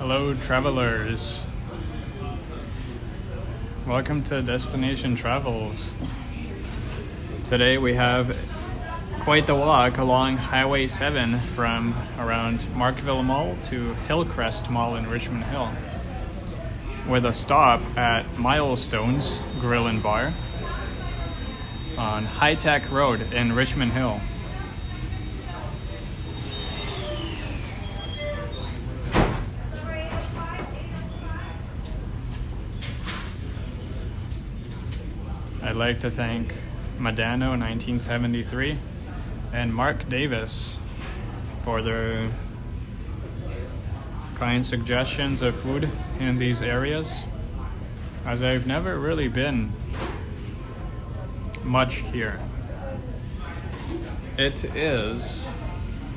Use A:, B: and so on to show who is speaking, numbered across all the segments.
A: Hello travelers, welcome to Destination Travels. Today we have quite the walk along Highway 7 from around Markville Mall to Hillcrest Mall in Richmond Hill, with a stop at Milestones Grill and Bar on High Tech Road in Richmond Hill. I'd like to thank Madano 1973 and Mark Davis for their kind suggestions of food in these areas, as I've never really been much here. It is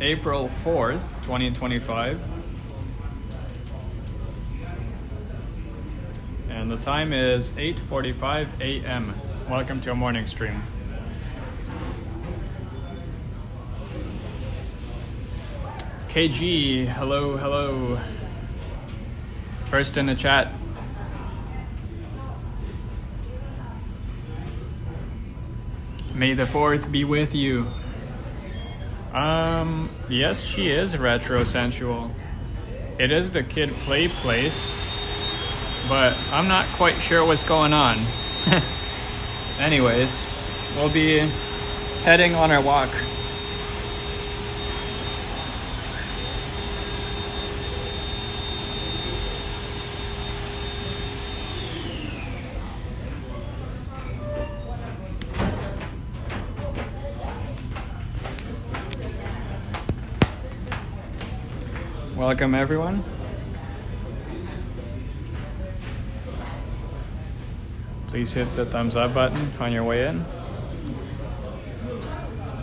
A: April 4th, 2025, and the time is 8:45 a.m. Welcome to a morning stream. KG, hello. First in the chat. May the 4th be with you. Yes, she is retro sensual. It is the kid play place, but I'm not quite sure what's going on. Anyways, we'll be heading on our walk. Welcome everyone. Please hit the thumbs up button on your way in.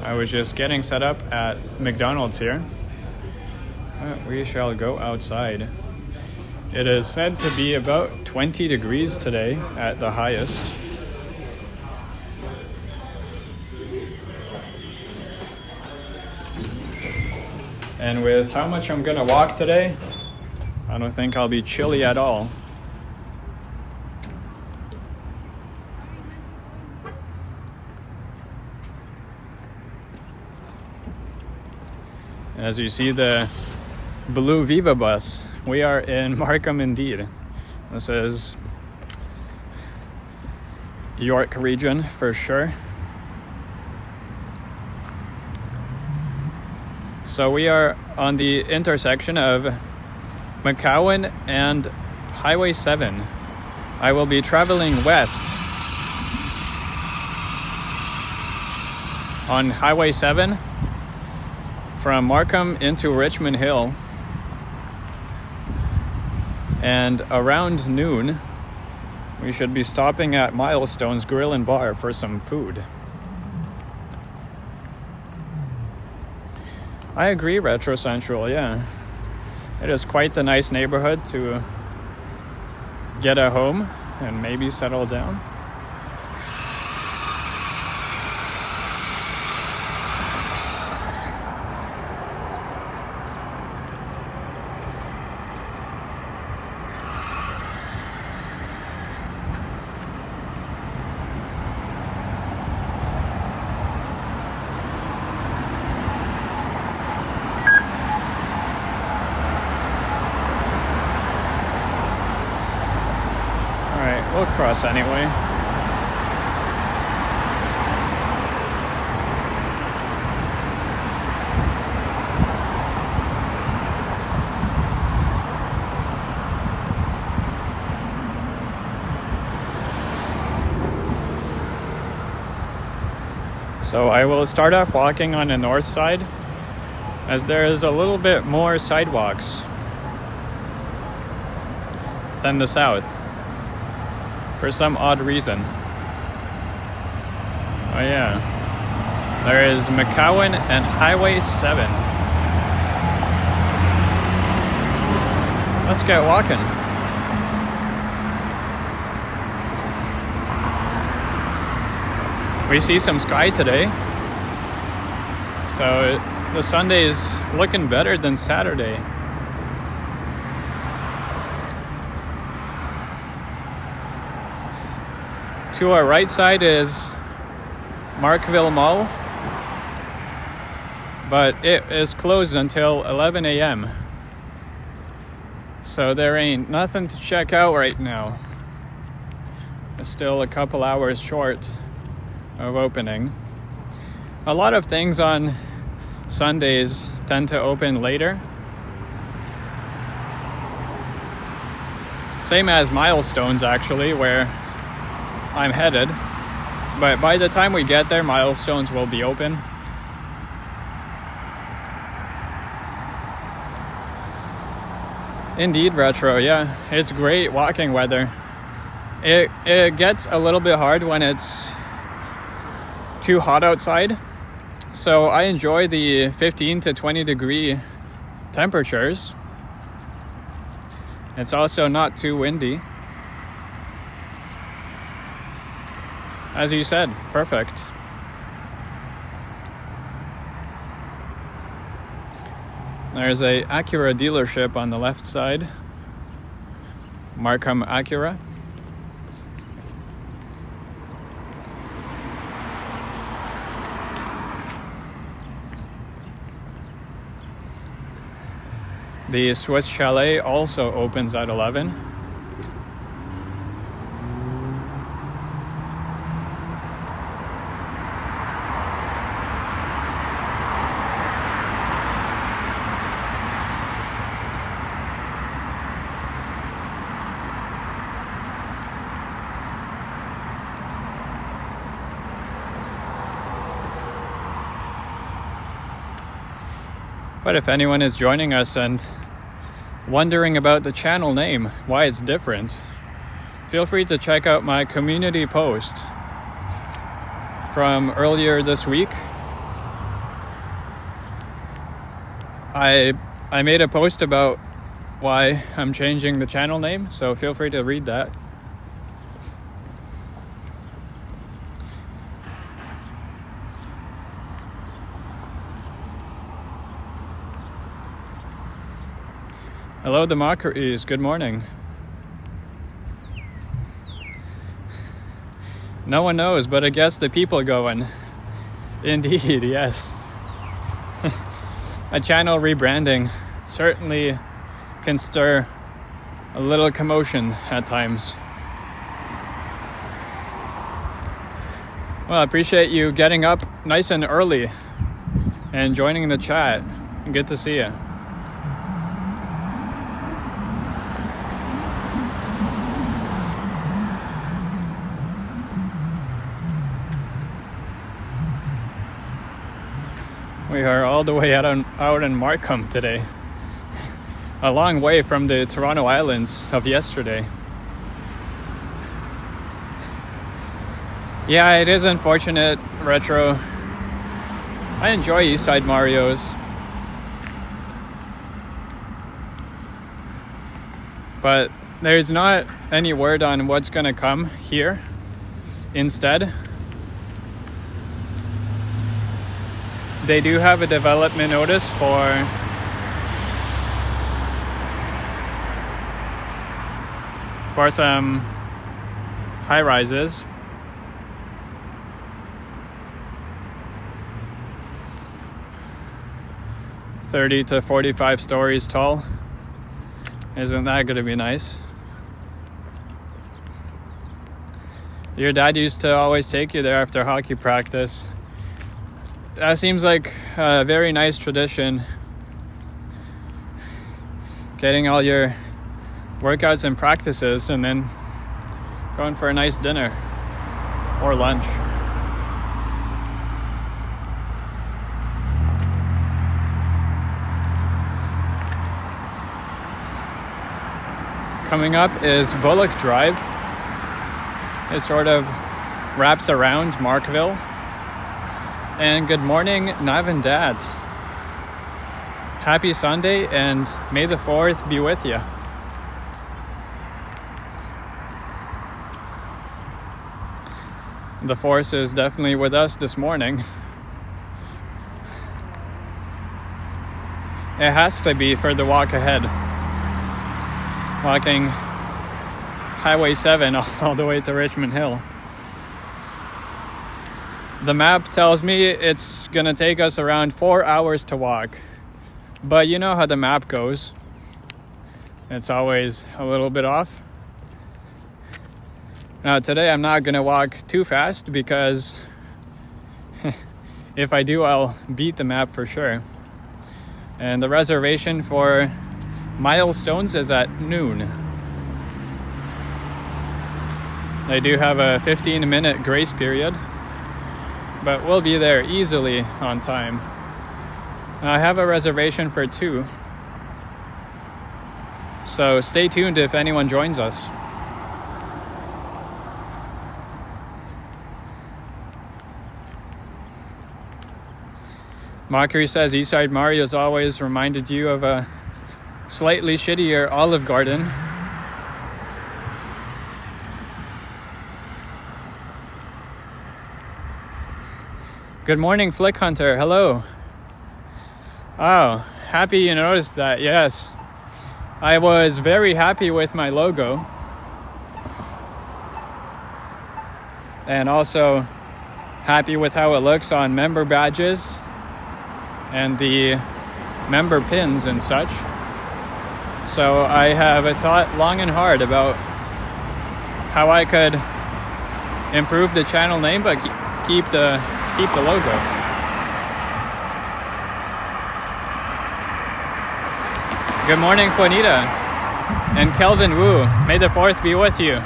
A: I was just getting set up at McDonald's here. We shall go outside. It is said to be about 20 degrees today at the highest. And with how much I'm gonna walk today, I don't think I'll be chilly at all. As you see the blue Viva bus, we are in Markham indeed. This is York region for sure. So we are on the intersection of McCowan and Highway 7. I will be traveling west on Highway 7 from Markham into Richmond Hill, and around noon we should be stopping at Milestones Grill and Bar for some food. I agree, retro central, yeah. It is quite the nice neighborhood to get a home and maybe settle down. We'll cross anyway. So I will start off walking on the north side, as there is a little bit more sidewalks than the south, for some odd reason. Oh yeah, there is McCowan and Highway 7. Let's get walking. We see some sky today, so the Sunday is looking better than Saturday. To our right side is Markville Mall, but it is closed until 11 a.m. So there ain't nothing to check out right now. It's still a couple hours short of opening. A lot of things on Sundays tend to open later. Same as Milestones, actually, where I'm headed. But by the time we get there, Milestones will be open. Indeed, Retro, yeah. It's great walking weather. It gets a little bit hard when it's too hot outside. So I enjoy the 15 to 20 degree temperatures. It's also not too windy. As you said, perfect. There's a Acura dealership on the left side. Markham Acura. The Swiss Chalet also opens at 11. But if anyone is joining us and wondering about the channel name, why it's different, feel free to check out my community post from earlier this week. I made a post about why I'm changing the channel name, so feel free to read that. Hello, the Mockeries. Good morning. No one knows, but I guess the people going. Indeed, yes. A channel rebranding certainly can stir a little commotion at times. Well, I appreciate you getting up nice and early and joining the chat. Good to see you. We are all the way out in Markham today. A long way from the Toronto Islands of yesterday. Yeah, it is unfortunate, Retro. I enjoy Eastside Marios. But there's not any word on what's gonna come here instead. They do have a development notice for some high rises. $30 to $45 stories tall. Isn't that going to be nice? Your dad used to always take you there after hockey practice. That seems like a very nice tradition. Getting all your workouts and practices and then going for a nice dinner or lunch. Coming up is Bullock Drive. It sort of wraps around Markville. And good morning, Nav and Dad. Happy Sunday, and may the 4th be with you. The Force is definitely with us this morning. It has to be for the walk ahead. Walking Highway 7 all the way to Richmond Hill. The map tells me it's gonna take us around 4 hours to walk. But you know how the map goes. It's always a little bit off. Now today I'm not gonna walk too fast because if I do, I'll beat the map for sure. And the reservation for Milestones is at noon. They do have a 15-minute grace period, but we'll be there easily on time. I have a reservation for 2, so stay tuned if anyone joins us. Mockery says Eastside Mario's always reminded you of a slightly shittier Olive Garden. Good morning, Flick Hunter. Hello. Oh, happy you noticed that. Yes. I was very happy with my logo. And also happy with how it looks on member badges and the member pins and such. So I have thought long and hard about how I could improve the channel name but keep the logo. Good morning, Juanita and Kelvin Wu. May the 4th be with you.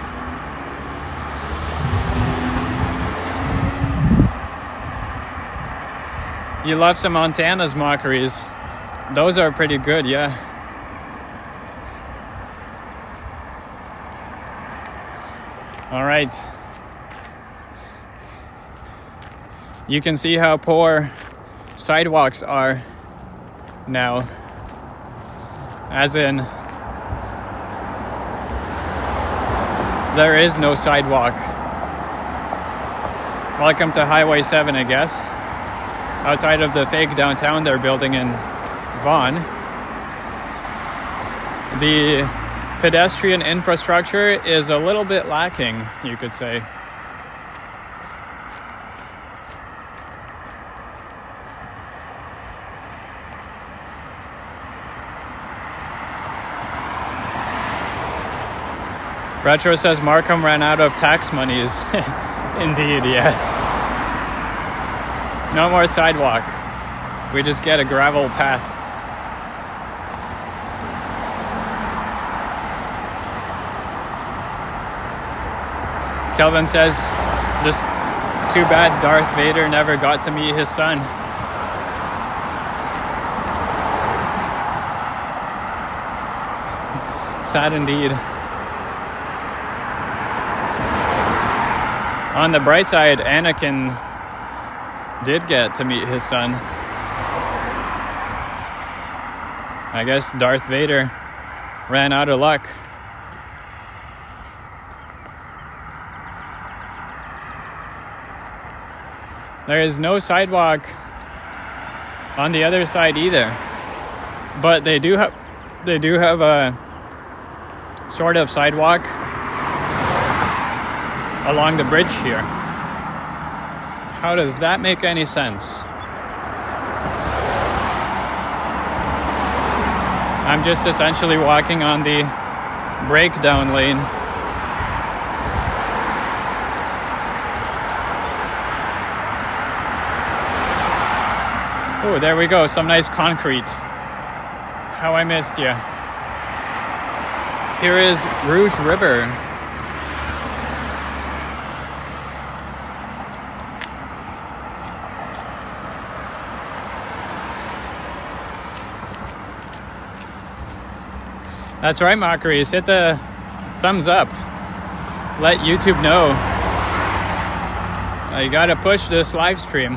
A: You love some Montana's mockeries. Those are pretty good, yeah. All right. You can see how poor sidewalks are now. As in, there is no sidewalk. Welcome to Highway 7, I guess. Outside of the fake downtown they're building in Vaughan. The pedestrian infrastructure is a little bit lacking, you could say. Retro says Markham ran out of tax monies. Indeed, yes. No more sidewalk. We just get a gravel path. Kelvin says, just too bad Darth Vader never got to meet his son. Sad indeed. On the bright side, Anakin did get to meet his son. I guess Darth Vader ran out of luck. There is no sidewalk on the other side either, but they do have a sort of sidewalk along the bridge here. How does that make any sense? I'm just essentially walking on the breakdown lane. Oh, there we go, some nice concrete. How I missed you. Here is Rouge River. That's right, Mockeries. Hit the thumbs up. Let YouTube know. You gotta push this live stream.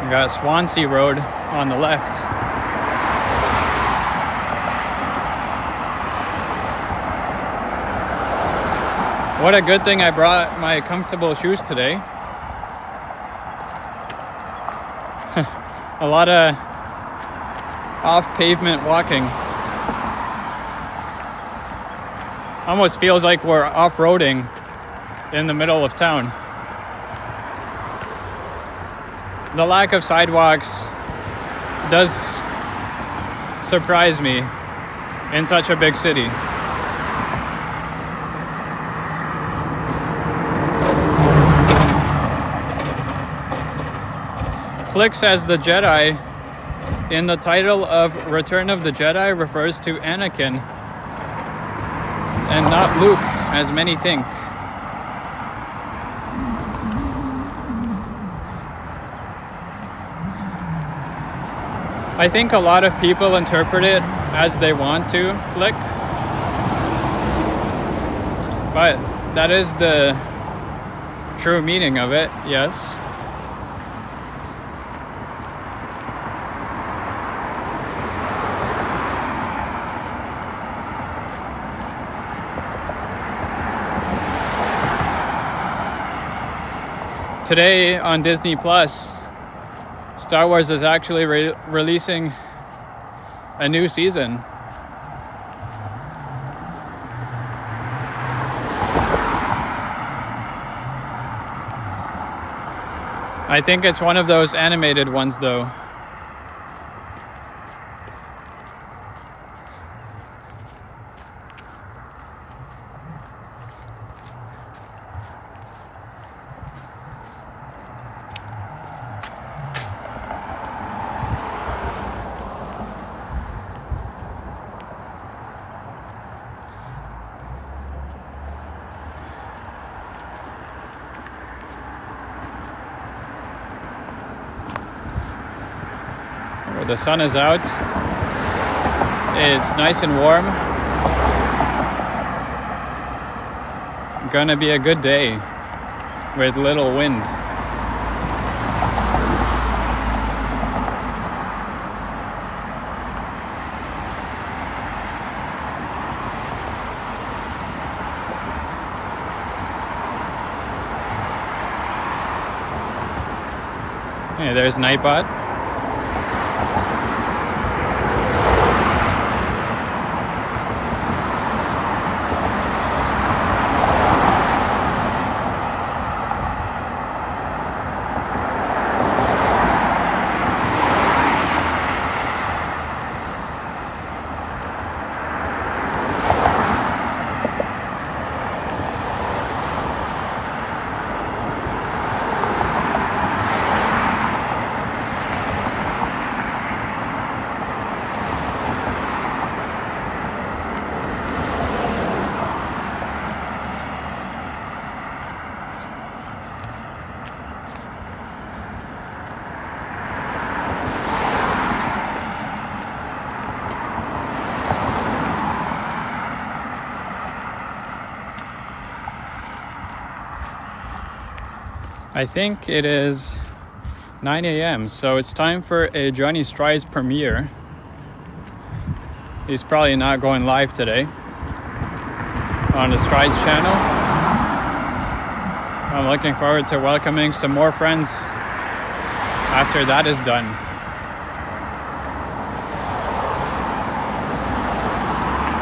A: We got Swansea Road on the left. What a good thing I brought my comfortable shoes today. A lot of off-pavement walking. Almost feels like we're off-roading in the middle of town. The lack of sidewalks does surprise me in such a big city. Flick says the Jedi in the title of Return of the Jedi refers to Anakin and not Luke, as many think. I think a lot of people interpret it as they want to, Flick. But that is the true meaning of it, yes. Today on Disney Plus, Star Wars is actually releasing a new season. I think it's one of those animated ones, though. The sun is out. It's nice and warm. Gonna be a good day with little wind. Hey, there's Nightbot. I think it is 9 a.m. so it's time for a Johnny Strides premiere. He's probably not going live today on the Strides channel. I'm looking forward to welcoming some more friends after that is done.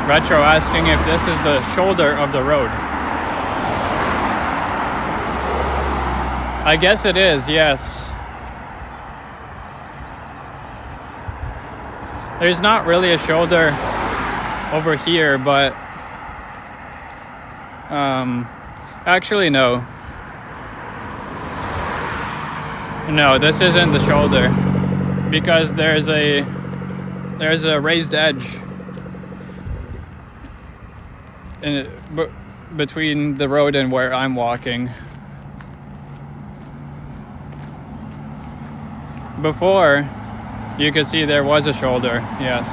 A: Retro asking if this is the shoulder of the road. I guess it is, yes. There's not really a shoulder over here, but actually no. No, this isn't the shoulder because there's a raised edge between the road and where I'm walking. Before, you could see there was a shoulder, yes.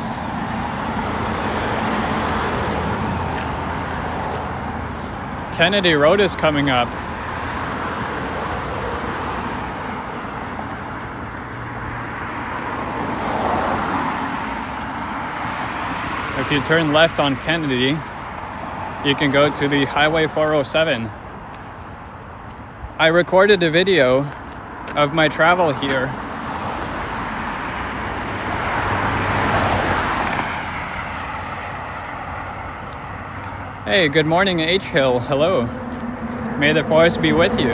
A: Kennedy Road is coming up. If you turn left on Kennedy, you can go to the Highway 407. I recorded a video of my travel here. Hey, good morning, H-Hill. Hello. May the force be with you.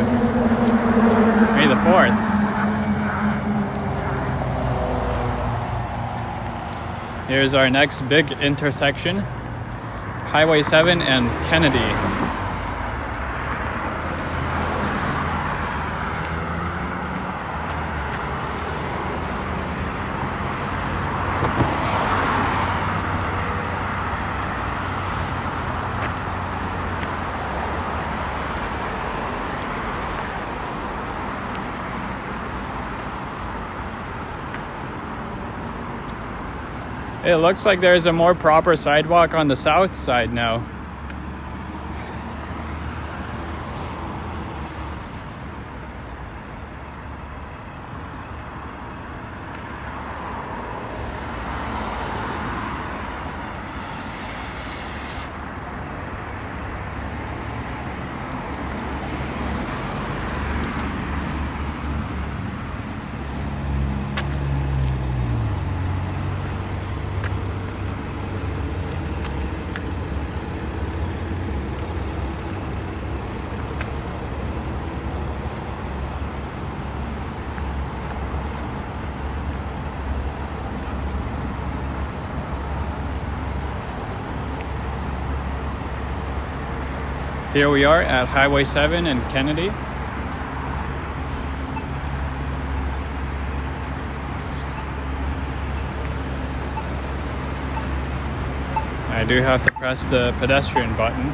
A: May the 4th. Here's our next big intersection. Highway 7 and Kennedy. It looks like there's a more proper sidewalk on the south side now. Here we are at Highway 7 and Kennedy. I do have to press the pedestrian button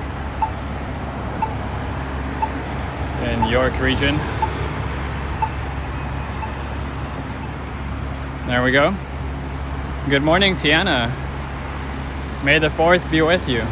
A: in York region. There we go. Good morning, Tiana. May the 4th be with you.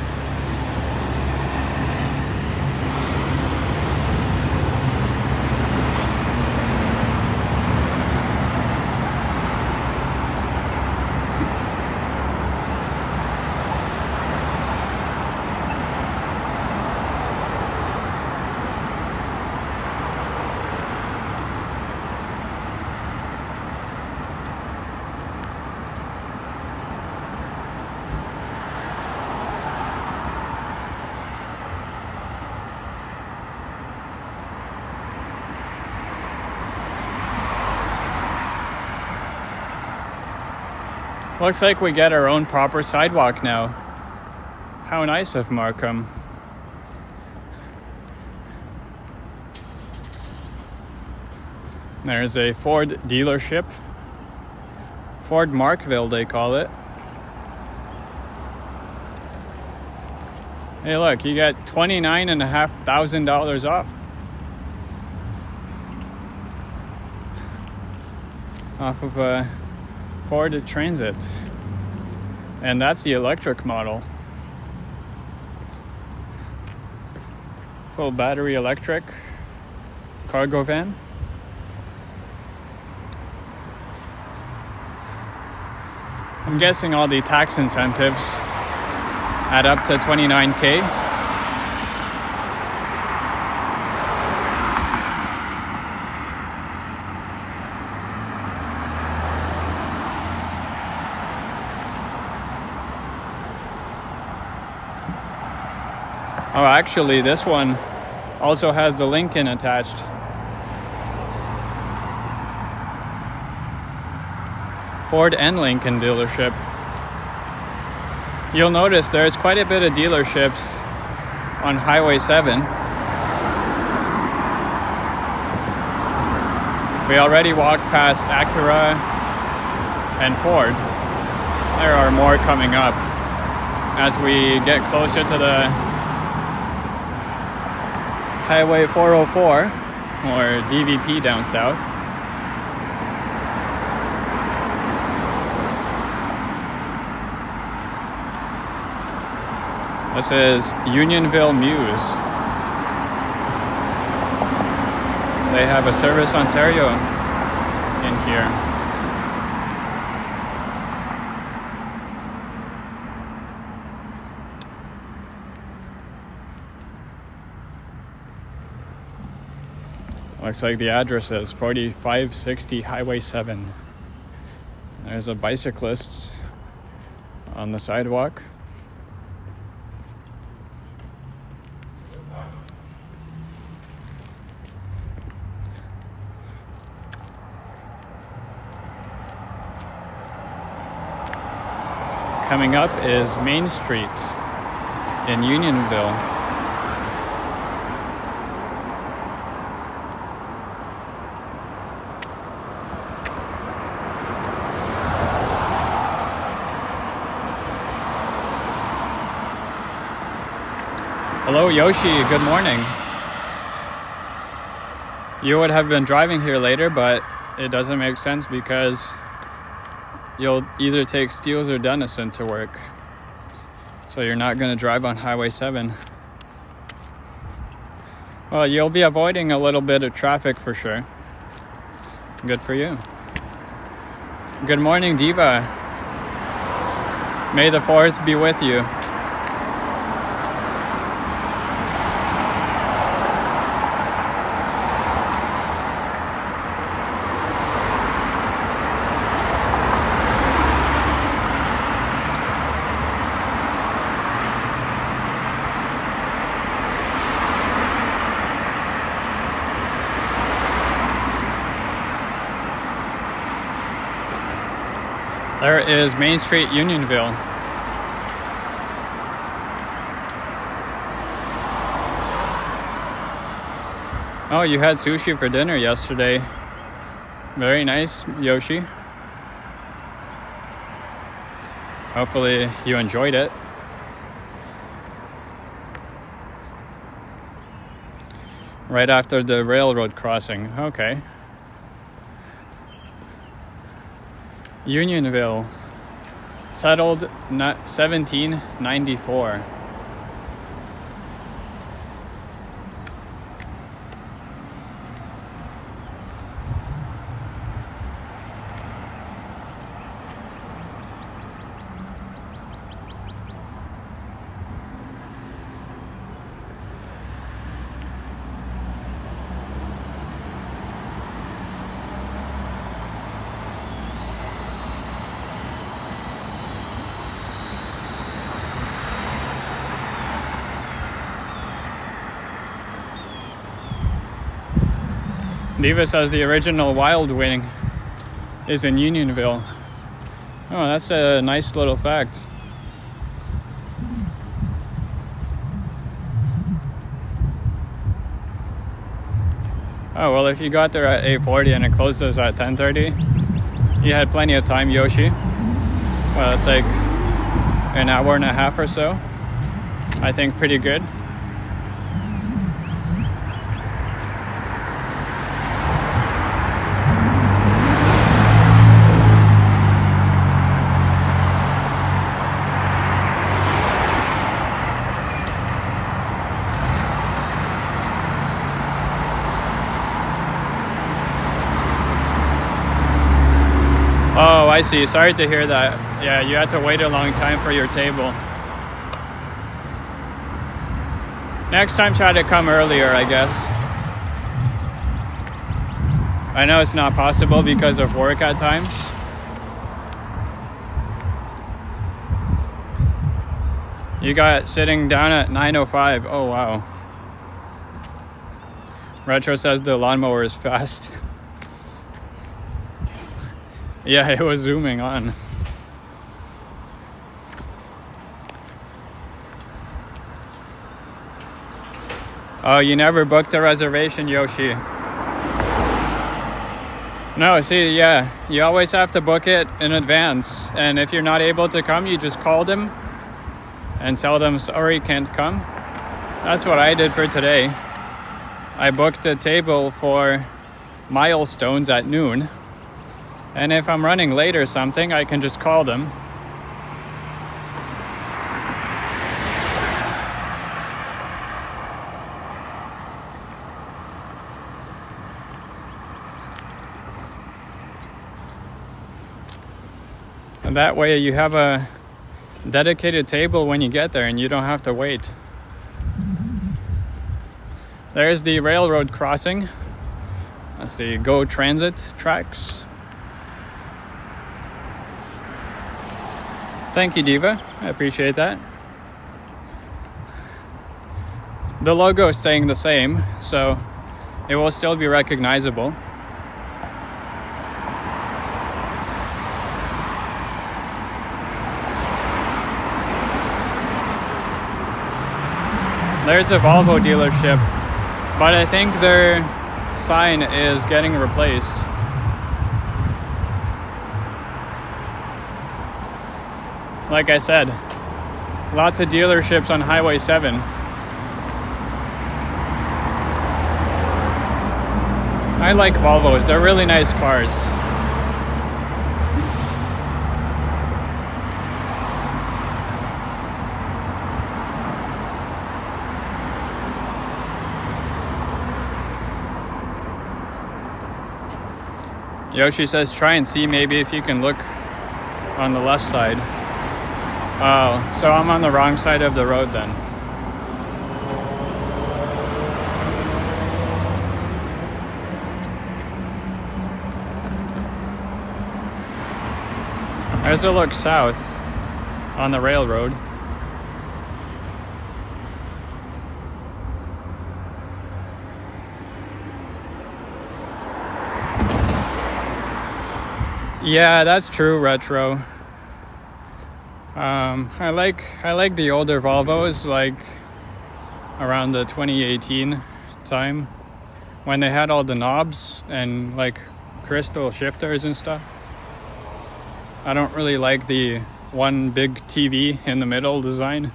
A: Looks like we get our own proper sidewalk now. How nice of Markham. There's a Ford dealership. Ford Markville, they call it. Hey, look, you got $29,500 off. Off of a Ford Transit. And that's the electric model. Full battery electric cargo van. I'm guessing all the tax incentives add up to $29,000. Oh, actually, this one also has the Lincoln attached. Ford and Lincoln dealership. You'll notice there's quite a bit of dealerships on Highway 7. We already walked past Acura and Ford. There are more coming up as we get closer to the Highway 404, or DVP down south. This is Unionville Muse. They have a Service Ontario in here. Looks like the address is 4560 Highway 7. There's a bicyclist on the sidewalk. Coming up is Main Street in Unionville. Hello, Yoshi. Good morning. You would have been driving here later, but it doesn't make sense because you'll either take Steeles or Denison to work. So you're not going to drive on Highway 7. Well, you'll be avoiding a little bit of traffic for sure. Good for you. Good morning, Diva. May the 4th be with you. There is Main Street, Unionville. Oh, you had sushi for dinner yesterday. Very nice, Yoshi. Hopefully you enjoyed it. Right after the railroad crossing. Okay. Unionville, settled 1794. Diva says the original Wild Wing is in Unionville. Oh, that's a nice little fact. Oh, well, if you got there at 8:40 and it closes at 10:30, you had plenty of time, Yoshi. Well, it's like an hour and a half or so. I think pretty good. Oh, I see. Sorry to hear that. Yeah, you had to wait a long time for your table. Next time, try to come earlier, I guess. I know it's not possible because of work at times. You got sitting down at 9:05. Oh, wow. Retro says the lawnmower is fast. Yeah, it was zooming on. Oh, you never booked a reservation, Yoshi. No, see, yeah, you always have to book it in advance. And if you're not able to come, you just call them and tell them, sorry, can't come. That's what I did for today. I booked a table for Milestones at noon. And if I'm running late or something, I can just call them. And that way you have a dedicated table when you get there and you don't have to wait. There's the railroad crossing. That's the Go Transit tracks. Thank you, Diva. I appreciate that. The logo is staying the same, so it will still be recognizable. There's a Volvo dealership, but I think their sign is getting replaced. Like I said, lots of dealerships on Highway 7. I like Volvos, they're really nice cars. Yoshi says try and see maybe if you can look on the left side. Oh, so I'm on the wrong side of the road then. As it looks south on the railroad. Yeah, that's true, Retro. I like the older Volvos, like around the 2018 time when they had all the knobs and like crystal shifters and stuff. I don't really like the one big TV in the middle design.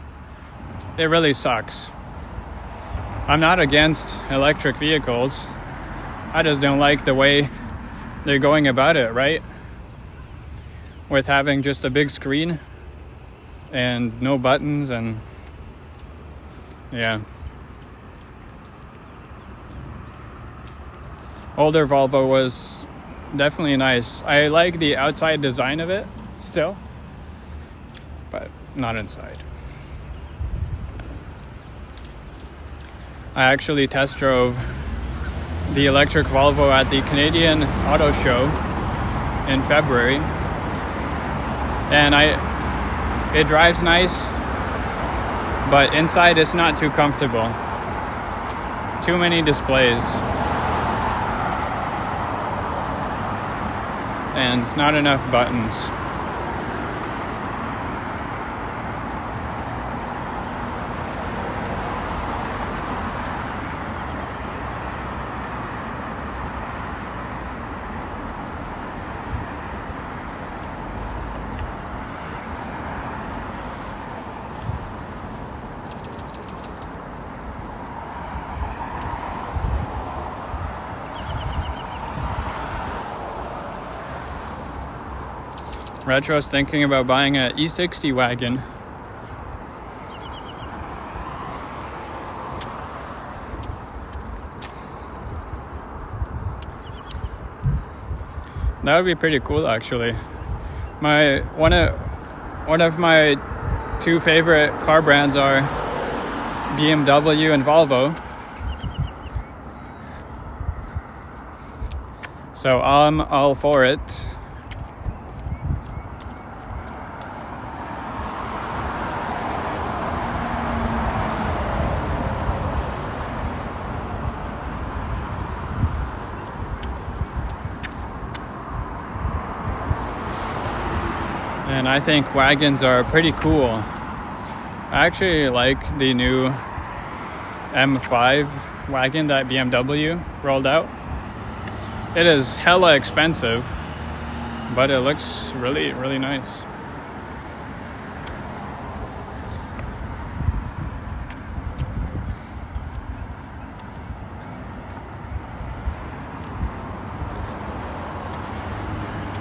A: It really sucks. I'm not against electric vehicles. I just don't like the way they're going about it, right? With having just a big screen and no buttons and yeah. Older Volvo was definitely nice. I like the outside design of it still, but not inside. I actually test drove the electric Volvo at the Canadian Auto Show in February, and it drives nice, but inside it's not too comfortable. Too many displays and not enough buttons. Retro's thinking about buying an E60 wagon. That would be pretty cool, actually. One of my two favorite car brands are BMW and Volvo. So I'm all for it. And I think wagons are pretty cool. I actually like the new M5 wagon that BMW rolled out. It is hella expensive, but it looks really, really nice.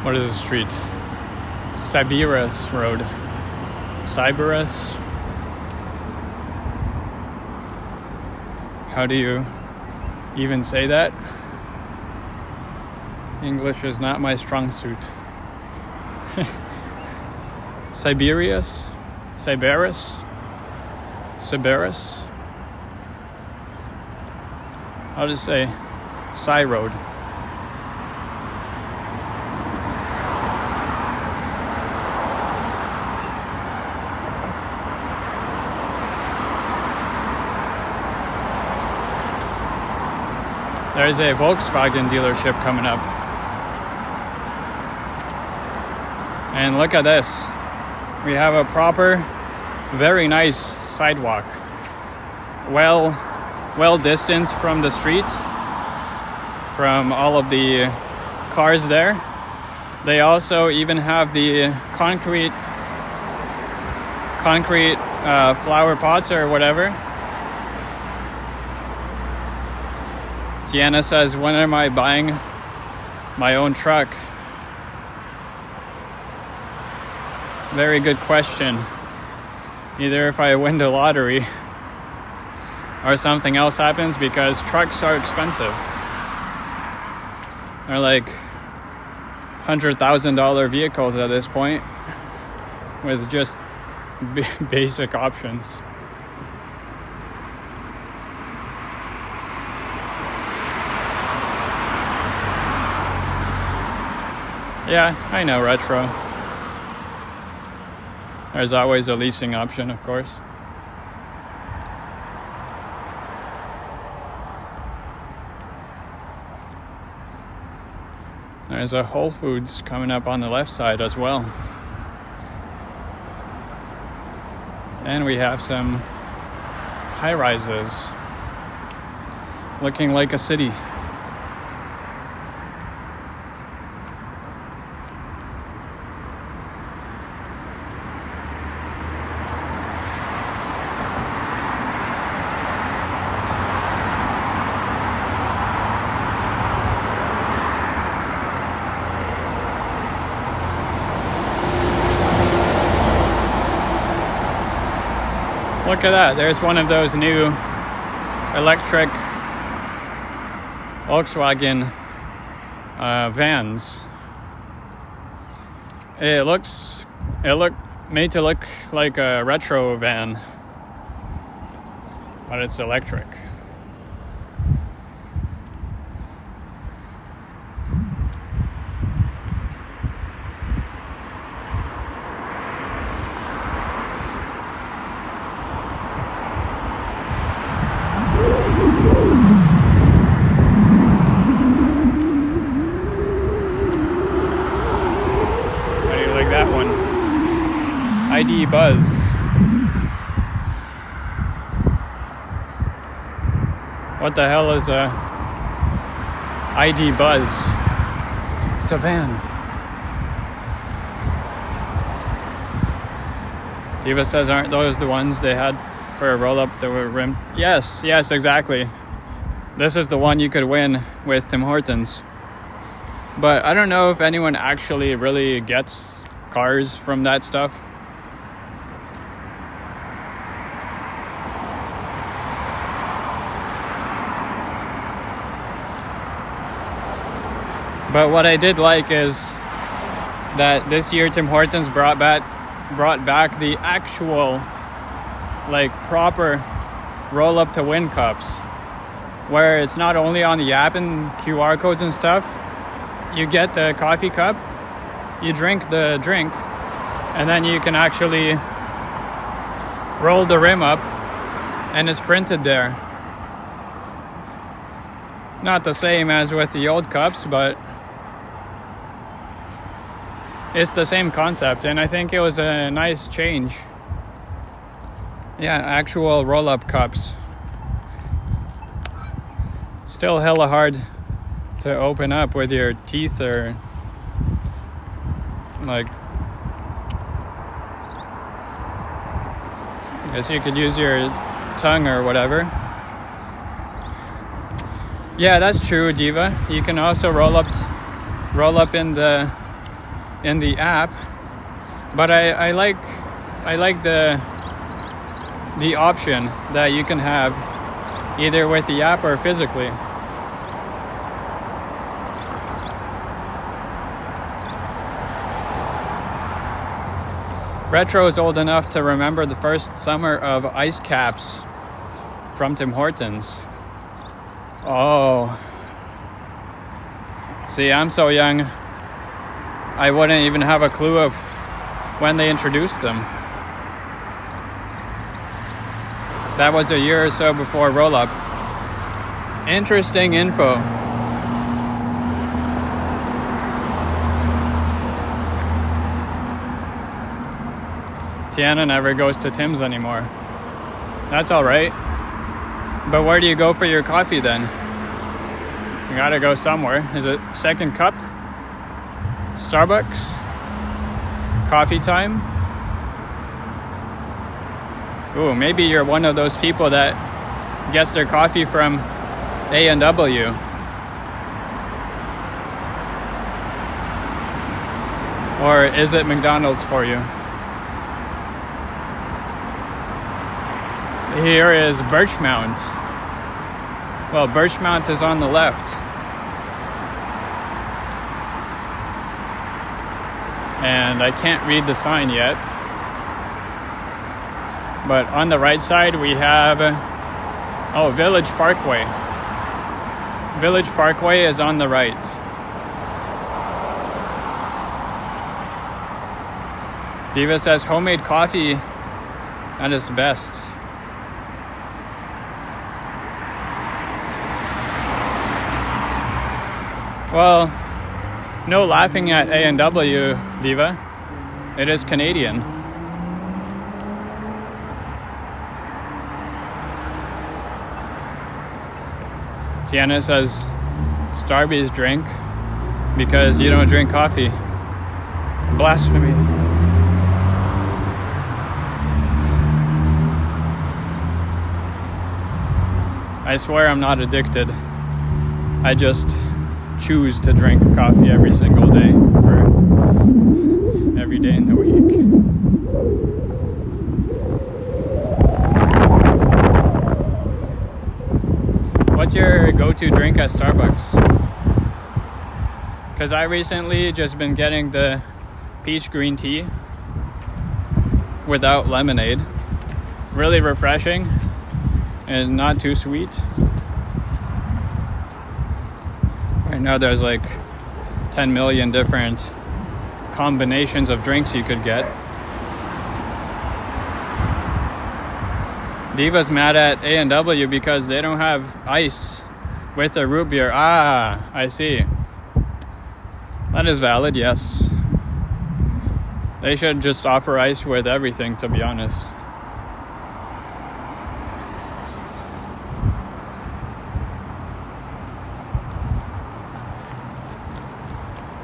A: What is the street? Sybaris Road. Sybaris? How do you even say that? English is not my strong suit. Siberius? Sybaris? Sybaris? I'll just say Sy Road. There's a Volkswagen dealership coming up. And look at this. We have a proper, very nice sidewalk. Well distanced from the street, from all of the cars there. They also even have the concrete flower pots or whatever. Tiana says, when am I buying my own truck? Very good question. Either if I win the lottery or something else happens, because trucks are expensive. They're like $100,000 vehicles at this point with just basic options. Yeah, I know, retro. There's always a leasing option, of course. There's a Whole Foods coming up on the left side as well. And we have some high-rises looking like a city. Look at that, there's one of those new electric Volkswagen vans. It looked made to look like a retro van, but it's electric. That one. ID Buzz. What the hell is a ID Buzz? It's a van. Diva says, aren't those the ones they had for a roll-up that were rimmed? Yes, exactly. This is the one you could win with Tim Hortons. But I don't know if anyone actually really gets cars from that stuff. But what I did like is that this year Tim Hortons brought back the actual, like, proper roll up to win cups, where it's not only on the app and QR codes and stuff. You get the coffee cup, you drink the drink, and then you can actually roll the rim up and it's printed there. Not the same as with the old cups, but it's the same concept, and I think it was a nice change. Yeah, actual roll-up cups. Still hella hard to open up with your teeth, or like, I guess you could use your tongue or whatever. Yeah, that's true, Diva. You can also roll up in the app, but I like the option that you can have either with the app or physically. Retro is old enough to remember the first summer of ice caps from Tim Hortons. Oh. See, I'm so young, I wouldn't even have a clue of when they introduced them. That was a year or so before roll-up. Interesting info. Tiana never goes to Tim's anymore. That's all right. But where do you go for your coffee then? You gotta go somewhere. Is it Second Cup? Starbucks? Coffee Time? Ooh, maybe you're one of those people that gets their coffee from A&W. Or is it McDonald's for you? Here is Birchmount. Well, Birchmount is on the left. And I can't read the sign yet. But on the right side we have, Village Parkway. Village Parkway is on the right. Diva says homemade coffee at its best. Well, no laughing at A&W, Diva. It is Canadian. Tiana says Starbucks drink because you don't drink coffee. Blasphemy. I swear I'm not addicted. I just choose to drink coffee every single day for every day in the week. What's your go-to drink at Starbucks? Because I recently just been getting the peach green tea without lemonade. Really refreshing and not too sweet. Right now there's like 10 million different combinations of drinks you could get. Diva's mad at A&W because they don't have ice with the root beer. Ah, I see. That is valid, yes. They should just offer ice with everything, to be honest.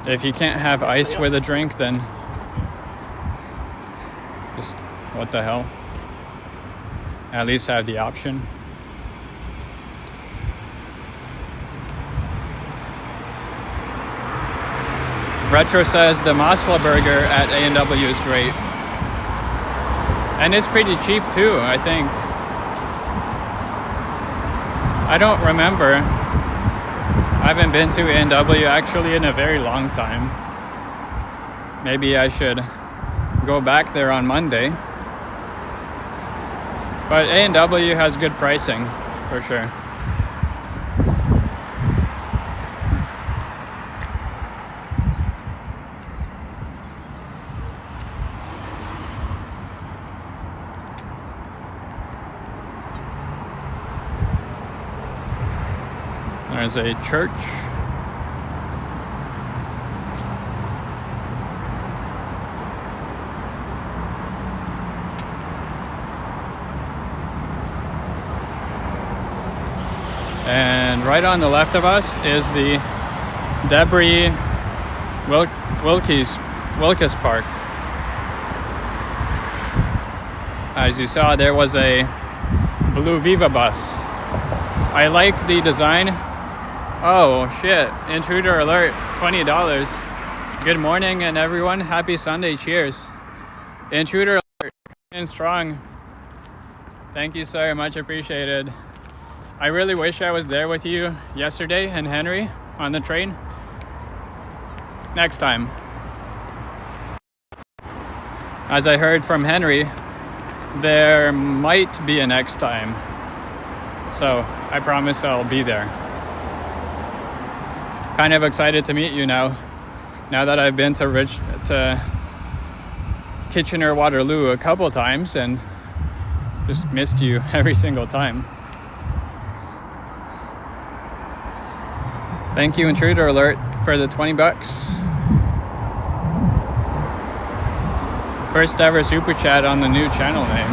A: If you can't have ice with a drink, then just what the hell? At least have the option. Retro says the Masla burger at A&W is great. And it's pretty cheap too, I think. I don't remember. I haven't been to A&W actually in a very long time. Maybe I should go back there on Monday. But A&W has good pricing, for sure. There's a church. And right on the left of us is the Debris Wilkes Park. As you saw, there was a blue Viva bus. I like the design. Oh shit, intruder alert, $20. Good morning and everyone, happy Sunday, cheers. Intruder alert, in strong. Thank you sir, much appreciated. I really wish I was there with you yesterday and Henry on the train. Next time. As I heard from Henry, there might be a next time. So I promise I'll be there. Kind of excited to meet you now that I've been to Kitchener-Waterloo a couple times and just missed you every single time. Thank you, Intruder Alert, for the 20 bucks. First ever super chat on the new channel name.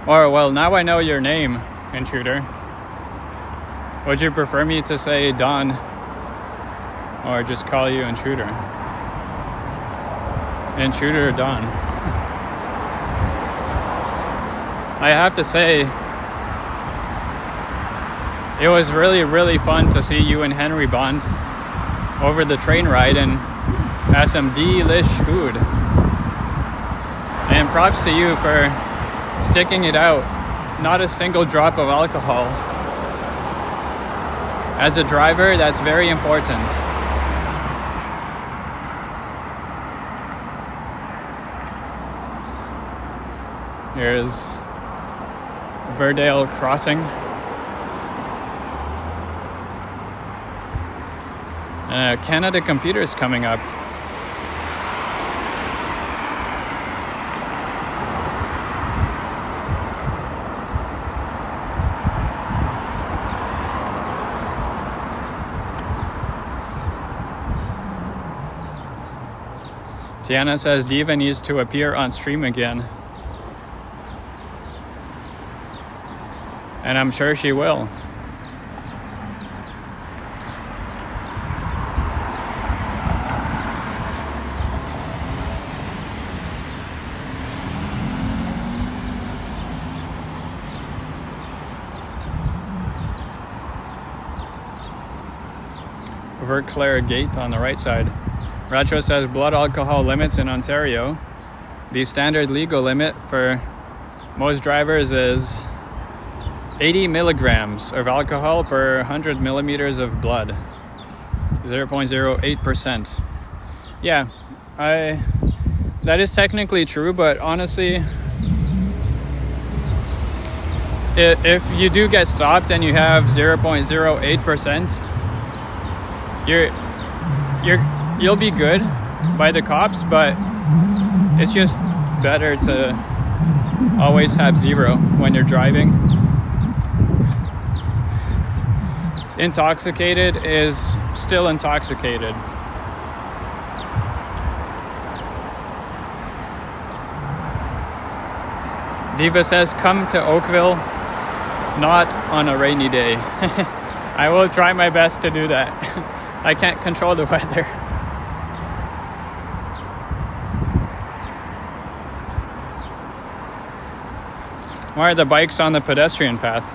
A: Or, well, now I know your name, Intruder. Would you prefer me to say Don? Or just call you Intruder? Intruder Don. I have to say, it was really fun to see you and Henry bond over the train ride and have some delish food. And props to you for sticking it out. Not a single drop of alcohol. As a driver, that's very important. Here's Verdale Crossing. Canada Computers coming up. Tiana says Diva needs to appear on stream again. And I'm sure she will. Verclair Gate on the right side. Retro says blood alcohol limits in Ontario. The standard legal limit for most drivers is 80 milligrams of alcohol per 100 millimeters of blood. 0.08%. Yeah, that is technically true, but honestly, if you do get stopped and you have 0.08%, you'll be good by the cops, but it's just better to always have zero when you're driving. Intoxicated is still intoxicated. Diva says come to Oakville, not on a rainy day. I will try my best to do that. I can't control the weather. Why are the bikes on the pedestrian path?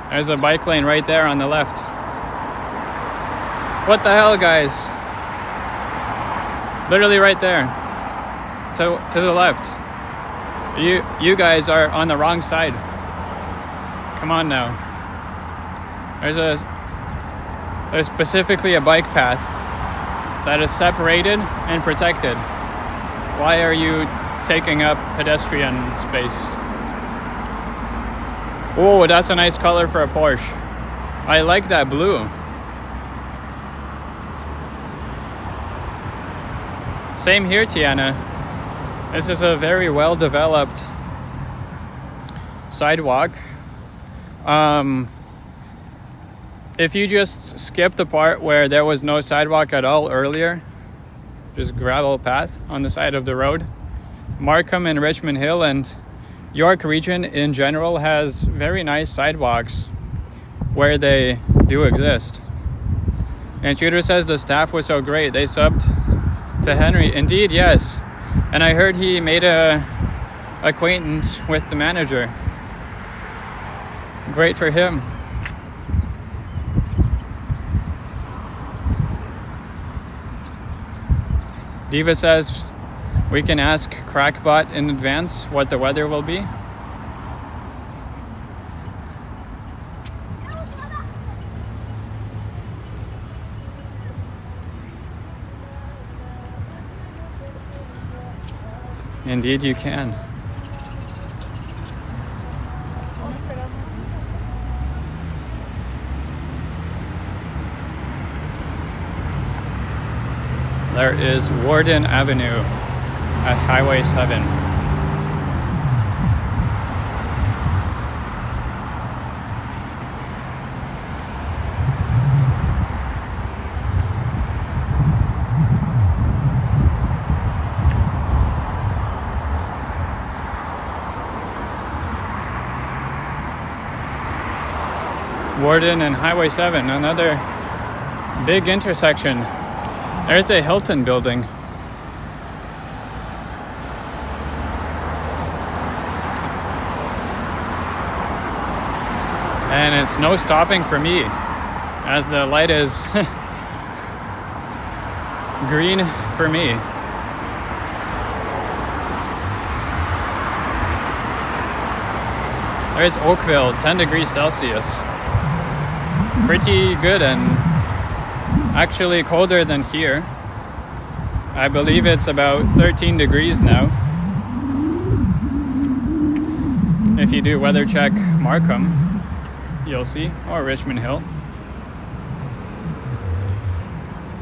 A: There's a bike lane right there on the left. What the hell, guys? Literally right there. To the left. You guys are on the wrong side. Come on now. There's specifically a bike path that is separated and protected. Why are you taking up pedestrian space? Oh, that's a nice color for a Porsche. I like that blue. Same here, Tiana. This is a very well developed sidewalk. If you just skip the part where there was no sidewalk at all earlier, just gravel path on the side of the road, Markham and Richmond Hill and York region in general has very nice sidewalks where they do exist. And Shooter says the staff was so great, they subbed to Henry. Indeed, yes. And I heard he made a acquaintance with the manager. Great for him. Diva says we can ask Crackbot in advance what the weather will be. Indeed you can. There is Warden Avenue at Highway 7. Warden and Highway 7, another big intersection. There's a Hilton building. And it's no stopping for me as the light is green for me. There's Oakville, 10 degrees Celsius. Pretty good, and actually colder than here. I believe it's about 13 degrees now. If you do weather check Markham, you'll see, or Richmond Hill.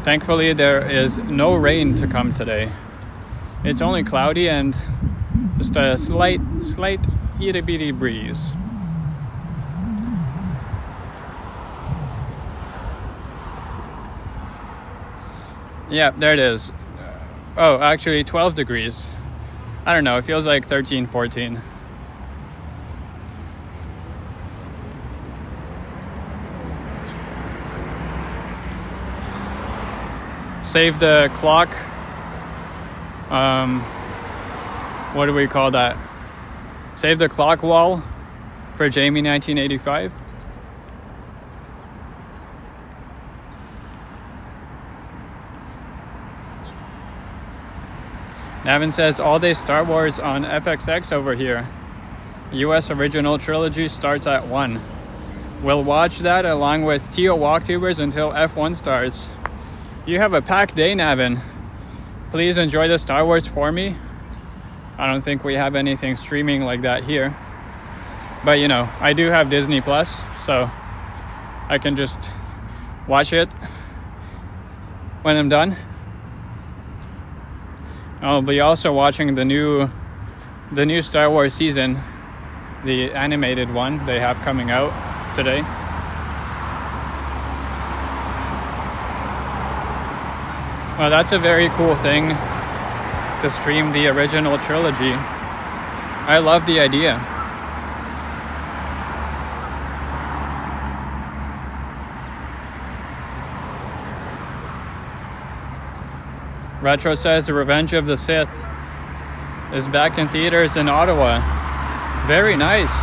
A: Thankfully, there is no rain to come today. It's only cloudy and just a slight itty bitty breeze. Yeah, there it is. Oh, actually 12 degrees. I don't know, it feels like 13, 14. Save the clock. What do we call that? Save the clock wall for Jamie 1985. Navin says all day Star Wars on FXX over here. US original trilogy starts at 1. We'll watch that along with TO Walktubers until F1 starts. You have a packed day, Navin. Please enjoy the Star Wars for me. I don't think we have anything streaming like that here. But you know, I do have Disney Plus, so I can just watch it when I'm done. I'll be also watching the new Star Wars season, the animated one they have coming out today. Well, that's a very cool thing to stream the original trilogy. I love the idea. Retro says The Revenge of the Sith is back in theaters in Ottawa. Very nice.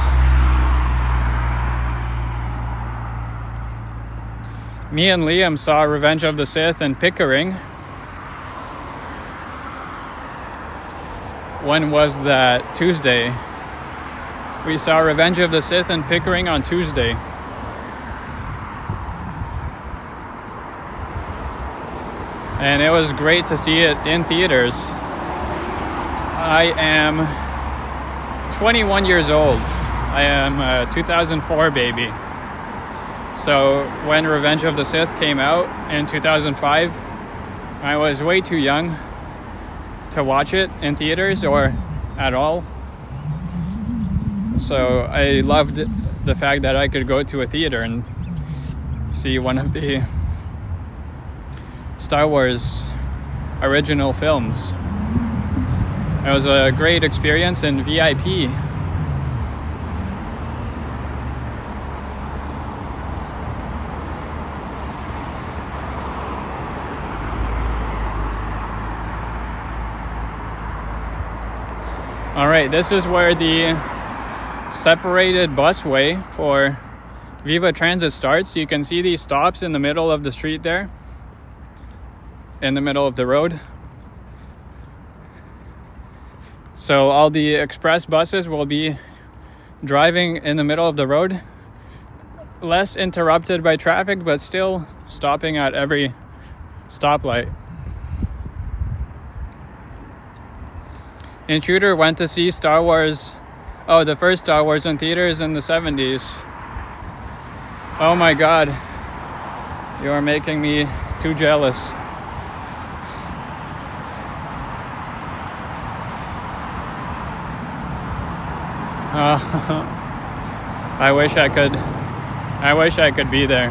A: Me and Liam saw Revenge of the Sith in Pickering. When was that? Tuesday. We saw Revenge of the Sith in Pickering on Tuesday. And it was great to see it in theaters. I am 21 years old. I am a 2004 baby. So when Revenge of the Sith came out in 2005, I was way too young to watch it in theaters or at all. So I loved the fact that I could go to a theater and see one of the Star Wars original films. It was a great experience in VIP. All right, this is where the separated busway for Viva Transit starts. You can see these stops in the middle of the street there, in the middle of the road. So all the express buses will be driving in the middle of the road, less interrupted by traffic, but still stopping at every stoplight. Intruder went to see Star Wars, the first Star Wars in theaters in the 70s. Oh my God, you are making me too jealous. I wish I could be there.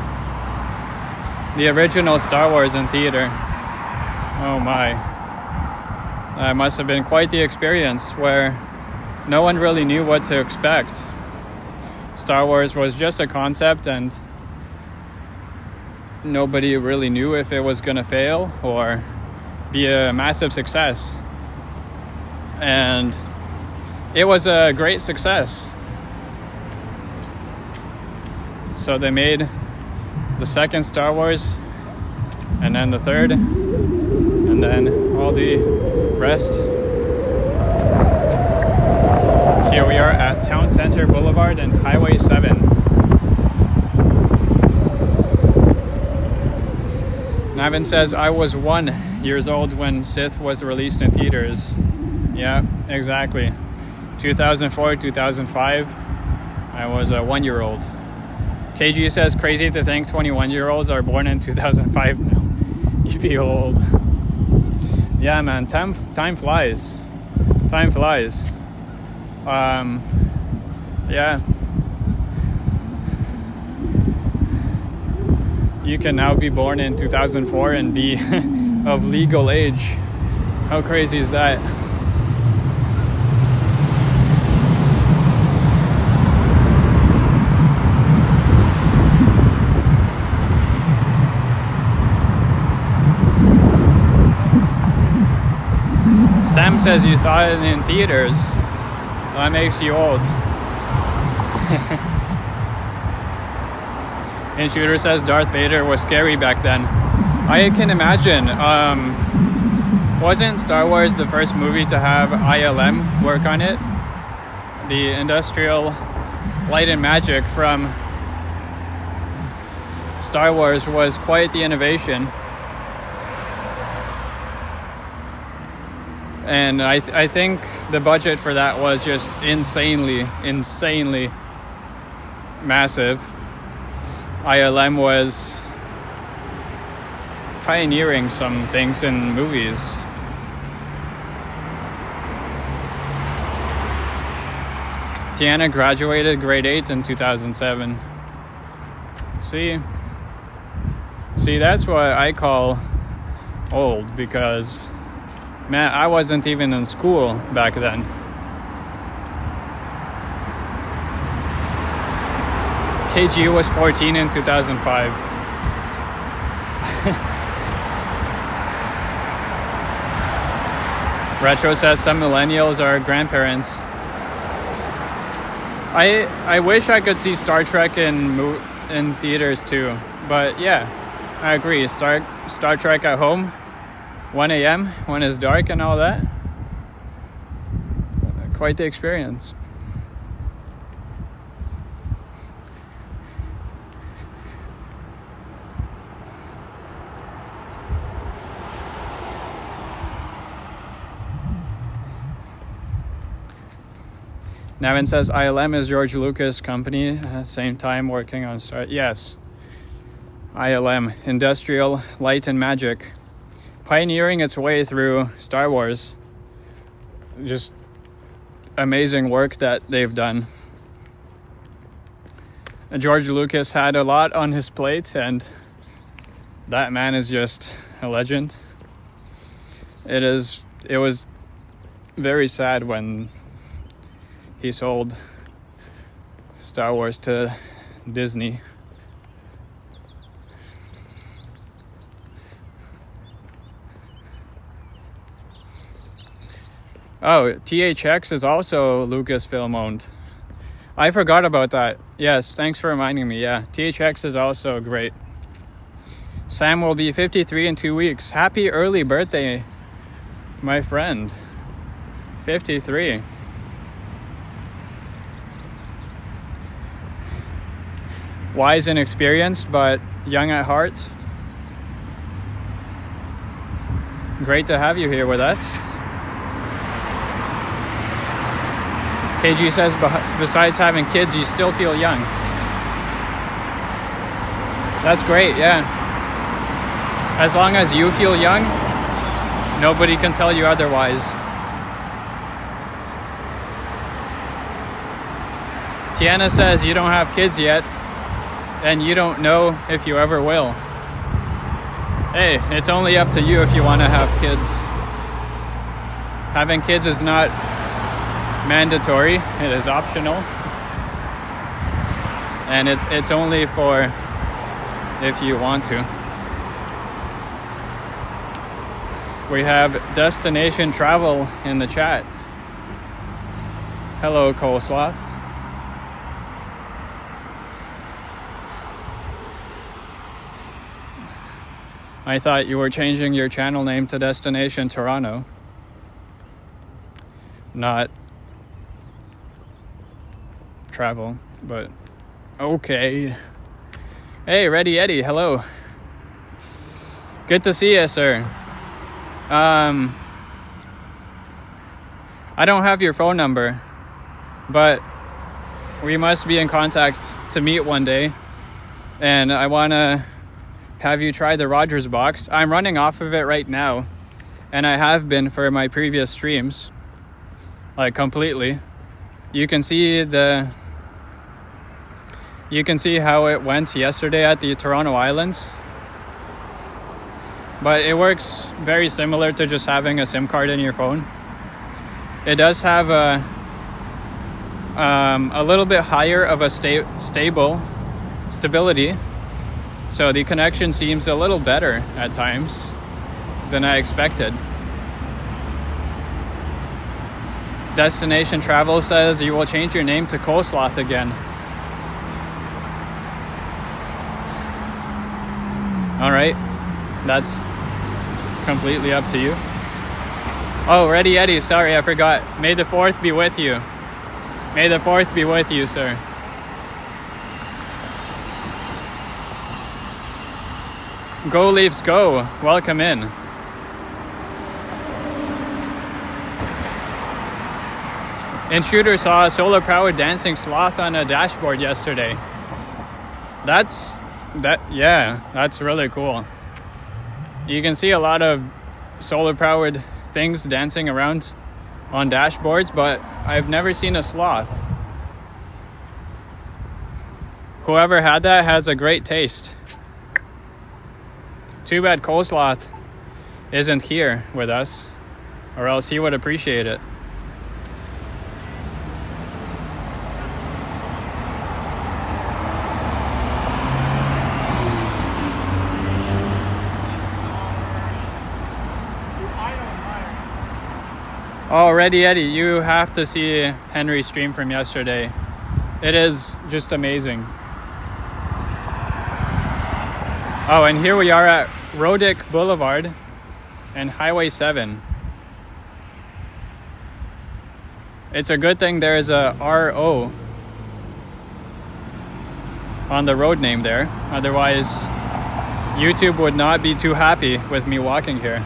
A: The original Star Wars in theater. Oh my. That must have been quite the experience where no one really knew what to expect. Star Wars was just a concept and nobody really knew if it was going to fail or be a massive success. And it was a great success. So they made the second Star Wars, and then the third, and then all the rest. Here we are at Town Center Boulevard and Highway 7. Navin says, I was 1 year old when Sith was released in theaters. Yeah, exactly. 2004, 2005, I was a 1-year-old. KG says, crazy to think 21-year-olds are born in 2005 now. You feel old. Yeah, man, time flies. Time flies. Yeah. You can now be born in 2004 and be of legal age. How crazy is that? Sam says you saw it in theaters. That makes you old. And Shooter says Darth Vader was scary back then. I can imagine. Wasn't Star Wars the first movie to have ILM work on it? The Industrial Light and Magic from Star Wars was quite the innovation. And I think the budget for that was just insanely massive. ILM was pioneering some things in movies. Tiana graduated grade 8 in 2007. See, that's what I call old, because man, I wasn't even in school back then. KG was 14 in 2005. Retro says some millennials are grandparents. I wish I could see Star Trek in theaters too. But yeah, I agree. Star Trek at home, 1 a.m. when it's dark and all that. Quite the experience. Navin says ILM is George Lucas' company, at the same time working on Star... Yes. ILM, Industrial Light and Magic. Pioneering its way through Star Wars. Just amazing work that they've done. George Lucas had a lot on his plate, and that man is just a legend. It was very sad when he sold Star Wars to Disney. Oh, THX is also Lucasfilm owned. I forgot about that. Yes, thanks for reminding me. Yeah, THX is also great. Sam will be 53 in 2 weeks. Happy early birthday, my friend. 53. Wise and experienced, but young at heart. Great to have you here with us. KG says, besides having kids, you still feel young. That's great, yeah. As long as you feel young, nobody can tell you otherwise. Tiana says you don't have kids yet, and you don't know if you ever will. Hey, it's only up to you if you want to have kids. Having kids is not mandatory, it is optional. And it's only for if you want to. We have Destination Travel in the chat. Hello, Coleslaw. I thought you were changing your channel name to Destination Toronto, not travel, but okay. Hey, Ready Eddie, hello. Good to see you, sir. I don't have your phone number, but we must be in contact to meet one day, and I want to have you try the Rogers box. I'm running off of it right now, and I have been for my previous streams, like completely. You can see how it went yesterday at the Toronto Islands, but it works very similar to just having a SIM card in your phone. It does have a little bit higher of a stability, so the connection seems a little better at times than I expected. Destination Travel says you will change your name to Coleslaw again. All right, that's completely up to you. Oh, Ready Eddie, sorry, I forgot. May the 4th be with you. May the 4th be with you, sir. Go Leafs go, welcome in. Intruder saw a solar powered dancing sloth on a dashboard yesterday. That's really cool. You can see a lot of solar powered things dancing around on dashboards, but I've never seen a sloth. Whoever had that has a great taste. Too bad Coleslaw isn't here with us, or else he would appreciate it. Oh, Ready Eddie, you have to see Henry's stream from yesterday. It is just amazing. Oh, and here we are at Rodick Boulevard and Highway 7. It's a good thing there's a RO on the road name there. Otherwise, YouTube would not be too happy with me walking here.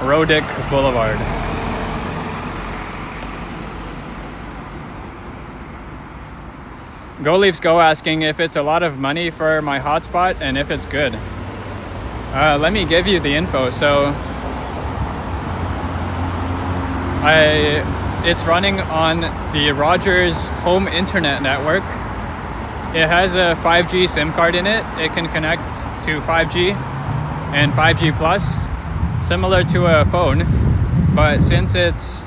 A: Rodick Boulevard. Go Leafs Go asking if it's a lot of money for my hotspot and if it's good. Let me give you the info. So it's running on the Rogers home internet network. It has a 5G SIM card in it. It can connect to 5G and 5G plus, similar to a phone, but since it's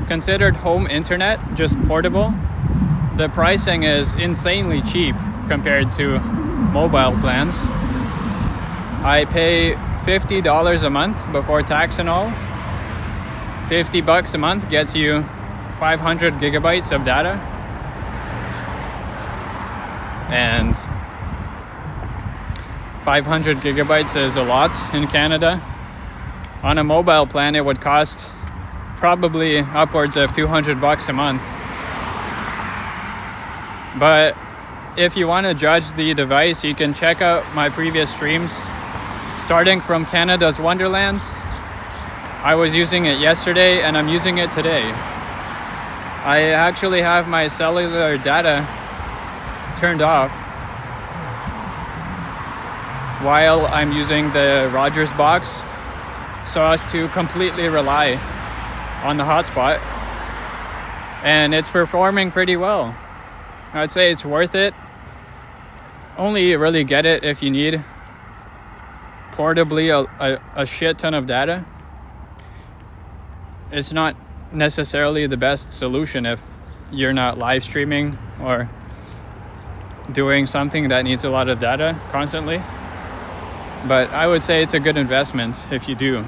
A: considered home internet, just portable, the pricing is insanely cheap compared to mobile plans. I pay $50 a month before tax and all. $50 a month gets you 500 gigabytes of data, and 500 gigabytes is a lot in Canada. On a mobile plan, it would cost probably upwards of $200 a month. But if you want to judge the device, you can check out my previous streams. Starting from Canada's Wonderland, I was using it yesterday and I'm using it today. I actually have my cellular data turned off while I'm using the Rogers box, so as to completely rely on the hotspot, and it's performing pretty well. I'd say it's worth it. Only really get it if you need portably a shit ton of data. It's not necessarily the best solution if you're not live streaming or doing something that needs a lot of data constantly. But I would say it's a good investment if you do.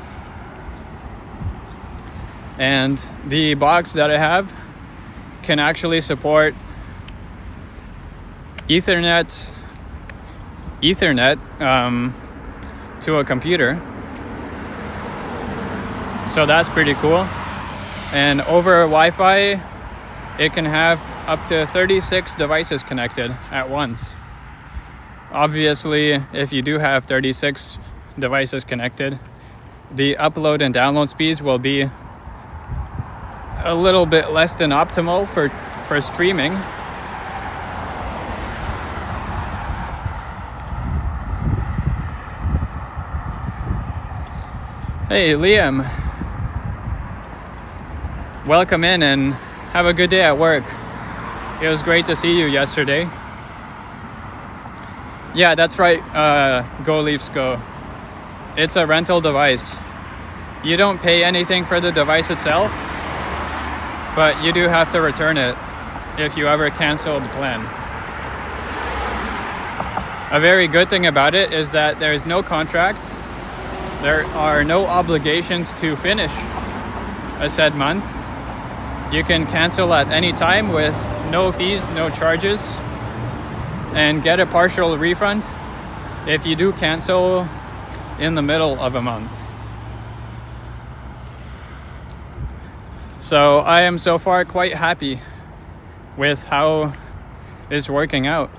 A: And the box that I have can actually support Ethernet to a computer. So that's pretty cool. And over Wi-Fi, it can have up to 36 devices connected at once. Obviously, if you do have 36 devices connected, the upload and download speeds will be a little bit less than optimal for streaming. Hey, Liam. Welcome in and have a good day at work. It was great to see you yesterday. Yeah, that's right, Go Leafs Go. It's a rental device. You don't pay anything for the device itself, but you do have to return it if you ever cancel the plan. A very good thing about it is that there is no contract. There are no obligations to finish a said month. You can cancel at any time with no fees, no charges, and get a partial refund if you do cancel in the middle of a month. So I am so far quite happy with how it's working out.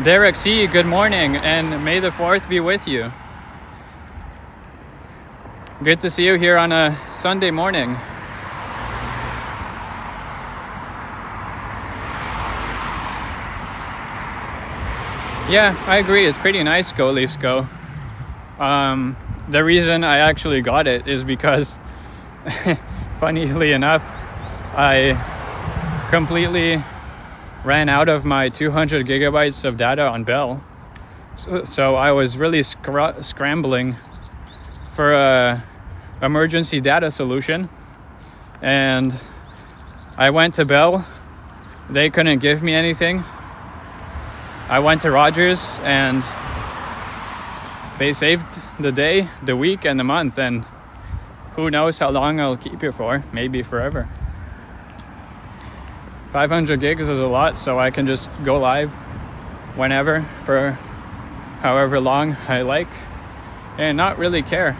A: Derek C., good morning, and may the 4th be with you. Good to see you here on a Sunday morning. Yeah, I agree. It's pretty nice, Go Leafs Go. The reason I actually got it is because, funnily enough, I completely ran out of my 200 gigabytes of data on Bell. So I was really scrambling for a emergency data solution. And I went to Bell. They couldn't give me anything. I went to Rogers and they saved the day, the week, and the month. And who knows how long I'll keep it for. Maybe forever. 500 gigs is a lot, so I can just go live whenever for however long I like and not really care.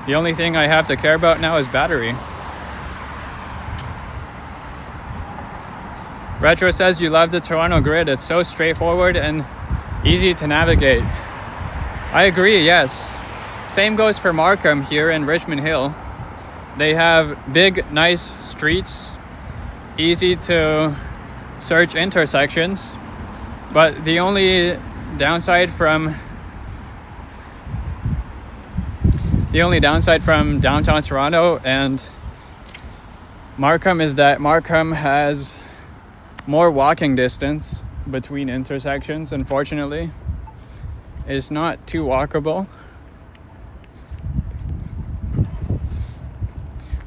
A: The only thing I have to care about now is battery. Retro says you love the Toronto grid. It's so straightforward and easy to navigate. I agree, yes. Same goes for Markham here in Richmond Hill. They have big, nice streets, easy to search intersections, but the only downside from downtown Toronto and Markham is that Markham has more walking distance between intersections. Unfortunately, it's not too walkable,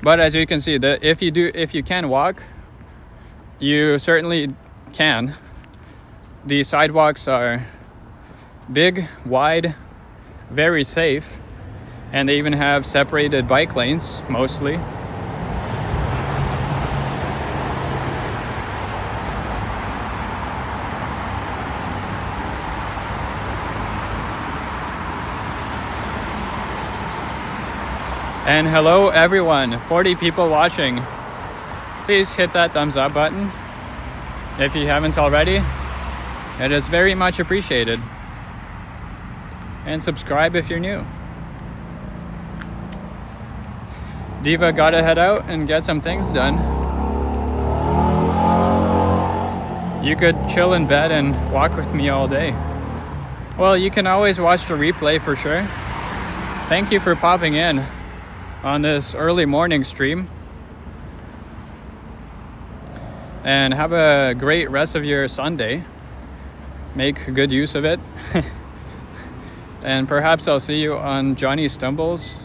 A: but as you can see, that if you can walk, you certainly can. The sidewalks are big, wide, very safe, and they even have separated bike lanes, mostly. And hello everyone, 40 people watching. Please hit that thumbs up button if you haven't already. It is very much appreciated. And subscribe if you're new. Diva gotta head out and get some things done. You could chill in bed and walk with me all day. Well, you can always watch the replay for sure. Thank you for popping in on this early morning stream. And have a great rest of your Sunday. Make good use of it. And perhaps I'll see you on Johnny Stumbles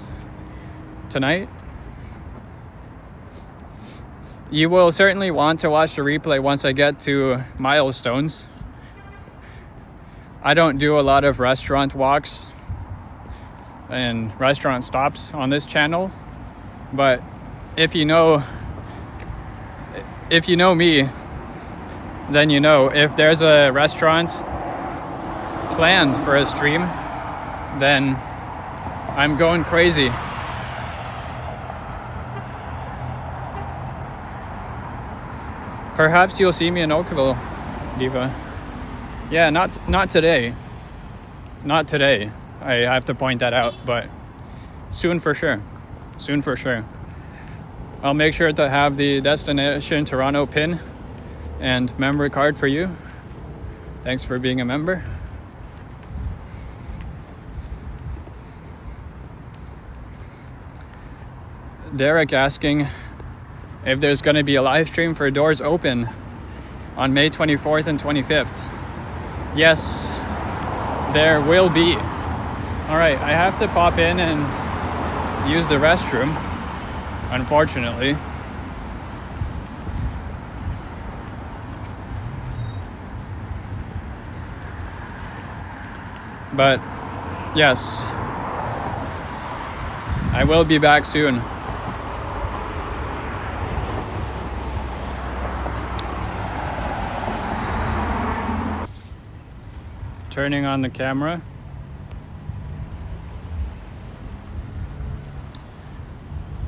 A: tonight. You will certainly want to watch the replay once I get to Milestones. I don't do a lot of restaurant walks and restaurant stops on this channel, but if you know me, then you know if there's a restaurant planned for a stream, then I'm going crazy. Perhaps you'll see me in Oakville, Diva. Yeah, not today. Not today. I have to point that out, but soon for sure. Soon for sure. I'll make sure to have the Destination Toronto pin and member card for you. Thanks for being a member. Derek asking if there's going to be a live stream for Doors Open on May 24th and 25th. Yes, there will be. All right, I have to pop in and use the restroom, unfortunately. But yes, I will be back soon. Turning on the camera.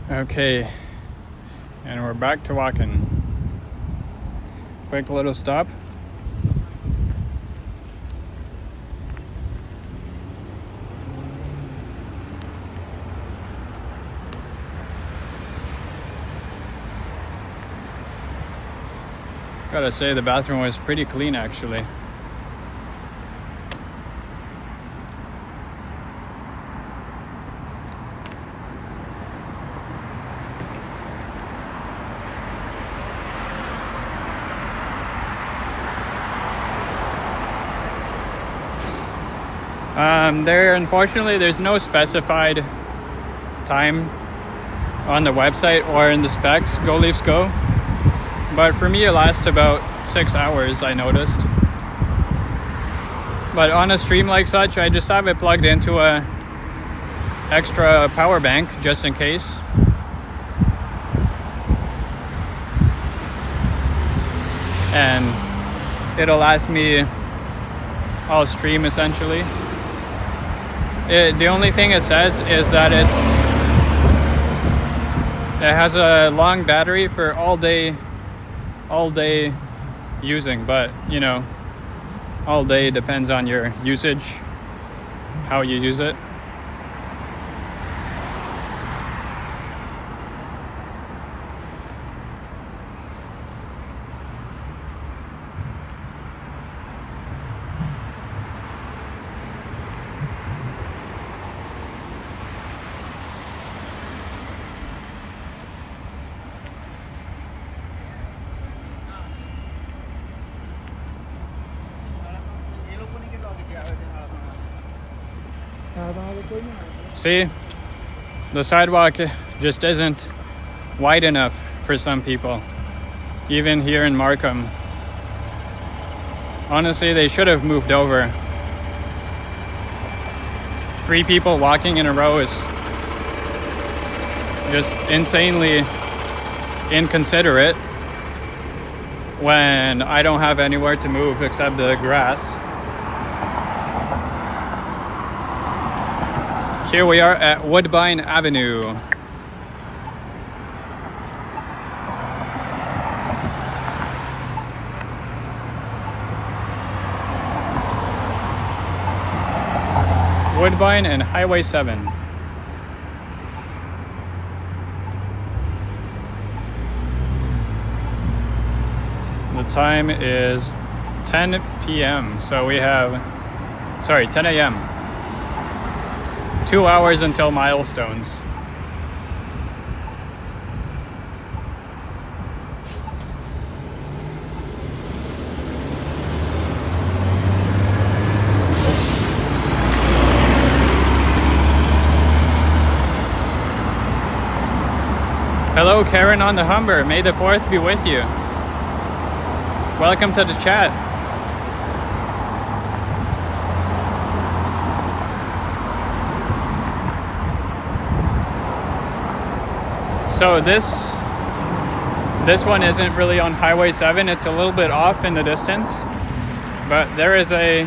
A: Okay, and we're back to walking. Quick little stop. Gotta say, the bathroom was pretty clean actually. Unfortunately, there's no specified time on the website or in the specs, Go Leafs Go. But for me, it lasts about 6 hours, I noticed. But on a stream like such, I just have it plugged into a extra power bank, just in case. And it'll last me all stream, essentially. The only thing it says is that it has a long battery for all day using, but you know, all day depends on your usage, how you use it. See, the sidewalk just isn't wide enough for some people, even here in Markham. Honestly, they should have moved over. 3 people walking in a row is just insanely inconsiderate when I don't have anywhere to move except the grass. Here we are at Woodbine Avenue. Woodbine and Highway 7. The time is 10 p.m. So we have, 10 a.m. 2 hours until Milestones. Hello, Karen on the Humber. May the 4th be with you. Welcome to the chat. So this one isn't really on Highway 7. It's a little bit off in the distance, but there is a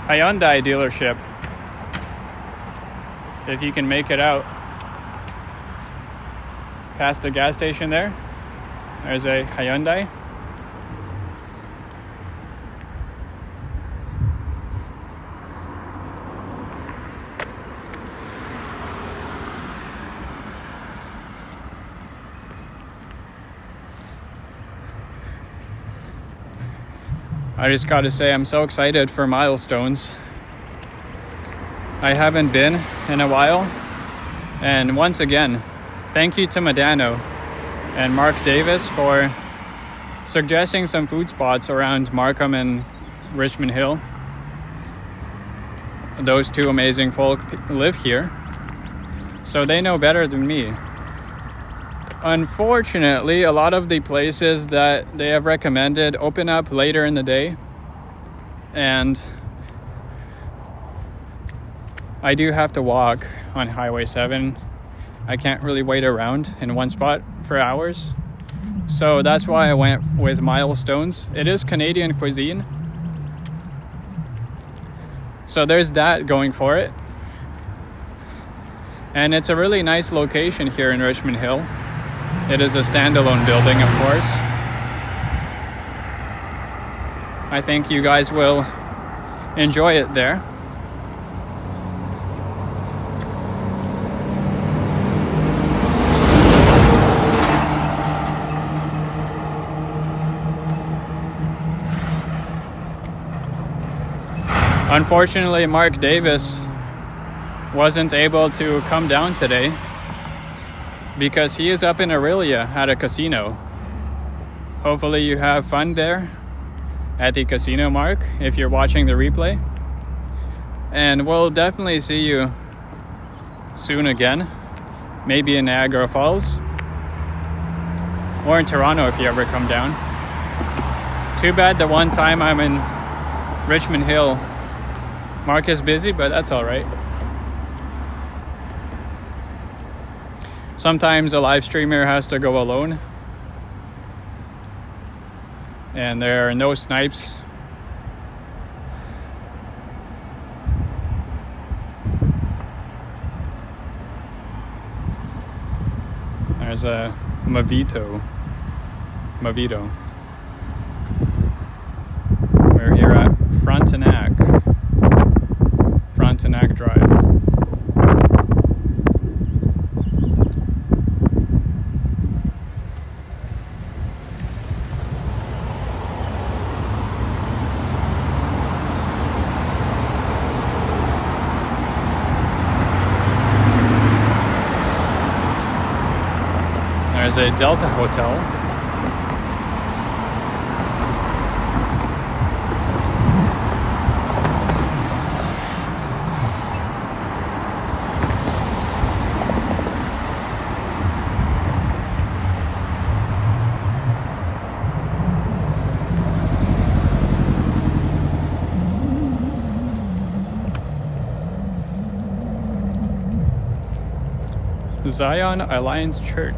A: Hyundai dealership, if you can make it out. Past the gas station there's a Hyundai. I just gotta say, I'm so excited for Milestones. I haven't been in a while, and once again, thank you to Madano and Mark Davis for suggesting some food spots around Markham and Richmond Hill. Those two amazing folk live here, so they know better than me. Unfortunately, a lot of the places that they have recommended open up later in the day, and I do have to walk on Highway 7. I can't really wait around in one spot for hours. So that's why I went with Milestones. It is Canadian cuisine, so there's that going for it. And it's a really nice location here in Richmond Hill. It is a standalone building, of course. I think you guys will enjoy it there. Unfortunately, Mark Davis wasn't able to come down today because he is up in Aurelia at a casino. Hopefully you have fun there at the casino, Mark, if you're watching the replay. And we'll definitely see you soon again, maybe in Niagara Falls or in Toronto if you ever come down. Too bad the one time I'm in Richmond Hill, Mark is busy, but that's all right. Sometimes a live streamer has to go alone, and there are no snipes. There's a Mavito. We're here at Frontenac Drive. There's a Delta Hotel. Zion Alliance Church.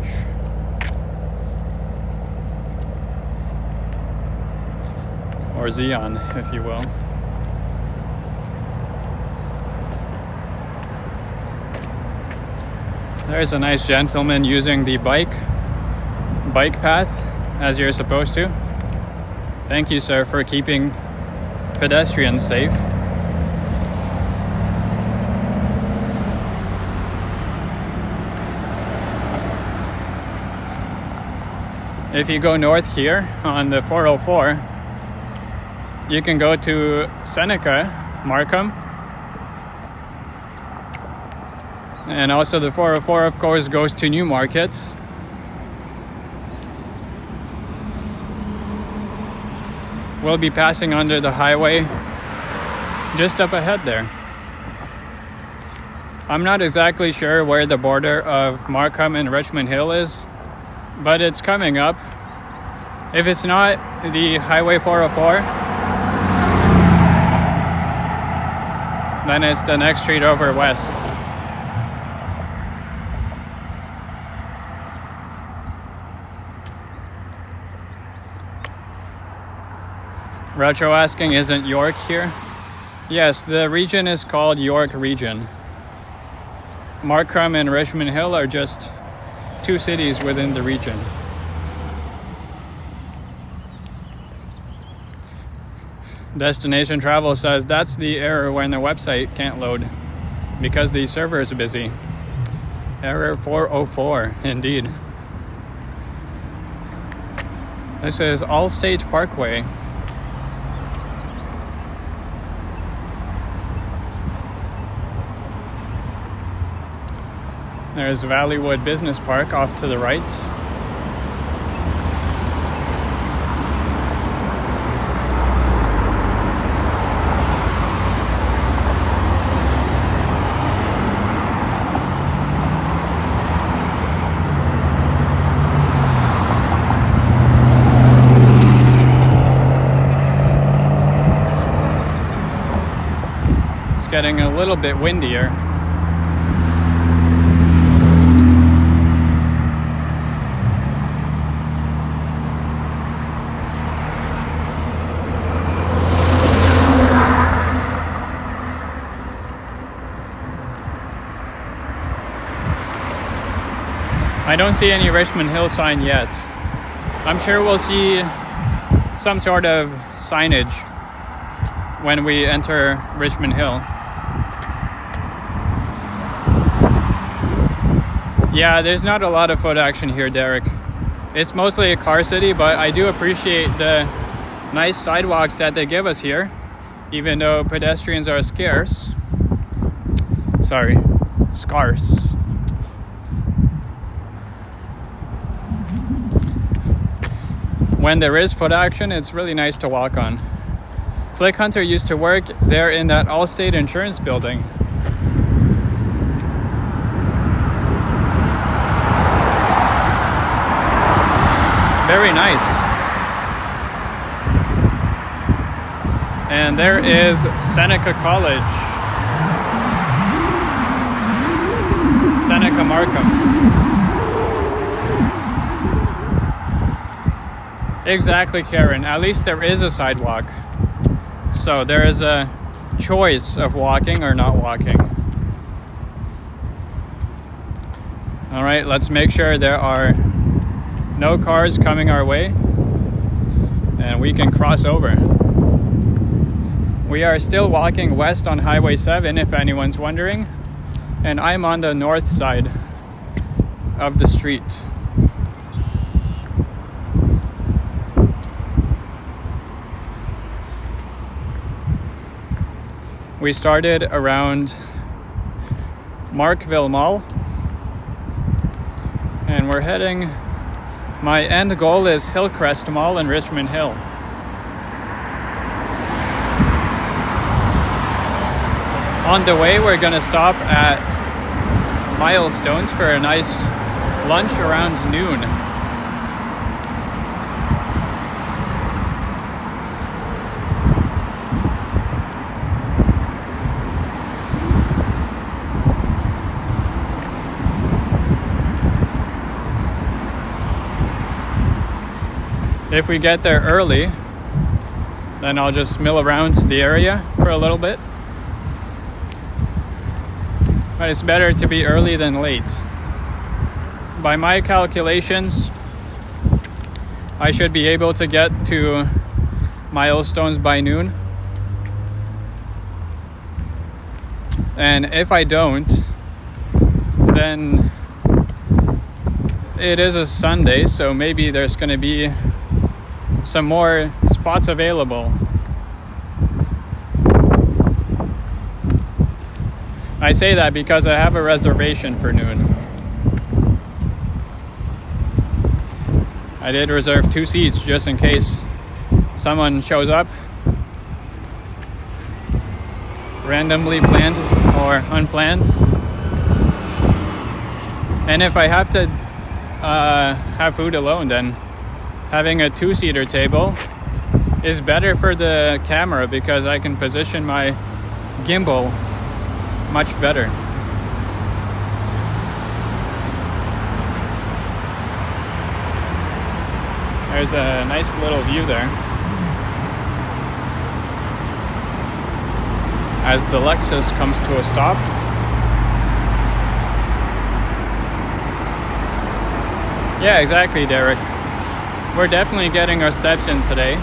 A: Or Zion, if you will. There's a nice gentleman using the bike path as you're supposed to. Thank you, sir, for keeping pedestrians safe. If you go north here on the 404, you can go to Seneca, Markham. And also the 404, of course, goes to Newmarket. We'll be passing under the highway just up ahead there. I'm not exactly sure where the border of Markham and Richmond Hill is but it's coming up. If it's not the Highway 404, then it's the next street over west. Retro asking, isn't York here? Yes, the region is called York Region. Markham and Richmond Hill are just 2 cities within the region. Destination Travel says that's the error when the website can't load because the server is busy. Error 404, indeed. This is Allstate Parkway. There's Valleywood Business Park off to the right. It's getting a little bit windier. I don't see any Richmond Hill sign yet. I'm sure we'll see some sort of signage when we enter Richmond Hill. Yeah, there's not a lot of foot action here, Derek. It's mostly a car city, but I do appreciate the nice sidewalks that they give us here, even though pedestrians are scarce. Sorry, scarce. When there is foot action, it's really nice to walk on. Flick Hunter used to work there in that Allstate insurance building. Very nice. And there is Seneca College. Seneca Markham. Exactly, Karen. At least there is a sidewalk. So there is a choice of walking or not walking. All right, let's make sure there are no cars coming our way and we can cross over. We are still walking west on Highway 7, if anyone's wondering, and I'm on the north side of the street. We started around Markville Mall, and we're heading, my end goal is Hillcrest Mall in Richmond Hill. On the way, we're gonna stop at Milestones for a nice lunch around noon. If we get there early, then I'll just mill around the area for a little bit. But it's better to be early than late. By my calculations, I should be able to get to Milestones by noon. And if I don't, then it is a Sunday, so maybe there's going to be some more spots available. I say that because I have a reservation for noon. I did reserve 2 seats just in case someone shows up, randomly planned or unplanned. And if I have to have food alone, then having a two-seater table is better for the camera because I can position my gimbal much better. There's a nice little view there as the Lexus comes to a stop. Yeah, exactly, Derek. We're definitely getting our steps in today.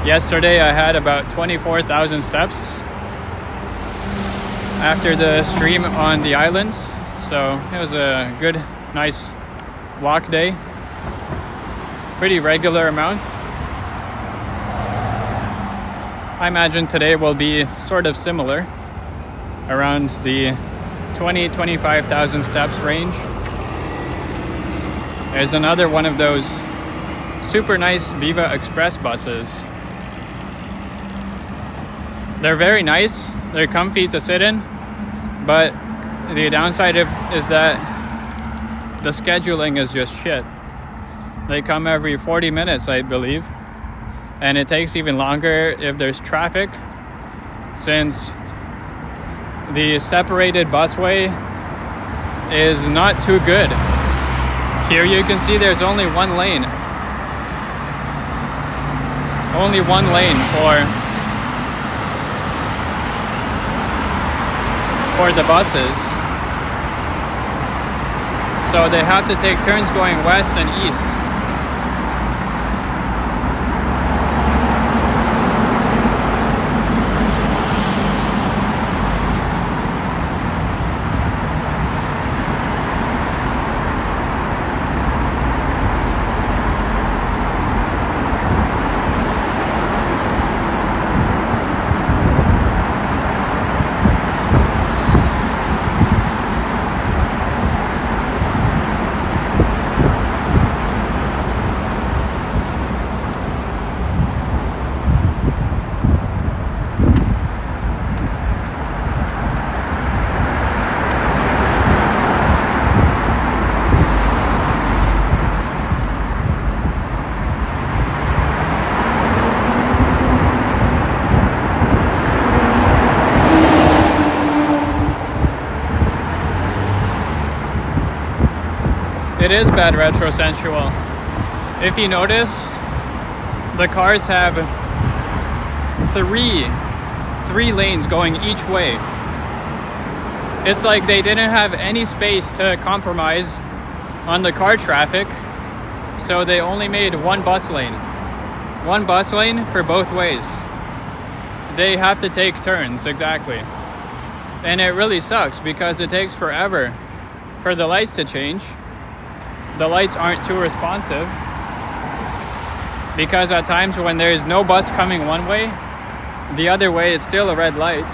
A: Yesterday I had about 24,000 steps after the stream on the islands, so it was a good, nice walk day. Pretty regular amount. I imagine today will be sort of similar, around the 25,000 steps range. There's another one of those super nice Viva Express buses. They're very nice, they're comfy to sit in, but the downside is that the scheduling is just shit. They come every 40 minutes, I believe, and it takes even longer if there's traffic, since the separated busway is not too good. Here you can see there's only one lane. Only one lane for the buses. So they have to take turns going west and east. It is bad retrosensual. If you notice, the cars have three lanes going each way. It's like they didn't have any space to compromise on the car traffic, so they only made one bus lane. One bus lane for both ways. They have to take turns, exactly. And it really sucks because it takes forever for the lights to change. The lights aren't too responsive because at times when there's no bus coming one way, the other way is still a red light.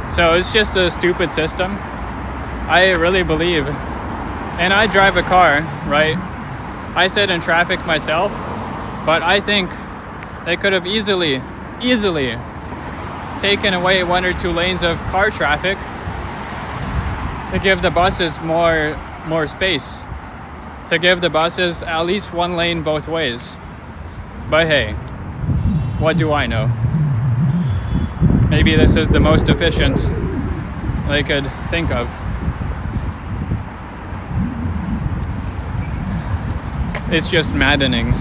A: So it's just a stupid system. I really believe, and I drive a car, right? I sit in traffic myself, but I think they could have easily taken away 1 or 2 lanes of car traffic to give the buses more space, to give the buses at least one lane both ways. But hey, what do I know? Maybe this is the most efficient they could think of. It's just maddening.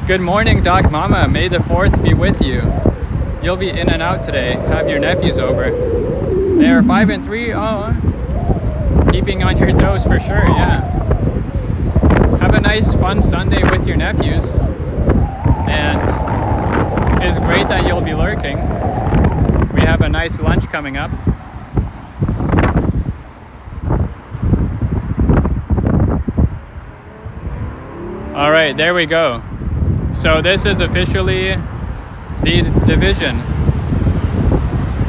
A: Good morning, Doc Mama. May the 4th be with you. You'll be in and out today. Have your nephews over. They are 5 and 3. Oh, keeping on your toes for sure, yeah. Have a nice, fun Sunday with your nephews. And it's great that you'll be lurking. We have a nice lunch coming up. All right, there we go. So this is officially the division.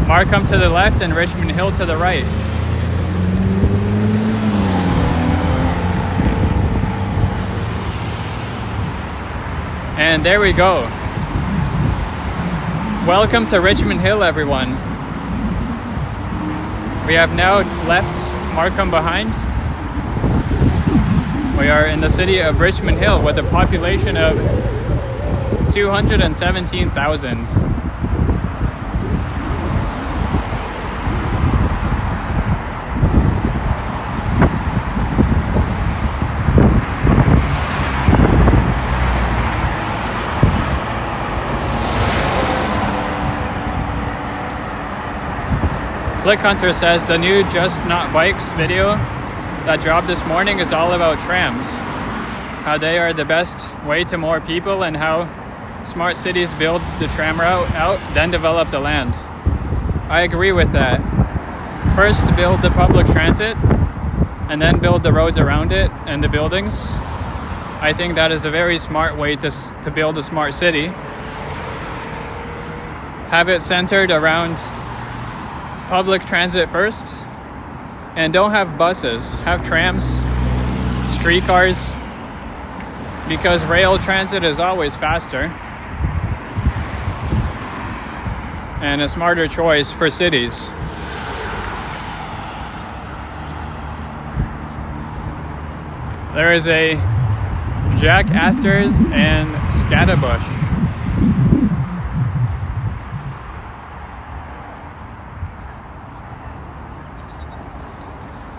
A: Markham to the left and Richmond Hill to the right. And there we go. Welcome to Richmond Hill, everyone. We have now left Markham behind. We are in the city of Richmond Hill with a population of 217,000. Flick Hunter says the new Just Not Bikes video that dropped this morning is all about trams. How they are the best way to more people and how smart cities build the tram route out, then develop the land. I agree with that. First build the public transit and then build the roads around it and the buildings. I think that is a very smart way to build a smart city. Have it centered around public transit first, and don't have buses, have trams, streetcars, because rail transit is always faster and a smarter choice for cities. There is a Jack Astor's and Scatterbush.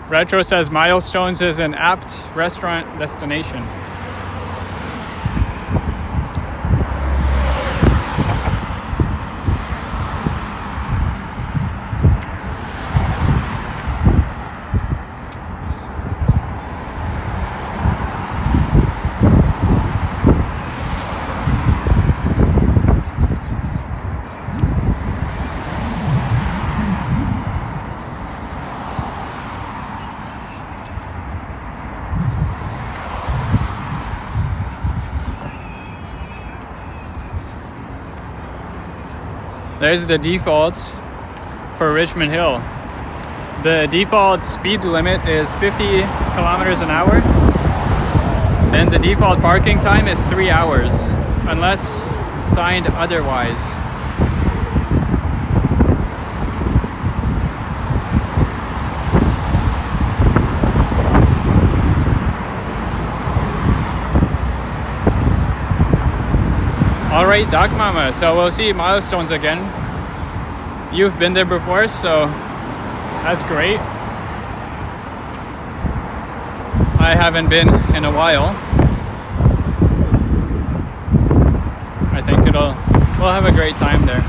A: Retro says Milestones is an apt restaurant destination. There's the default for Richmond Hill. The default speed limit is 50 kilometers an hour, and the default parking time is 3 hours, unless signed otherwise. All right, Doc Mama, so we'll see Milestones again. You've been there before, so that's great. I haven't been in a while. I think we'll have a great time there.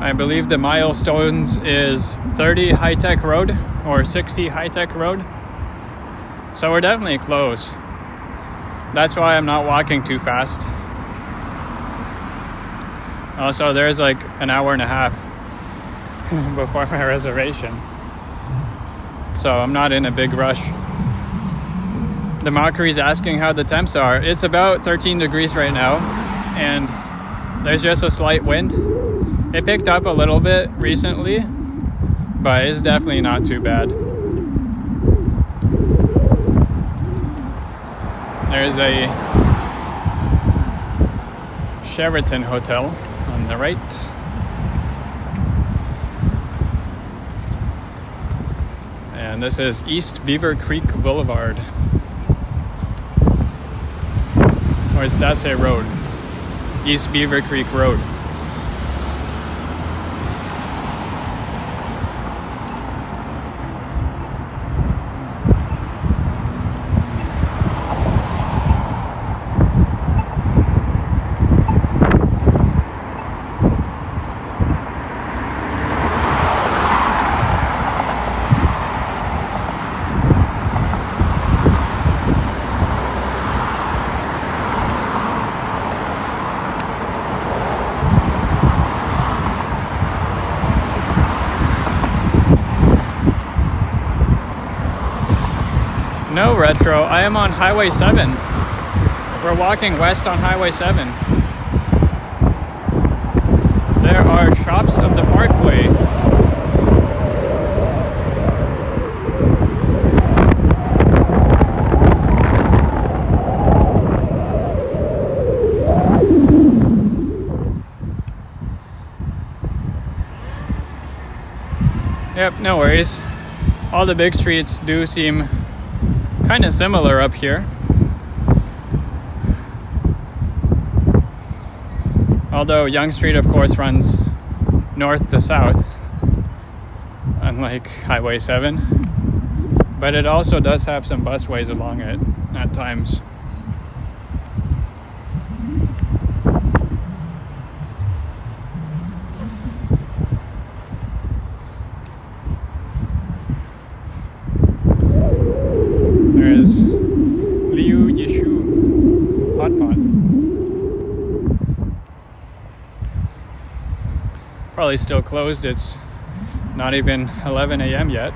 A: I believe the Milestones is 30 High-Tech Road or 60 High-Tech Road. So we're definitely close. That's why I'm not walking too fast. Also, there's like an hour and a half before my reservation. So I'm not in a big rush. The Mockery's asking how the temps are. It's about 13 degrees right now, and there's just a slight wind. It picked up a little bit recently, but it's definitely not too bad. There's a Sheraton Hotel on the right. And this is East Beaver Creek Boulevard. Or is that a road? East Beaver Creek Road. No, Retro. I am on Highway 7. We're walking west on Highway 7. There are shops of the Parkway. Yep, no worries. All the big streets do seem kind of similar up here. Although Yonge Street, of course, runs north to south, unlike Highway 7. But it also does have some busways along it at times. There's Liu Yishu Hot Pot. Probably still closed. It's not even 11 a.m. yet.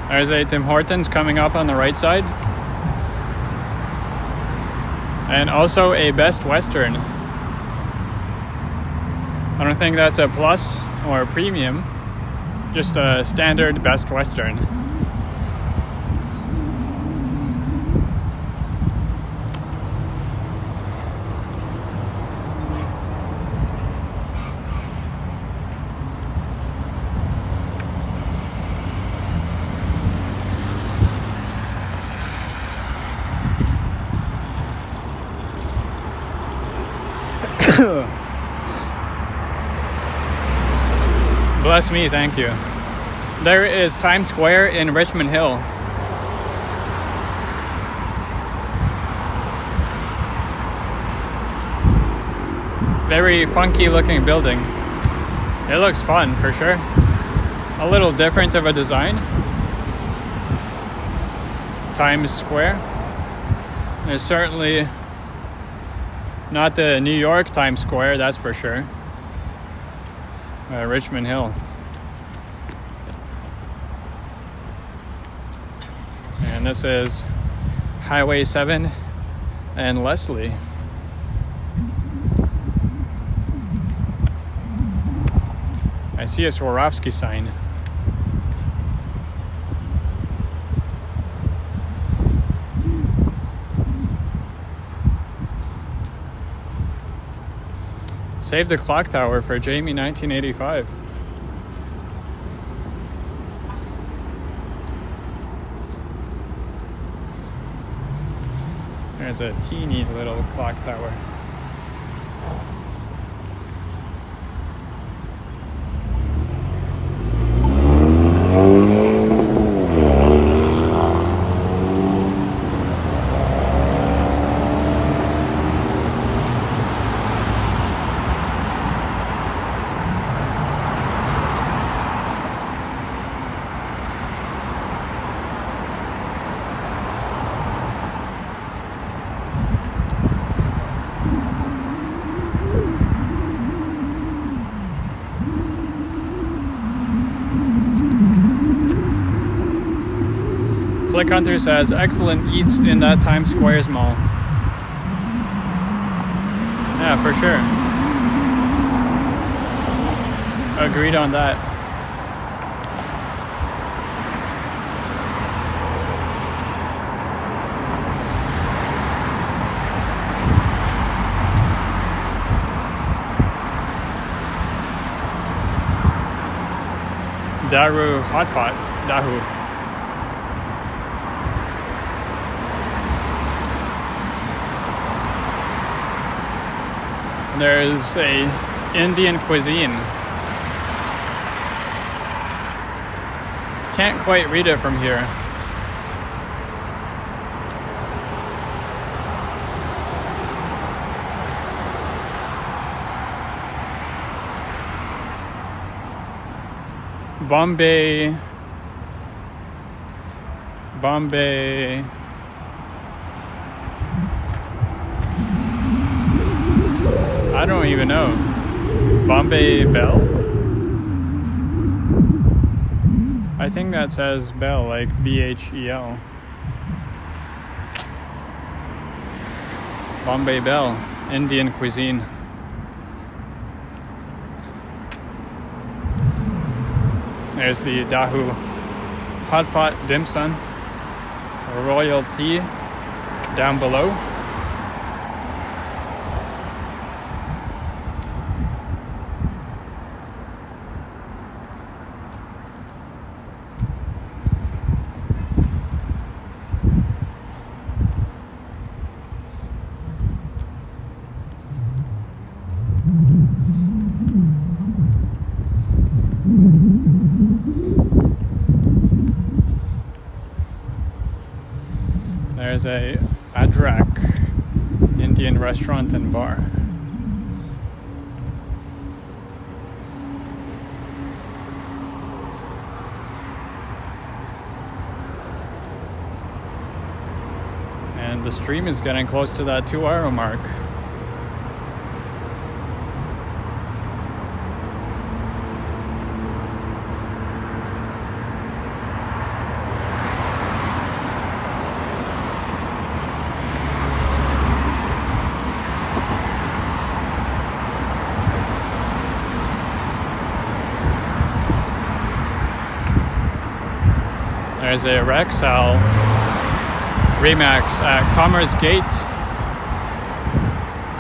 A: There's a Tim Hortons coming up on the right side. And also a Best Western. I don't think that's a plus or a premium, just a standard Best Western. Bless me, thank you. There is Times Square in Richmond Hill. Very funky looking building. It looks fun for sure. A little different of a design. Times Square. There's certainly not the New York Times Square, that's for sure. Richmond Hill. And this is Highway 7 and Leslie. I see a Swarovski sign. Save the clock tower for Jamie 1985. There's a teeny little clock tower. Flick Hunter says, excellent eats in that Times Square's mall. Yeah, for sure. Agreed on that. Daru Hot Pot. Dahu. There's a Indian cuisine. Can't quite read it from here. Bombay. I don't even know. Bombay Bell? I think that says Bell, like Bhel. Bombay Bell, Indian cuisine. There's the Dahu hot pot dim sum, royal tea down below. There's a Adrak Indian restaurant and bar. And the stream is getting close to that 2-hour mark. There's a Rexall Remax at Commerce Gate,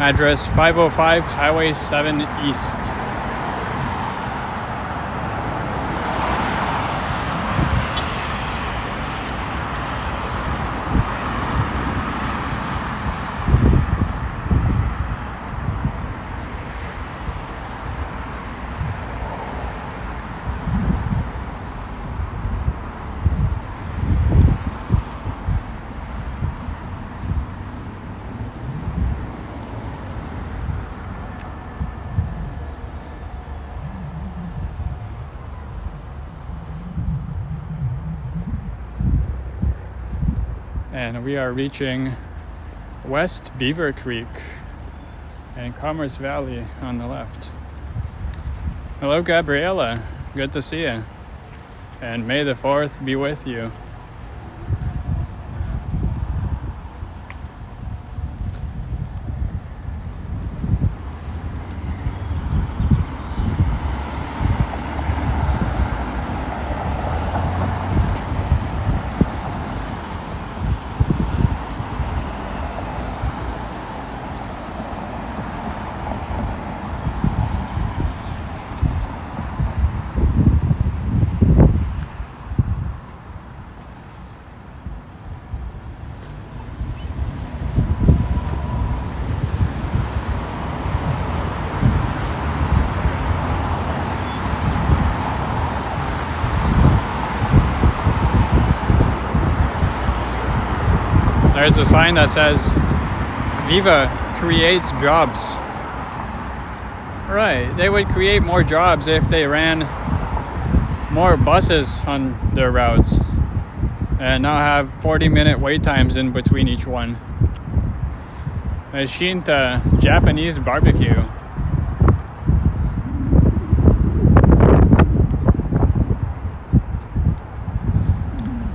A: address 505 Highway 7 East. And we are reaching West Beaver Creek and Commerce Valley on the left. Hello, Gabriella. Good to see you. And may the 4th be with you. There's a sign that says Viva creates jobs. Right, they would create more jobs if they ran more buses on their routes and not have 40-minute wait times in between each one. A Shinta Japanese barbecue.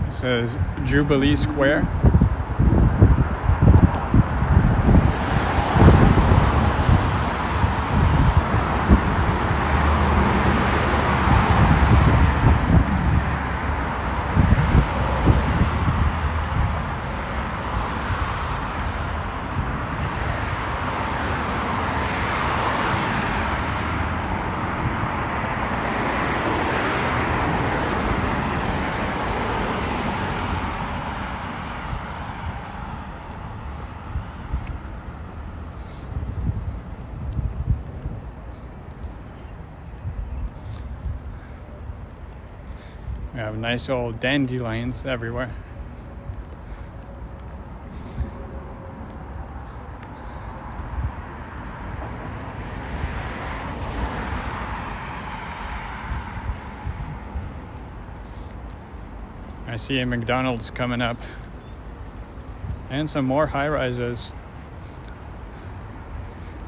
A: It says Jubilee Square. We have nice old dandelions everywhere. I see a McDonald's coming up. And some more high-rises.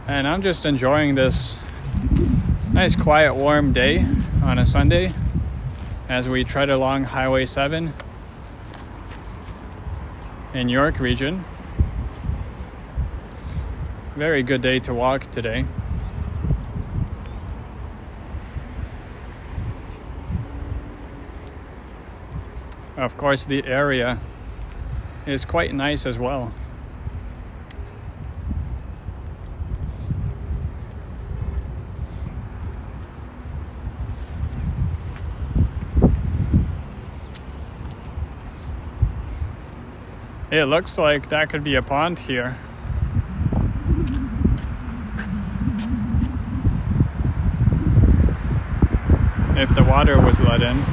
A: And I'm just enjoying this nice, quiet, warm day on a Sunday as we tread along Highway 7 in York region. Very good day to walk today. Of course, the area is quite nice as well. It looks like that could be a pond here. If the water was let in.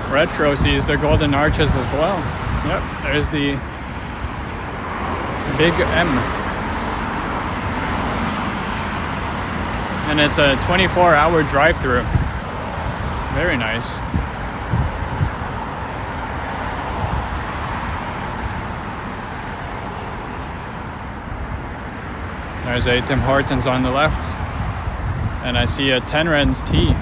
A: Retro sees the golden arches as well. Yep, there's the big M. And it's a 24-hour drive-through. Very nice. There's a Tim Hortons on the left. And I see a 10 Ren's Tea.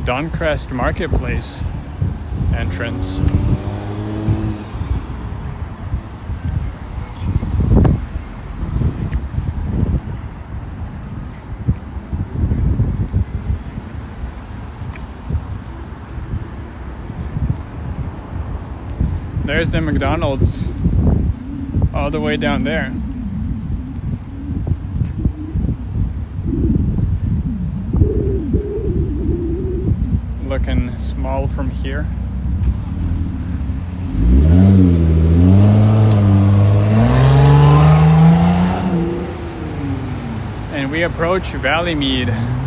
A: Donecrest Marketplace entrance. There's the McDonald's all the way down there. Looking small from here. And we approach Valleymead.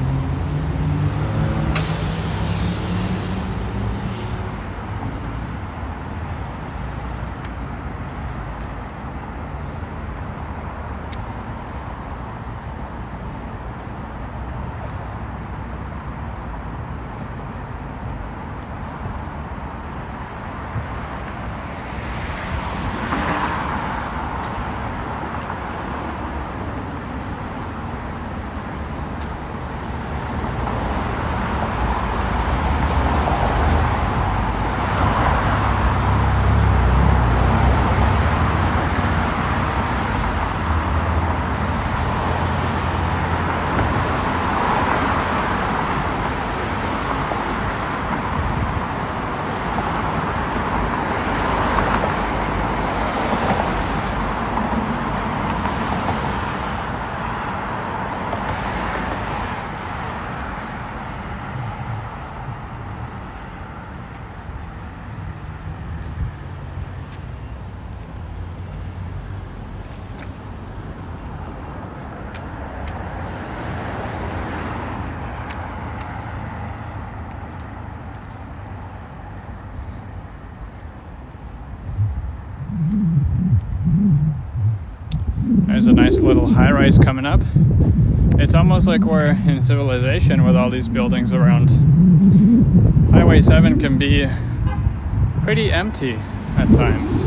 A: There's a nice little high-rise coming up. It's almost like we're in civilization with all these buildings around. Highway 7 can be pretty empty at times.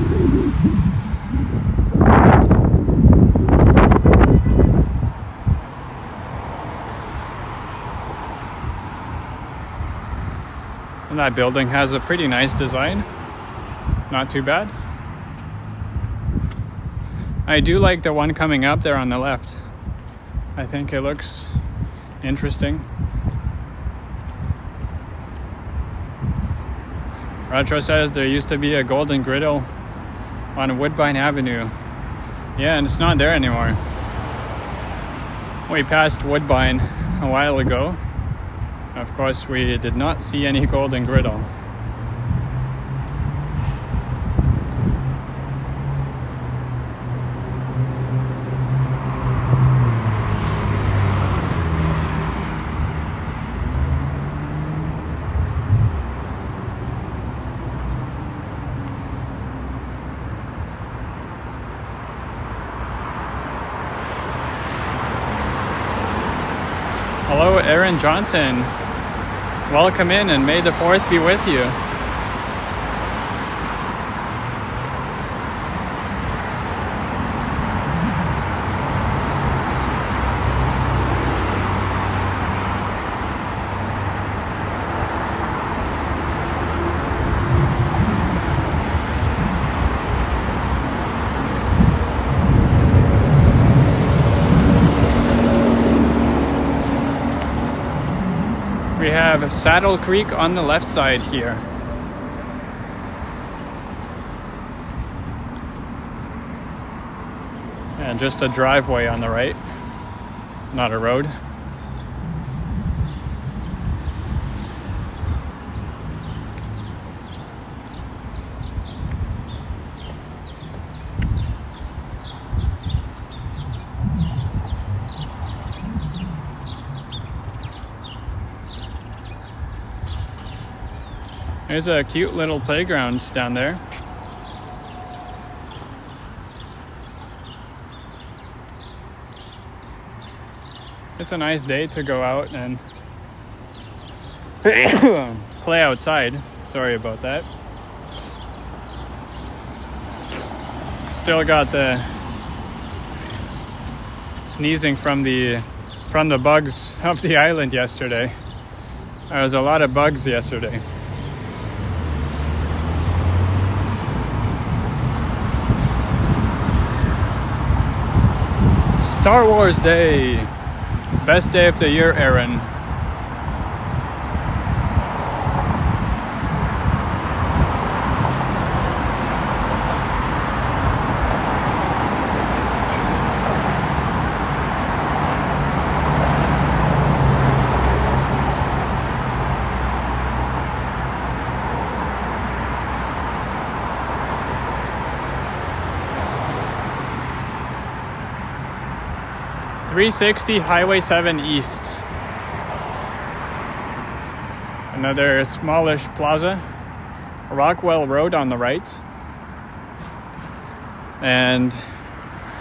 A: And that building has a pretty nice design. not too bad. I do like the one coming up there on the left. I think it looks interesting. Retro says there used to be a golden griddle on Woodbine Avenue. Yeah, and it's not there anymore. We passed Woodbine a while ago. Of course, we did not see any golden griddle. Hello, Aaron Johnson. Welcome in, and may the 4th be with you. We have Saddle Creek on the left side here. And just a driveway on the right, not a road. There's a cute little playground down there. It's a nice day to go out and play outside. Sorry about that. Still got the sneezing from the bugs of the island yesterday. There was a lot of bugs yesterday. Star Wars Day. Best day of the year, Aaron. .360 Highway 7 East. Another smallish plaza. Rockwell Road on the right. And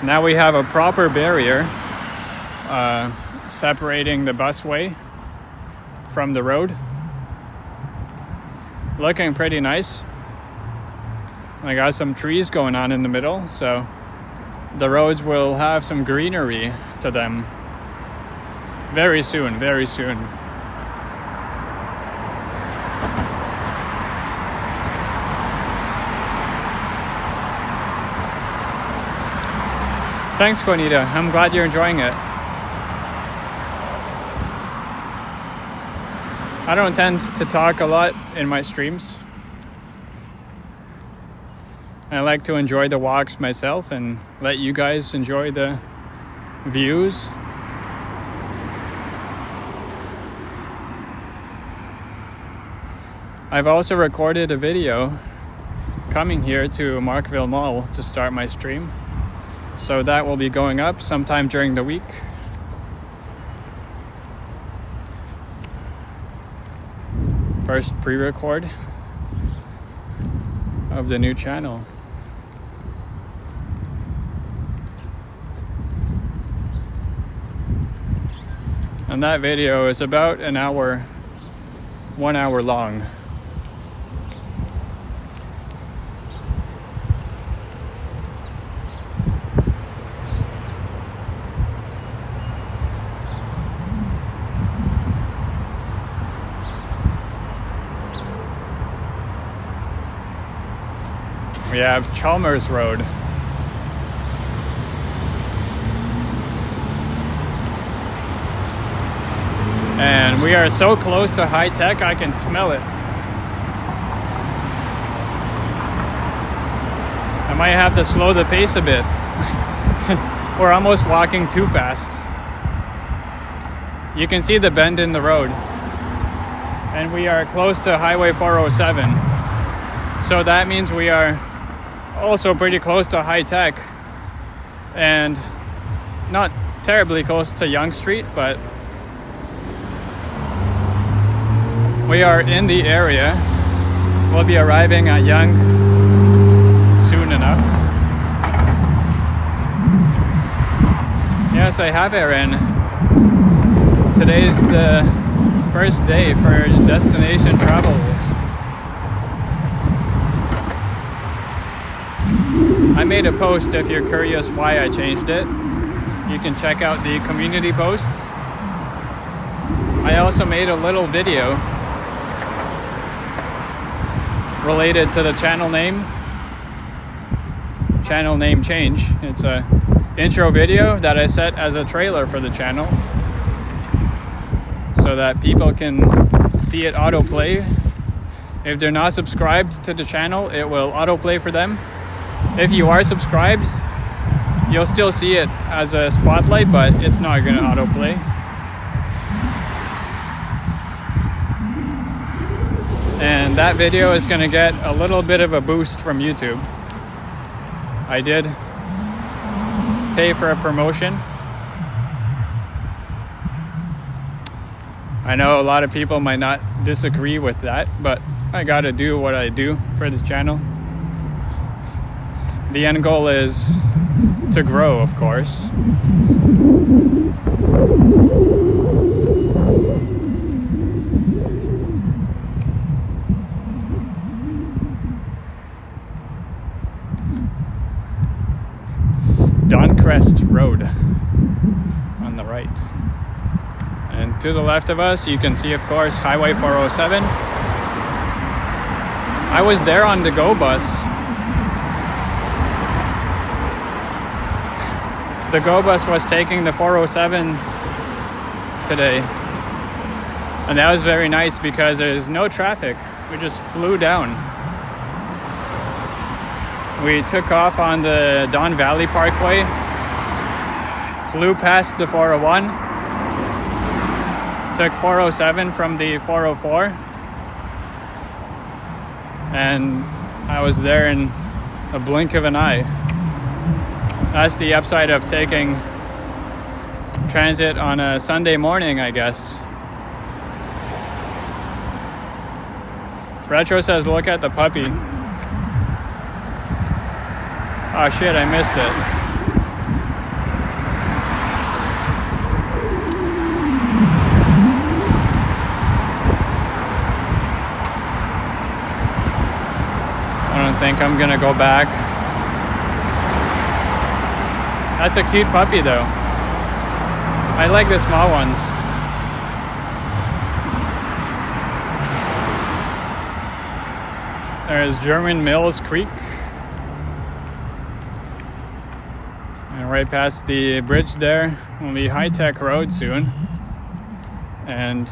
A: now we have a proper barrier separating the busway from the road. Looking pretty nice. I got some trees going on in the middle, so the roads will have some greenery to them very soon, very soon. Thanks, Juanita. I'm glad you're enjoying it. I don't tend to talk a lot in my streams. I like to enjoy the walks myself and let you guys enjoy the views. I've also recorded a video coming here to Markville Mall to start my stream. So that will be going up sometime during the week. First pre-record of the new channel. And that video is about 1 hour long. We have Chalmers Road. And we are so close to high tech, I can smell it. I might have to slow the pace a bit. We're almost walking too fast. You can see the bend in the road. And we are close to Highway 407. So that means we are also pretty close to high tech. And not terribly close to Yonge Street, but we are in the area. We'll be arriving at Yonge soon enough. Yes, I have Erin. Today's the first day for destination travels. I made a post if you're curious why I changed it. You can check out the community post. I also made a little video related to the channel name change. It's a intro video that I set as a trailer for the channel so that people can see it autoplay. If they're not subscribed to the channel, it will autoplay for them. If you are subscribed, you'll still see it as a spotlight, but it's not going to autoplay. And that video is going to get a little bit of a boost from YouTube. I did pay for a promotion. I know a lot of people might not disagree with that, but I gotta do what I do for the channel. The end goal is to grow, of course. Hillcrest Road on the right. And to the left of us, you can see, of course, Highway 407. I was there on the GO bus. The GO bus was taking the 407 today. And that was very nice because there's no traffic. We just flew down. We took off on the Don Valley Parkway, flew past the 401, took 407 from the 404, and I was there in a blink of an eye. That's the upside of taking transit on a Sunday morning, I guess. Retro says, look at the puppy. Oh shit, I missed it. I don't think I'm gonna go back. That's a cute puppy though. I like the small ones. There's German Mills Creek. And right past the bridge there will be High Tech Road soon. And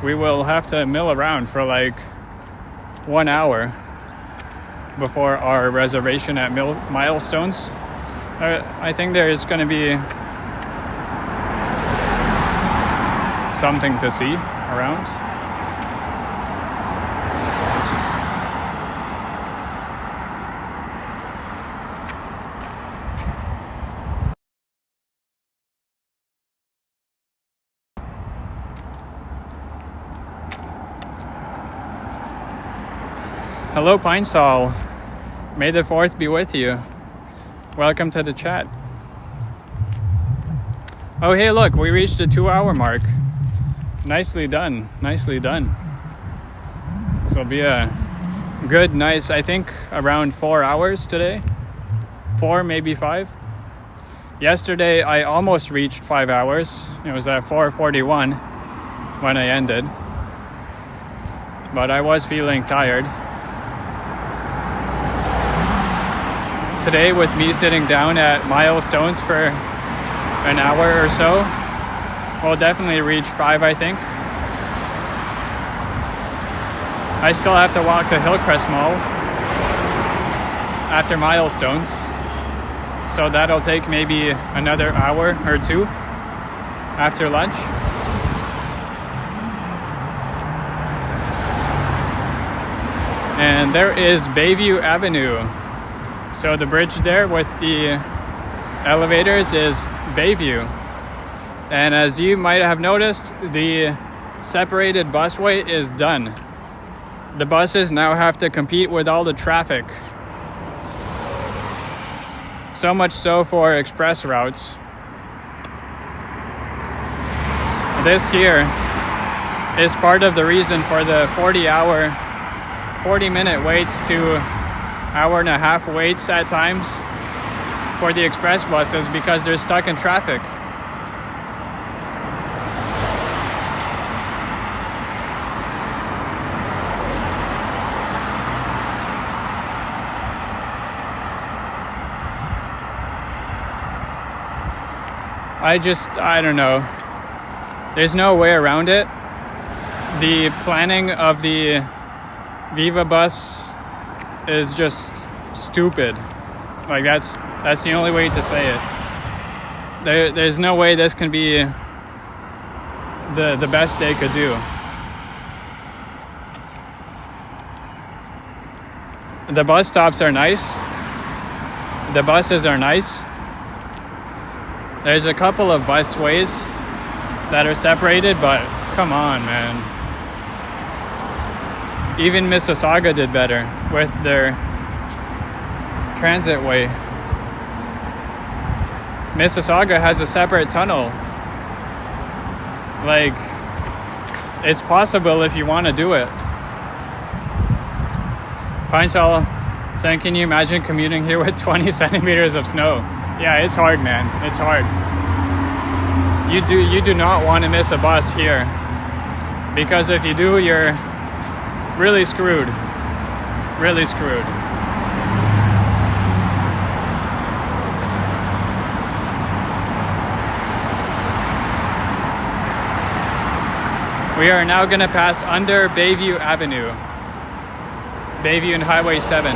A: we will have to mill around for like 1 hour before our reservation at Milestones. I think there's going to be something to see around. Hello, Pine Sol. May the 4th be with you. Welcome to the chat. Oh, hey, look, we reached the 2-hour mark. Nicely done, nicely done. This will be a good, nice, I think around 4 hours today. 4, maybe 5. Yesterday, I almost reached 5 hours. It was at 4:41 when I ended. But I was feeling tired. today with me sitting down at Milestones for an hour or so. We'll definitely reach 5, I think. I still have to walk to Hillcrest Mall after Milestones. So that'll take maybe another hour or 2 after lunch. And there is Bayview Avenue. So the bridge there with the elevators is Bayview. And as you might have noticed, the separated busway is done. The buses now have to compete with all the traffic. So much so for express routes. This here is part of the reason for the 40-minute waits to hour-and-a-half waits at times for the express buses because they're stuck in traffic. I don't know. There's no way around it. The planning of the Viva bus is just stupid. Like that's the only way to say it. There's no way this can be the best they could do. The bus stops are nice. The buses are nice. There's a couple of busways that are separated, but come on, man. Even Mississauga did better with their transit way. Mississauga has a separate tunnel. Like, it's possible if you want to do it. Pine Sol saying, can you imagine commuting here with 20 centimeters of snow? Yeah, it's hard, man. It's hard. You do not want to miss a bus here. Because if you do, you're really screwed. Really screwed. We are now going to pass under Bayview Avenue. Bayview and Highway 7.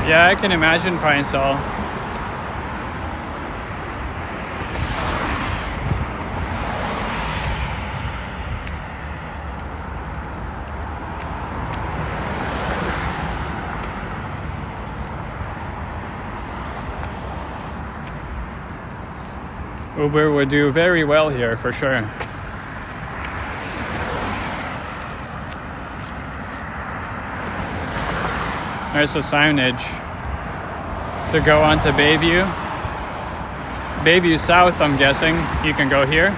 A: Yeah, I can imagine Pine Sol. Uber would do very well here for sure. There's the signage to go onto Bayview. Bayview South, I'm guessing. You can go here.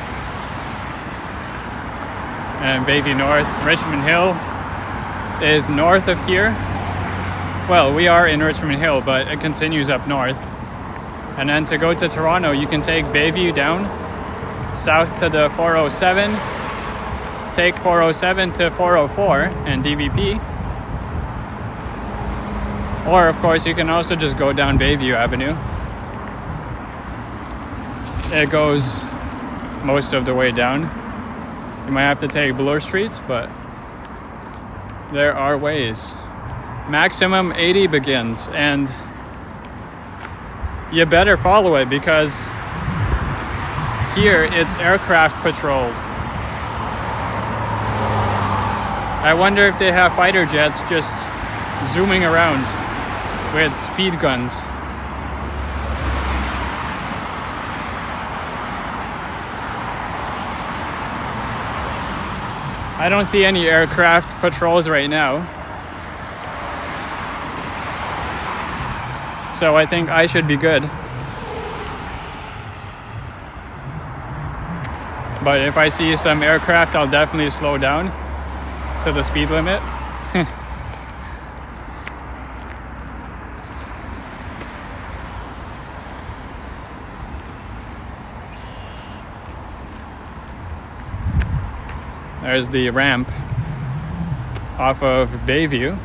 A: And Bayview North. Richmond Hill is north of here. Well, we are in Richmond Hill, but it continues up north. And then to go to Toronto, you can take Bayview down, south to the 407, take 407 to 404 and DVP. Or, of course, you can also just go down Bayview Avenue. It goes most of the way down. You might have to take Bloor Street, but there are ways. Maximum 80 begins, and you better follow it, because here it's aircraft patrolled. I wonder if they have fighter jets just zooming around with speed guns. I don't see any aircraft patrols right now. So I think I should be good. But if I see some aircraft, I'll definitely slow down to the speed limit. There's the ramp off of Bayview.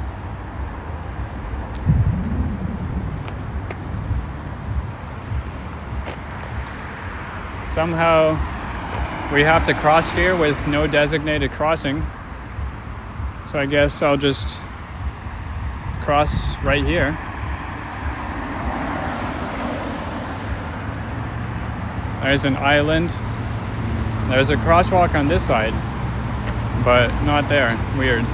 A: Somehow we have to cross here with no designated crossing. So I guess I'll just cross right here. There's an island. There's a crosswalk on this side, but not there. Weird.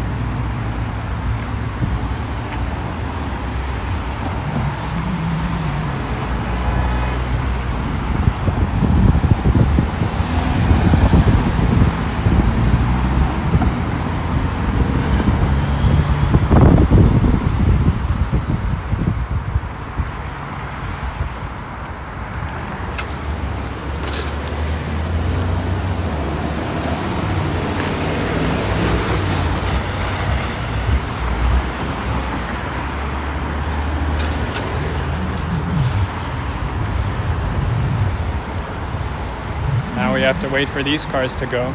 A: Now we have to wait for these cars to go.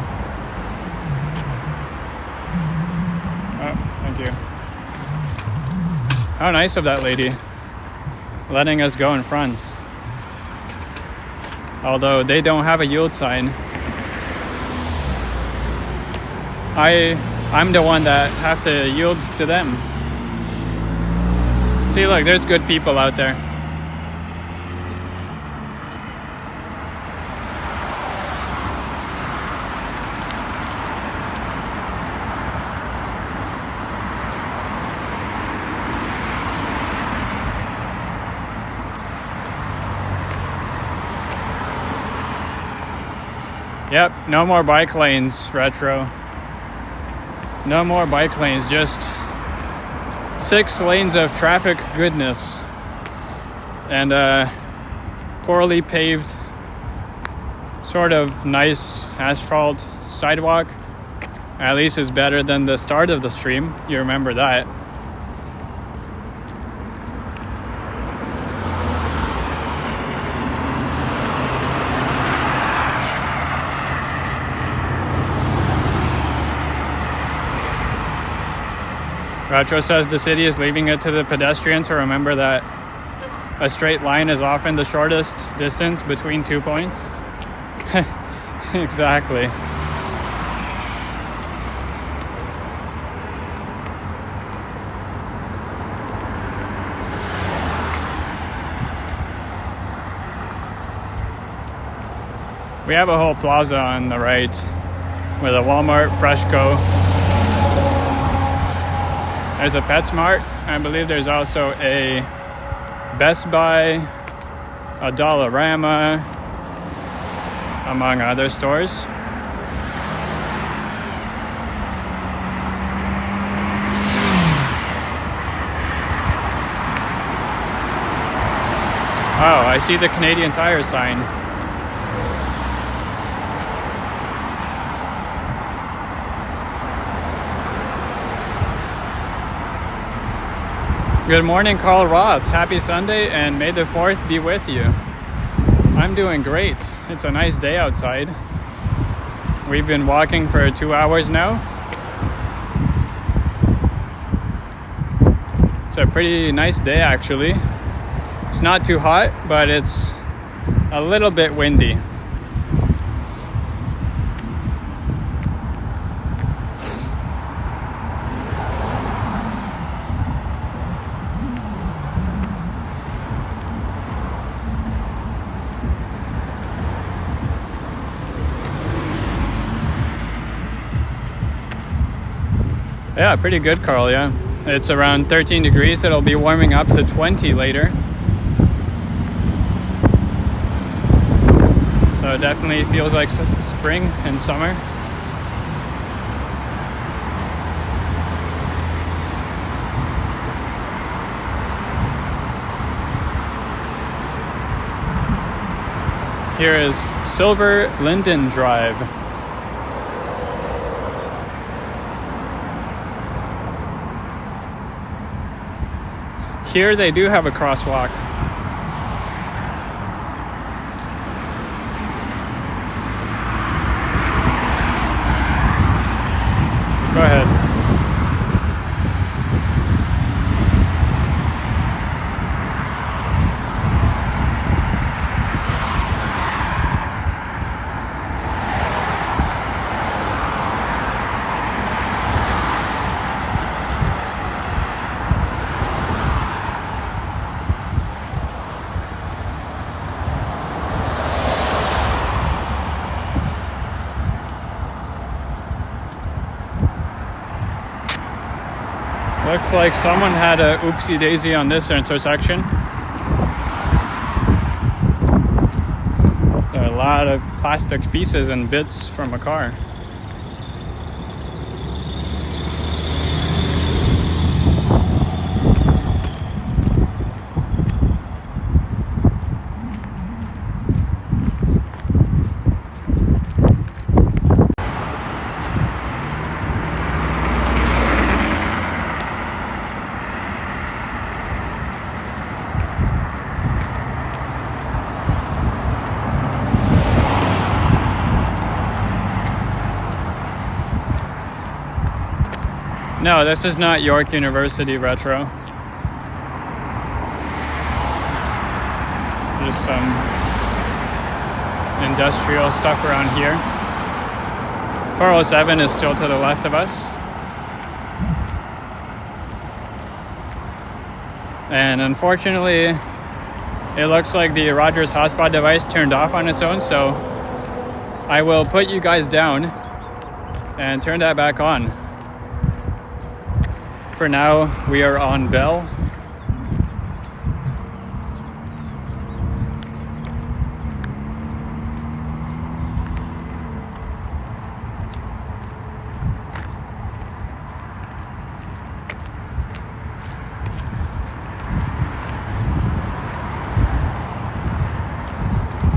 A: Oh, thank you. How nice of that lady, letting us go in front. Although they don't have a yield sign. I'm the one that have to yield to them. See, look, there's good people out there. Yep, no more bike lanes, Retro. No more bike lanes, just 6 lanes of traffic goodness. And poorly paved, sort of nice asphalt sidewalk. At least it's better than the start of the stream. You remember that. Retro says the city is leaving it to the pedestrian to remember that a straight line is often the shortest distance between 2 points. Exactly. We have a whole plaza on the right with a Walmart, Freshco. There's a PetSmart. I believe there's also a Best Buy, a Dollarama, among other stores. Oh, I see the Canadian Tire sign. Good morning, Carl Roth. Happy Sunday, and may the 4th be with you. I'm doing great. It's a nice day outside. We've been walking for 2 hours now. It's a pretty nice day, actually. It's not too hot, but it's a little bit windy. Yeah, pretty good, Carl, yeah. It's around 13 degrees. It'll be warming up to 20 later. So it definitely feels like spring and summer. Here is Silver Linden Drive. Here they do have a crosswalk. Go ahead. Looks like someone had a oopsie daisy on this intersection. There are a lot of plastic pieces and bits from a car. No, this is not York University Retro. Just some industrial stuff around here. 407 is still to the left of us. And unfortunately, it looks like the Rogers hotspot device turned off on its own, so I will put you guys down and turn that back on. For now, we are on Bell.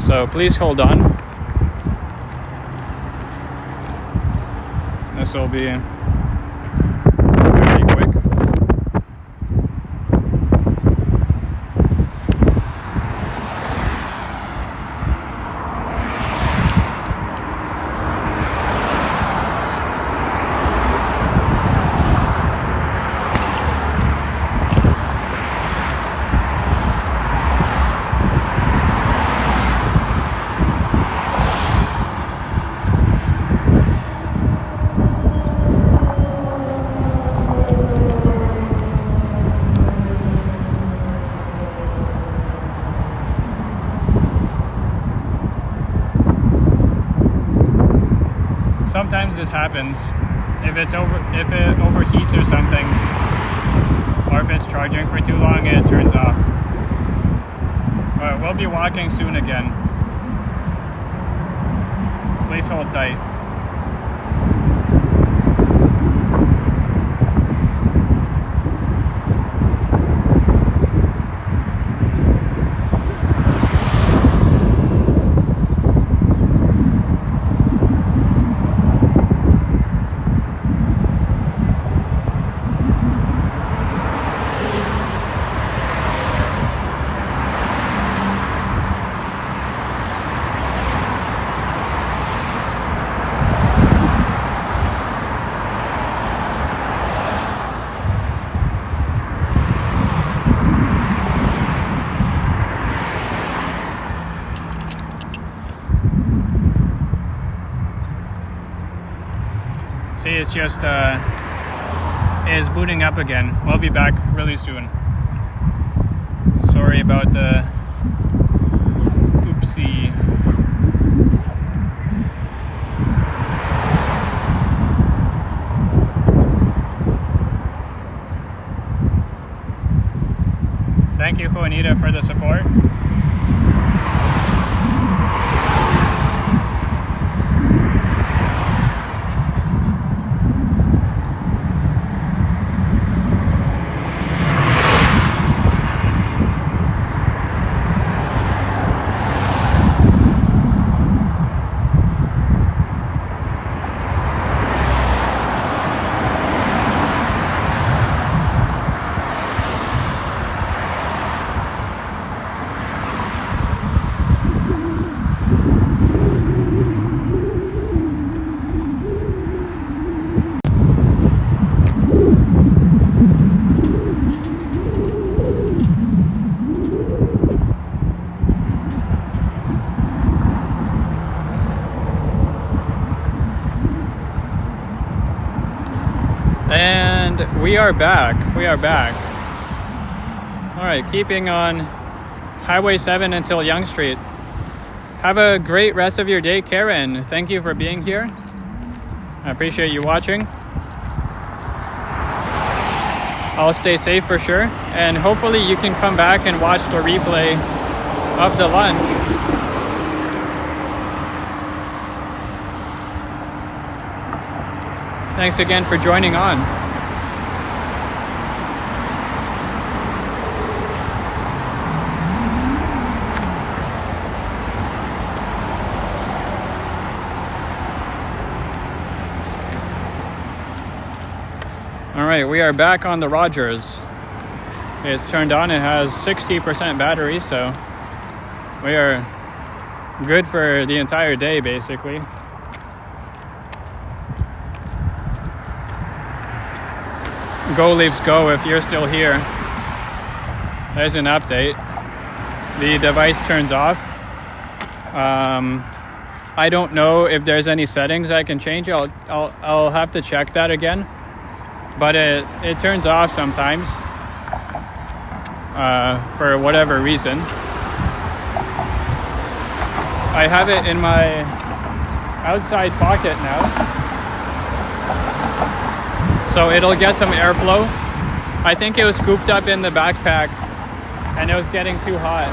A: So please hold on. This will be very quick. Sometimes this happens. If it overheats or something, or if it's charging for too long, it turns off. But we'll be walking soon again. Please hold tight. See, it's just is booting up again. We'll be back really soon. Sorry about the oopsie. Thank you, Juanita, for the support. And we are back. All right, keeping on Highway 7 until Yonge Street. Have a great rest of your day, Karen. Thank you for being here. I appreciate you watching. I'll stay safe for sure. And hopefully you can come back and watch the replay of the lunch. Thanks again for joining on. All right, we are back on the Rogers. It's turned on. It has 60% battery, so we are good for the entire day, basically. Go Leafs go if you're still here. There's an update. The device turns off. I don't know if there's any settings I can change. I'll have to check that again. But it turns off sometimes for whatever reason. I have it in my outside pocket now. So it'll get some airflow. I think it was scooped up in the backpack and it was getting too hot.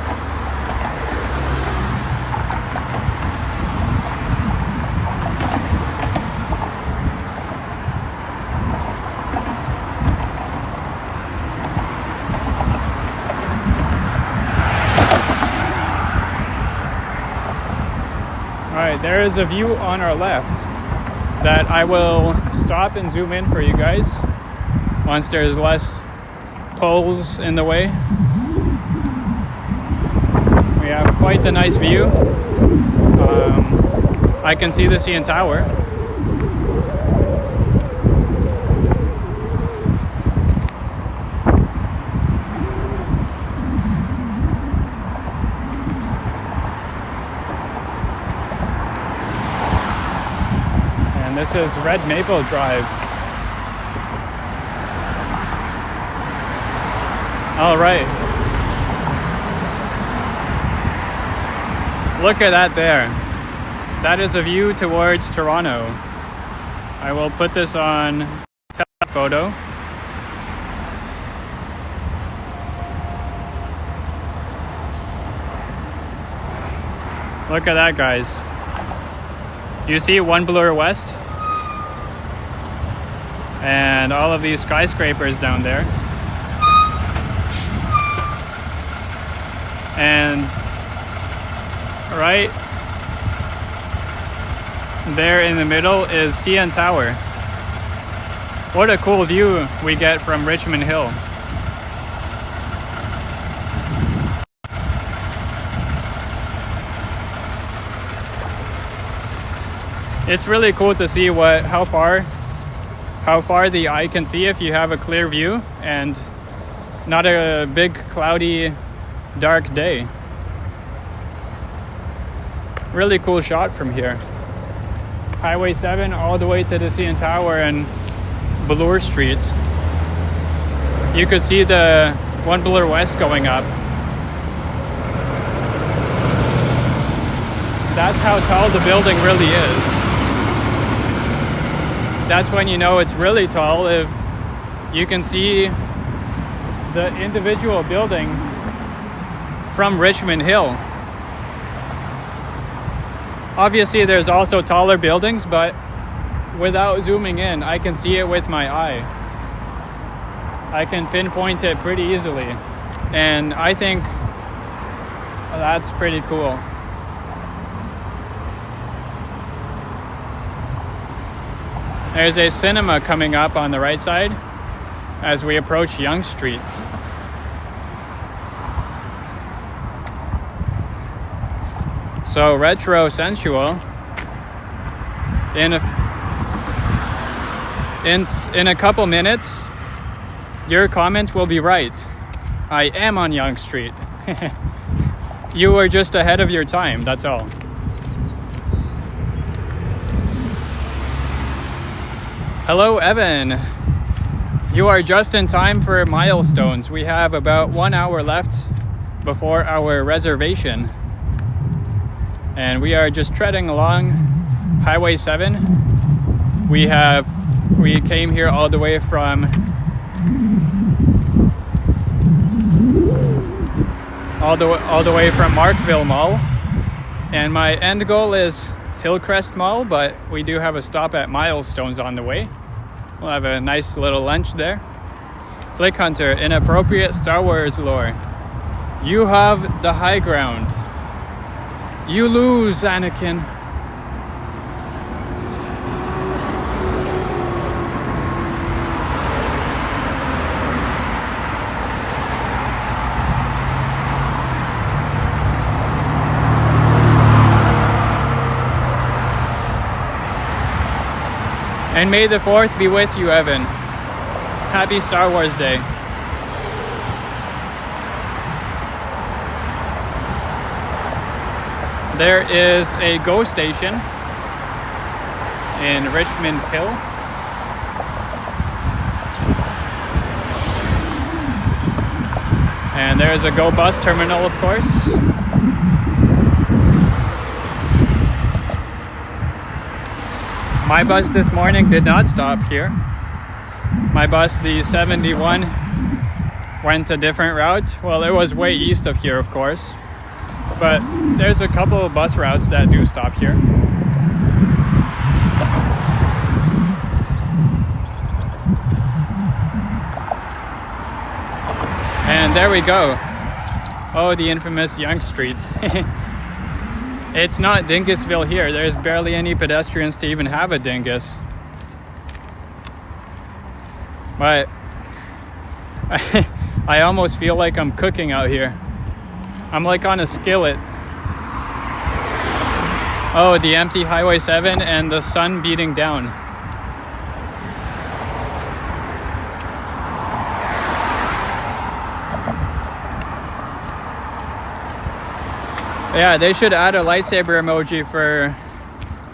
A: All right, there is a view on our left that I will stop and zoom in for you guys once there's less poles in the way. We have quite the nice view. I can see the CN Tower. This is Red Maple Drive. All right. Look at that there. That is a view towards Toronto. I will put this on telephoto. Look at that, guys. You see One Bloor West? And all of these skyscrapers down there. And right there in the middle is CN Tower. What a cool view we get from Richmond Hill. It's really cool to see how far the eye can see if you have a clear view and not a big cloudy dark day. Really cool shot from here. Highway 7 all the way to the CN Tower and Bloor Street. You could see the One Bloor West going up. That's how tall the building really is. That's when you know it's really tall, if you can see the individual building from Richmond Hill. Obviously there's also taller buildings, but without zooming in, I can see it with my eye. I can pinpoint it pretty easily, and I think that's pretty cool. There's a cinema coming up on the right side as we approach Yonge Street. So retro sensual. In a couple minutes, your comment will be right. I am on Yonge Street. You were just ahead of your time, that's all. Hello, Evan. You are just in time for Milestones. We have about 1 hour left before our reservation. And we are just treading along Highway 7. We came here all the way from Markham Mall. And my end goal is Hillcrest Mall, but we do have a stop at Milestones on the way. We'll have a nice little lunch there. Flick Hunter, inappropriate Star Wars lore. You have the high ground. You lose, Anakin. And may the 4th be with you, Evan. Happy Star Wars Day. There is a GO station in Richmond Hill. And there's a GO bus terminal, of course. My bus this morning did not stop here. My bus, the 71, went a different route. Well, it was way east of here, of course. But there's a couple of bus routes that do stop here. And there we go. Oh, the infamous Yonge Street. It's not Dingusville here. There's barely any pedestrians to even have a dingus. But I almost feel like I'm cooking out here. I'm like on a skillet. Oh, the empty Highway 7 and the sun beating down. Yeah, they should add a lightsaber emoji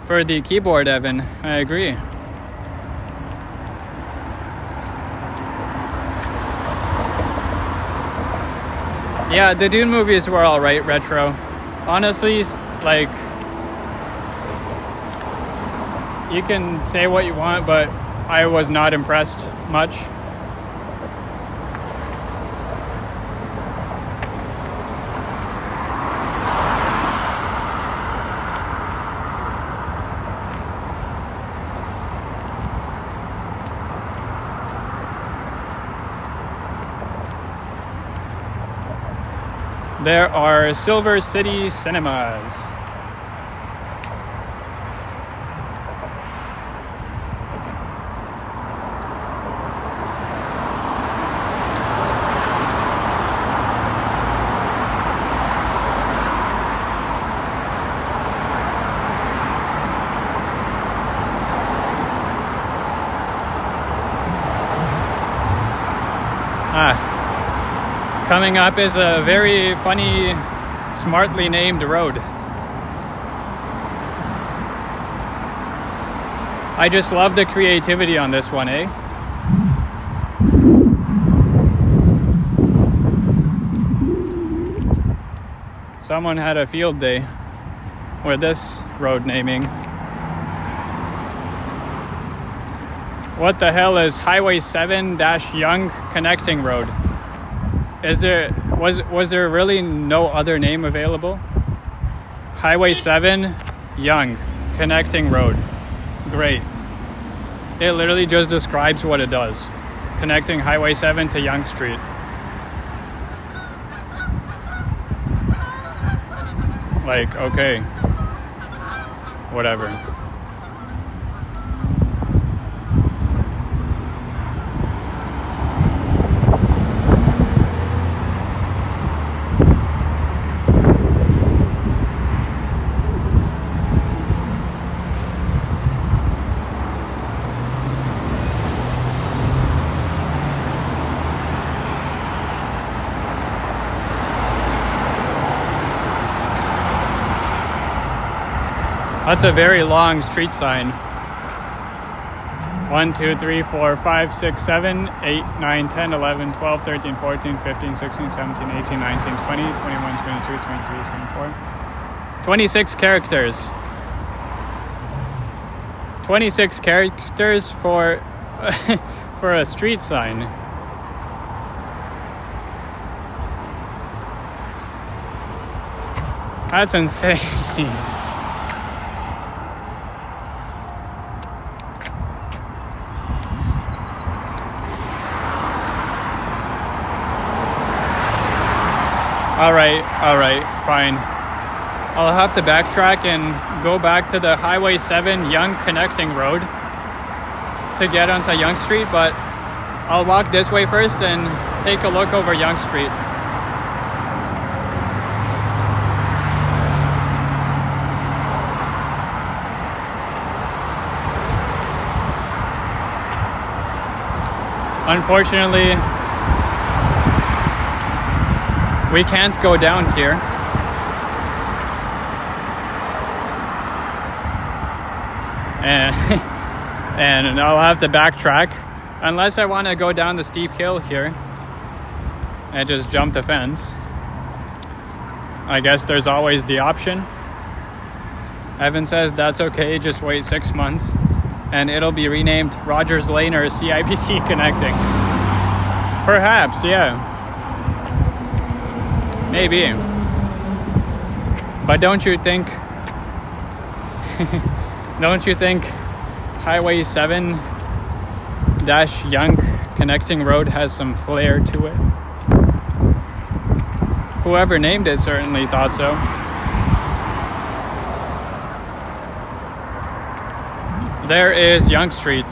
A: for the keyboard, Evan. I agree. Yeah, the Dune movies were alright, retro. Honestly, like, you can say what you want, but I was not impressed much. There are Silver City Cinemas. Coming up is a very funny, smartly named road. I just love the creativity on this one, eh? Someone had a field day with this road naming. What the hell is Highway 7-Yonge Connecting Road? Is there, Was there really no other name available? Highway 7, Young, connecting road. Great. It literally just describes what it does. Connecting Highway 7 to Young Street. Like, okay. Whatever. That's a very long street sign. 1, 2, 3, 4, 5, 6, 7, 8, 9, 10, 11, 12, 13, 14, 15, 16, 17, 18, 19, 20, 21, 22, 23, 24. 26 characters. 26 characters for for a street sign. That's insane. All right, fine. I'll have to backtrack and go back to the Highway 7 Young connecting road to get onto Young Street, but I'll walk this way first and take a look over Young Street. Unfortunately, we can't go down here. And I'll have to backtrack unless I want to go down the steep hill here and just jump the fence. I guess there's always the option. Evan says that's okay, just wait 6 months and it'll be renamed Rogers Lane or CIBC Connecting. Perhaps, yeah. Maybe. But don't you think Highway 7 Young connecting road has some flair to it? Whoever named it certainly thought so. There is Young Street.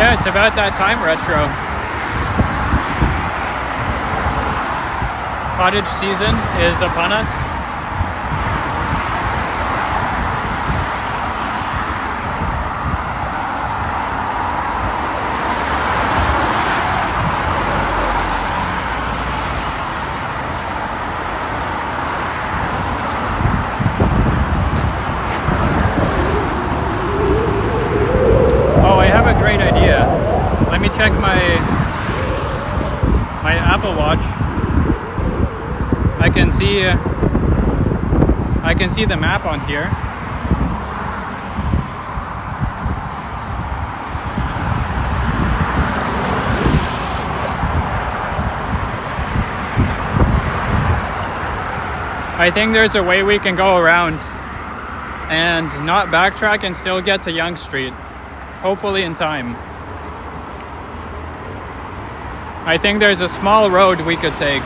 A: Yeah, it's about that time, Retro. Cottage season is upon us. Let me check my Apple Watch. I can see the map on here. I think there's a way we can go around and not backtrack and still get to Young Street, hopefully in time. I think there's a small road we could take.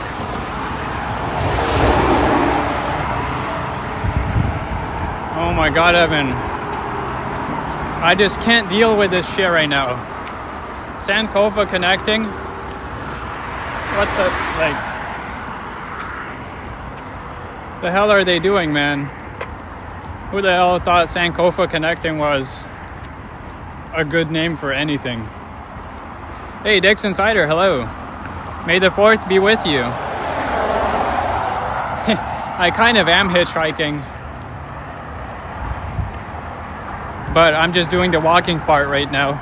A: Oh my God, Evan. I just can't deal with this shit right now. Sankofa connecting What the, like, the hell are they doing, man? Who the hell thought Sankofa Connecting was a good name for anything? Hey, Dix Insider, hello. May the 4th be with you. I kind of am hitchhiking, but I'm just doing the walking part right now.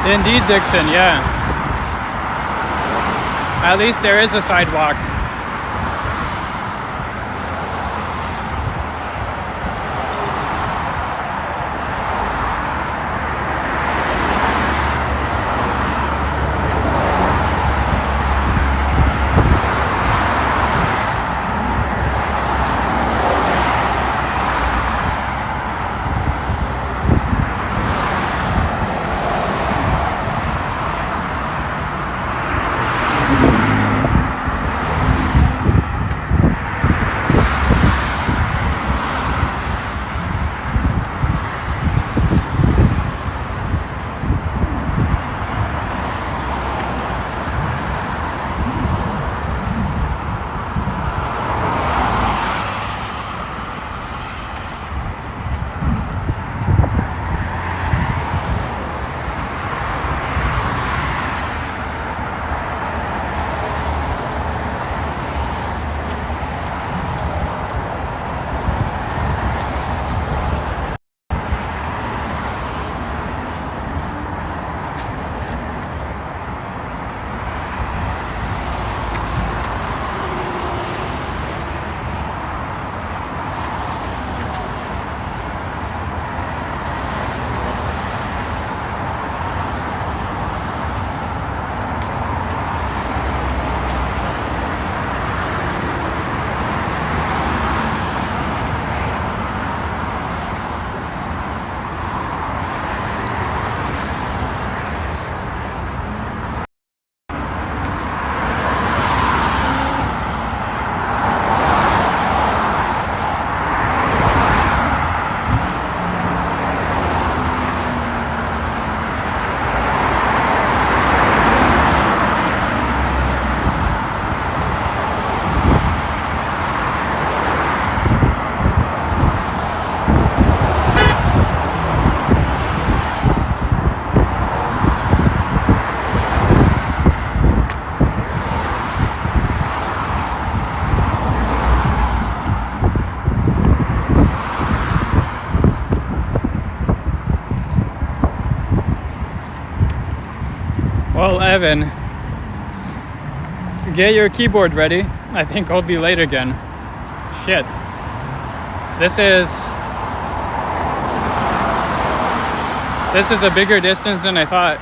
A: Indeed, Dixon, yeah. At least there is a sidewalk. Well, Evan, get your keyboard ready. I think I'll be late again. Shit. This is a bigger distance than I thought.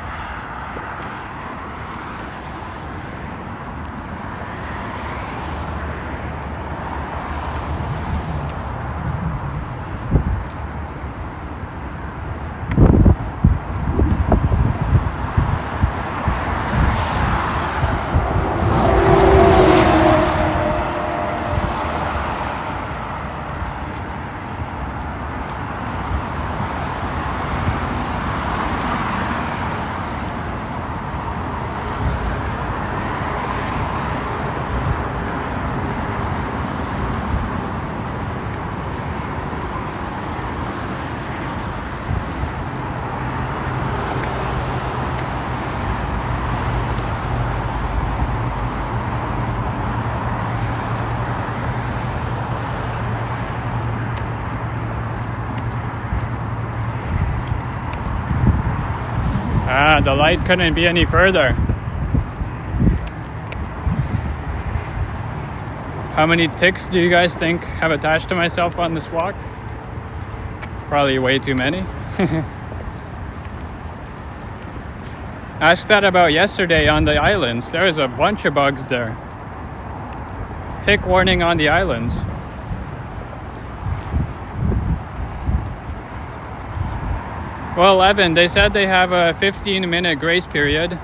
A: Ah, the light couldn't be any further. How many ticks do you guys think have attached to myself on this walk? Probably way too many. Ask that about yesterday on the islands. There was a bunch of bugs there. Tick warning on the islands. Well, Evan, they said they have a 15-minute grace period.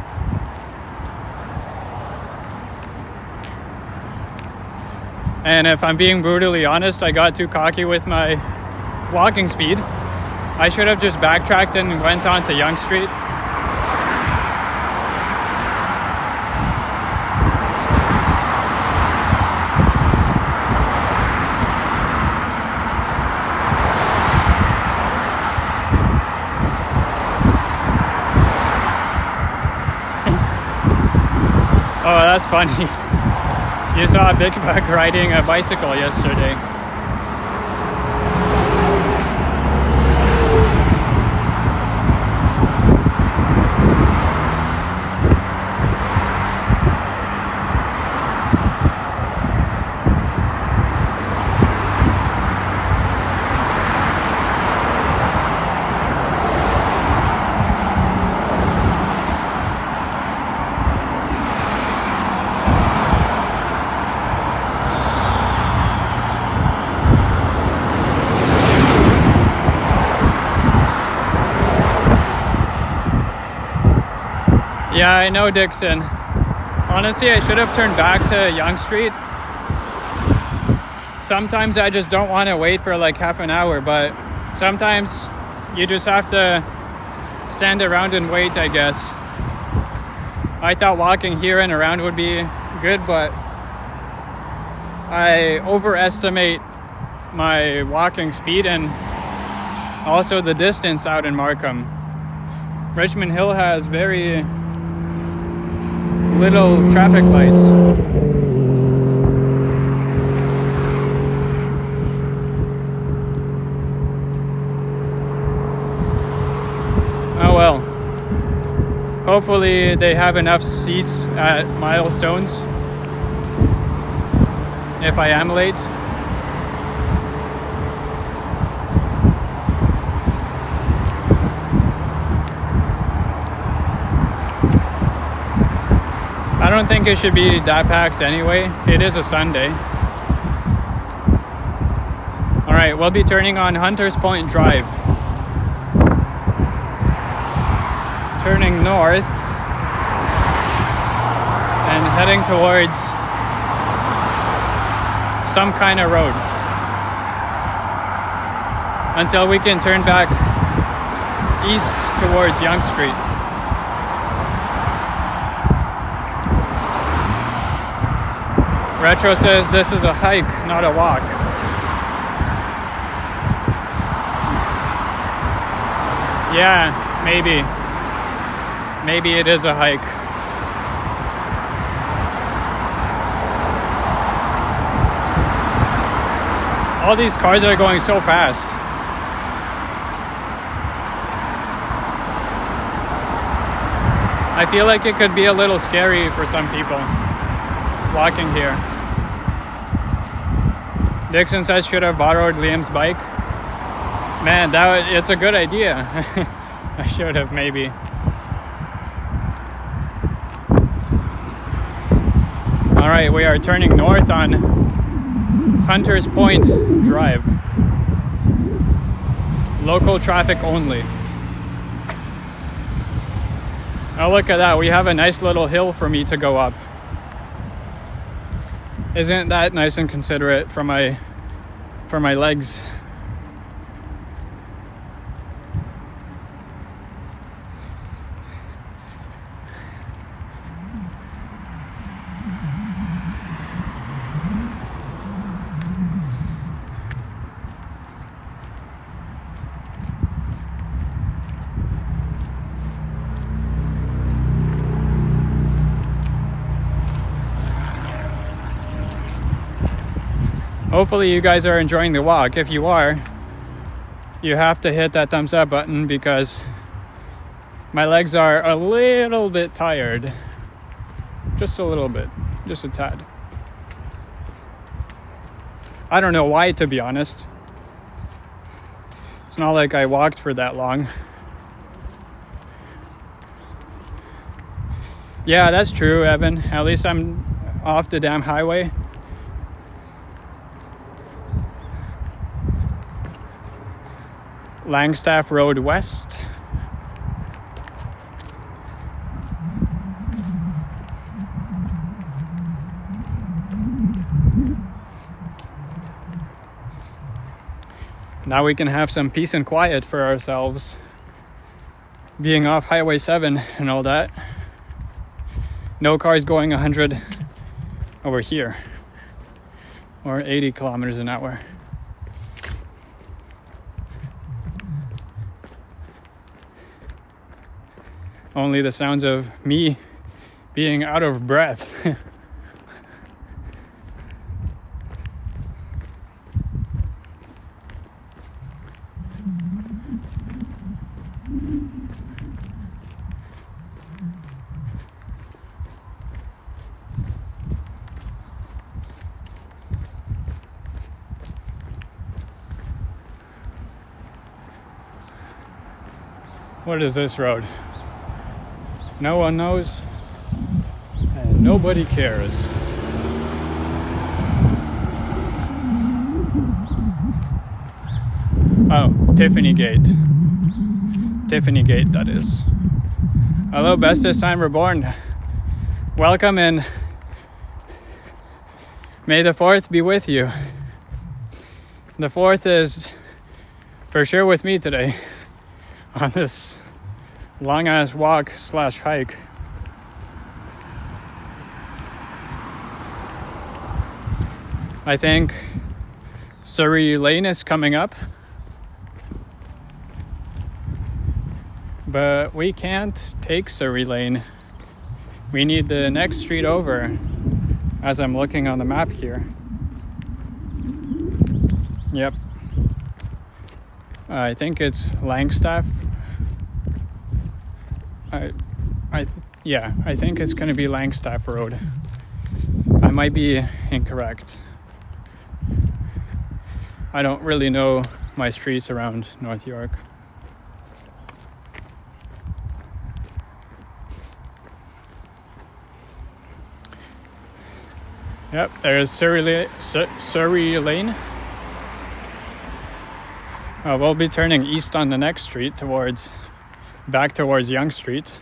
A: And if I'm being brutally honest, I got too cocky with my walking speed. I should have just backtracked and went on to Yonge Street. Oh, that's funny. You saw a big bug riding a bicycle yesterday. Yeah, I know, Dixon. Honestly, I should have turned back to Yonge Street. Sometimes I just don't want to wait for like half an hour, but sometimes you just have to stand around and wait, I guess. I thought walking here and around would be good, but I overestimate my walking speed and also the distance out in Markham. Richmond Hill has very little traffic lights. Oh well. Hopefully they have enough seats at Milestones if I am late. I don't think it should be that packed anyway. It is a Sunday. Alright, we'll be turning on Hunters Point Drive. Turning north and heading towards some kind of road until we can turn back east towards Yonge Street. Retro says this is a hike, not a walk. Yeah, maybe. Maybe it is a hike. All these cars are going so fast. I feel like it could be a little scary for some people walking here. Dixon says should have borrowed Liam's bike. Man, it's a good idea. I should have maybe. All right, we are turning north on Hunters Point Drive. Local traffic only. Oh, look at that. We have a nice little hill for me to go up. Isn't that nice and considerate for my legs? Hopefully you guys are enjoying the walk. If you are, you have to hit that thumbs up button because My legs are a little bit tired. Just a little bit. Just a tad. I don't know why, to be honest. It's not like I walked for that long. Yeah, that's true, Evan. At least I'm off the damn highway. Langstaff Road West. Now we can have some peace and quiet for ourselves, being off Highway 7 and all that. No cars going 100 over here, or 80 kilometers an hour. Only the sounds of me being out of breath. What is this road? No one knows, and nobody cares. Oh, Tiffany Gate. Tiffany Gate, that is. Hello, bestest time reborn. Welcome, and may the 4th be with you. The 4th is for sure with me today on this long ass walk / hike. I think Surrey Lane is coming up, but we can't take Surrey Lane. We need the next street over, as I'm looking on the map here. Yep. I think it's Langstaff. I think it's going to be Langstaff Road. I might be incorrect. I don't really know my streets around North York. Yep, there's Surrey Lane. We'll be turning east on the next street back towards Yonge Street.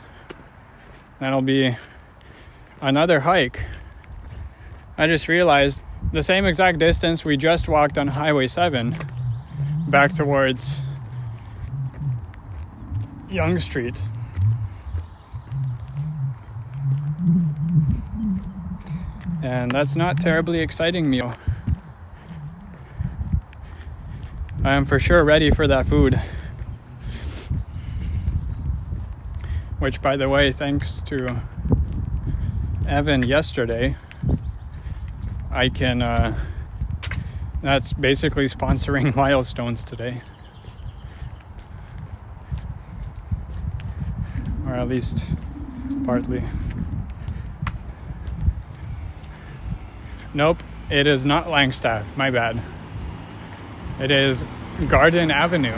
A: That'll be another hike. I just realized the same exact distance we just walked on Highway 7 back towards Yonge Street. And that's not terribly exciting meal. I am for sure ready for that food. Which, by the way, thanks to Evan yesterday, I can, that's basically sponsoring Milestones today. Or at least partly. Nope, it is not Langstaff, my bad. It is Garden Avenue.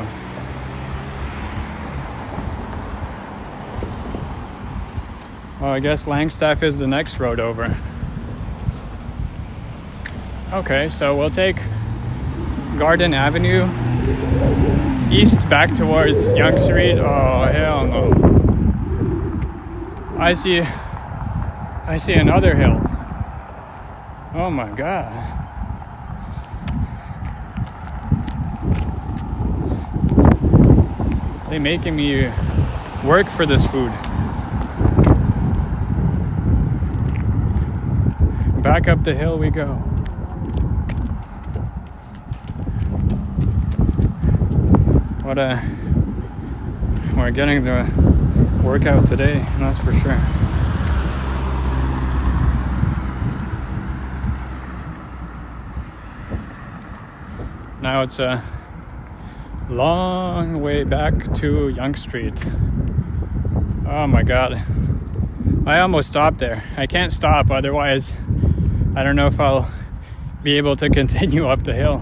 A: Well, I guess Langstaff is the next road over. Okay, so we'll take Garden Avenue east back towards Yonge Street. Oh, hell no. I see another hill. Oh my God. They're making me work for this food. Back up the hill we go. We're getting the workout today, that's for sure. Now it's a long way back to Yonge Street. Oh my god. I almost stopped there. I can't stop, otherwise I don't know if I'll be able to continue up the hill.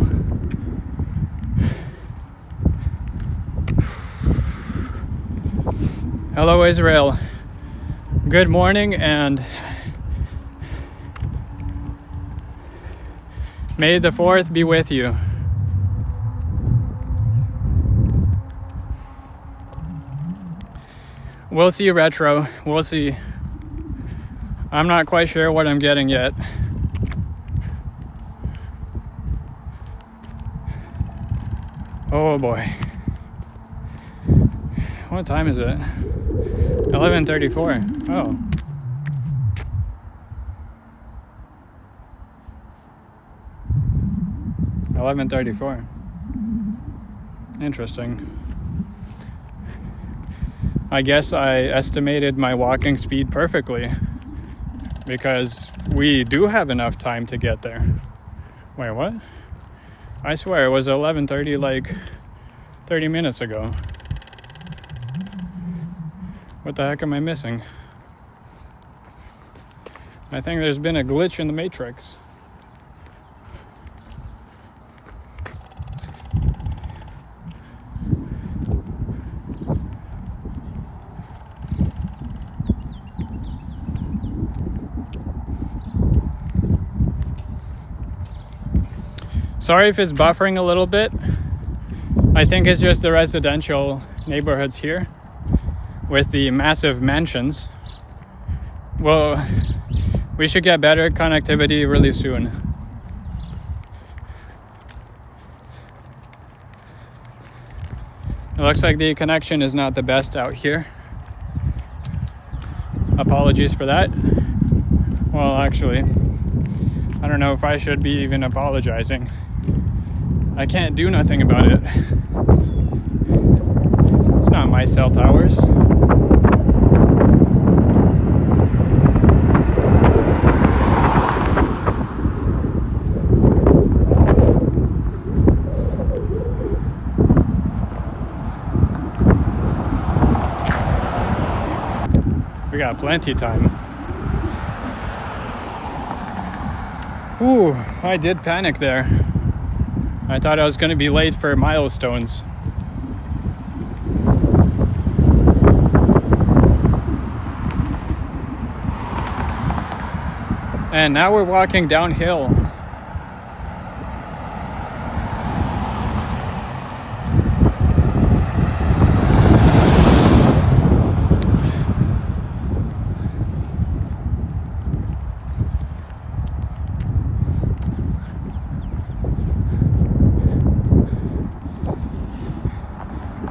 A: Hello, Israel. Good morning, and may the 4th be with you. We'll see, Retro. We'll see. I'm not quite sure what I'm getting yet. Oh boy. What time is it? 11:34. Oh. $11:34. Interesting. I guess I estimated my walking speed perfectly, because we do have enough time to get there. Wait, what? I swear it was 11:30 like 30 minutes ago. What the heck am I missing? I think there's been a glitch in the matrix. Sorry if it's buffering a little bit. I think it's just the residential neighborhoods here with the massive mansions. Well, we should get better connectivity really soon. It looks like the connection is not the best out here. Apologies for that. Well, actually, I don't know if I should be even apologizing. I can't do nothing about it. It's not my cell towers. We got plenty of time. Ooh, I did panic there. I thought I was going to be late for Milestones. And now we're walking downhill.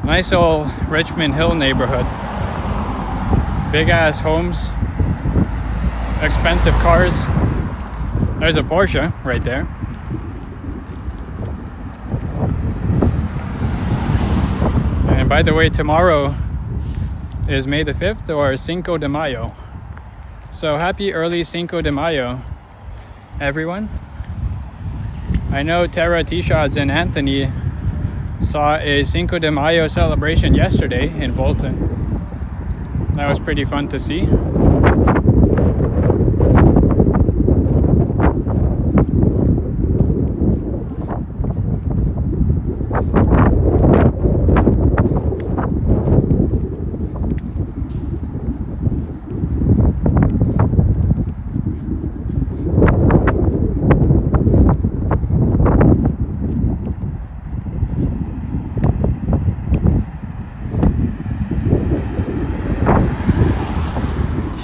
A: Nice old Richmond Hill neighborhood. Big ass homes, expensive cars. There's a Porsche right there. And by the way, tomorrow is May the 5th, or Cinco de Mayo. So happy early Cinco de Mayo, everyone. I know Tara T-Shots and Anthony saw a Cinco de Mayo celebration yesterday in Bolton. That was pretty fun to see.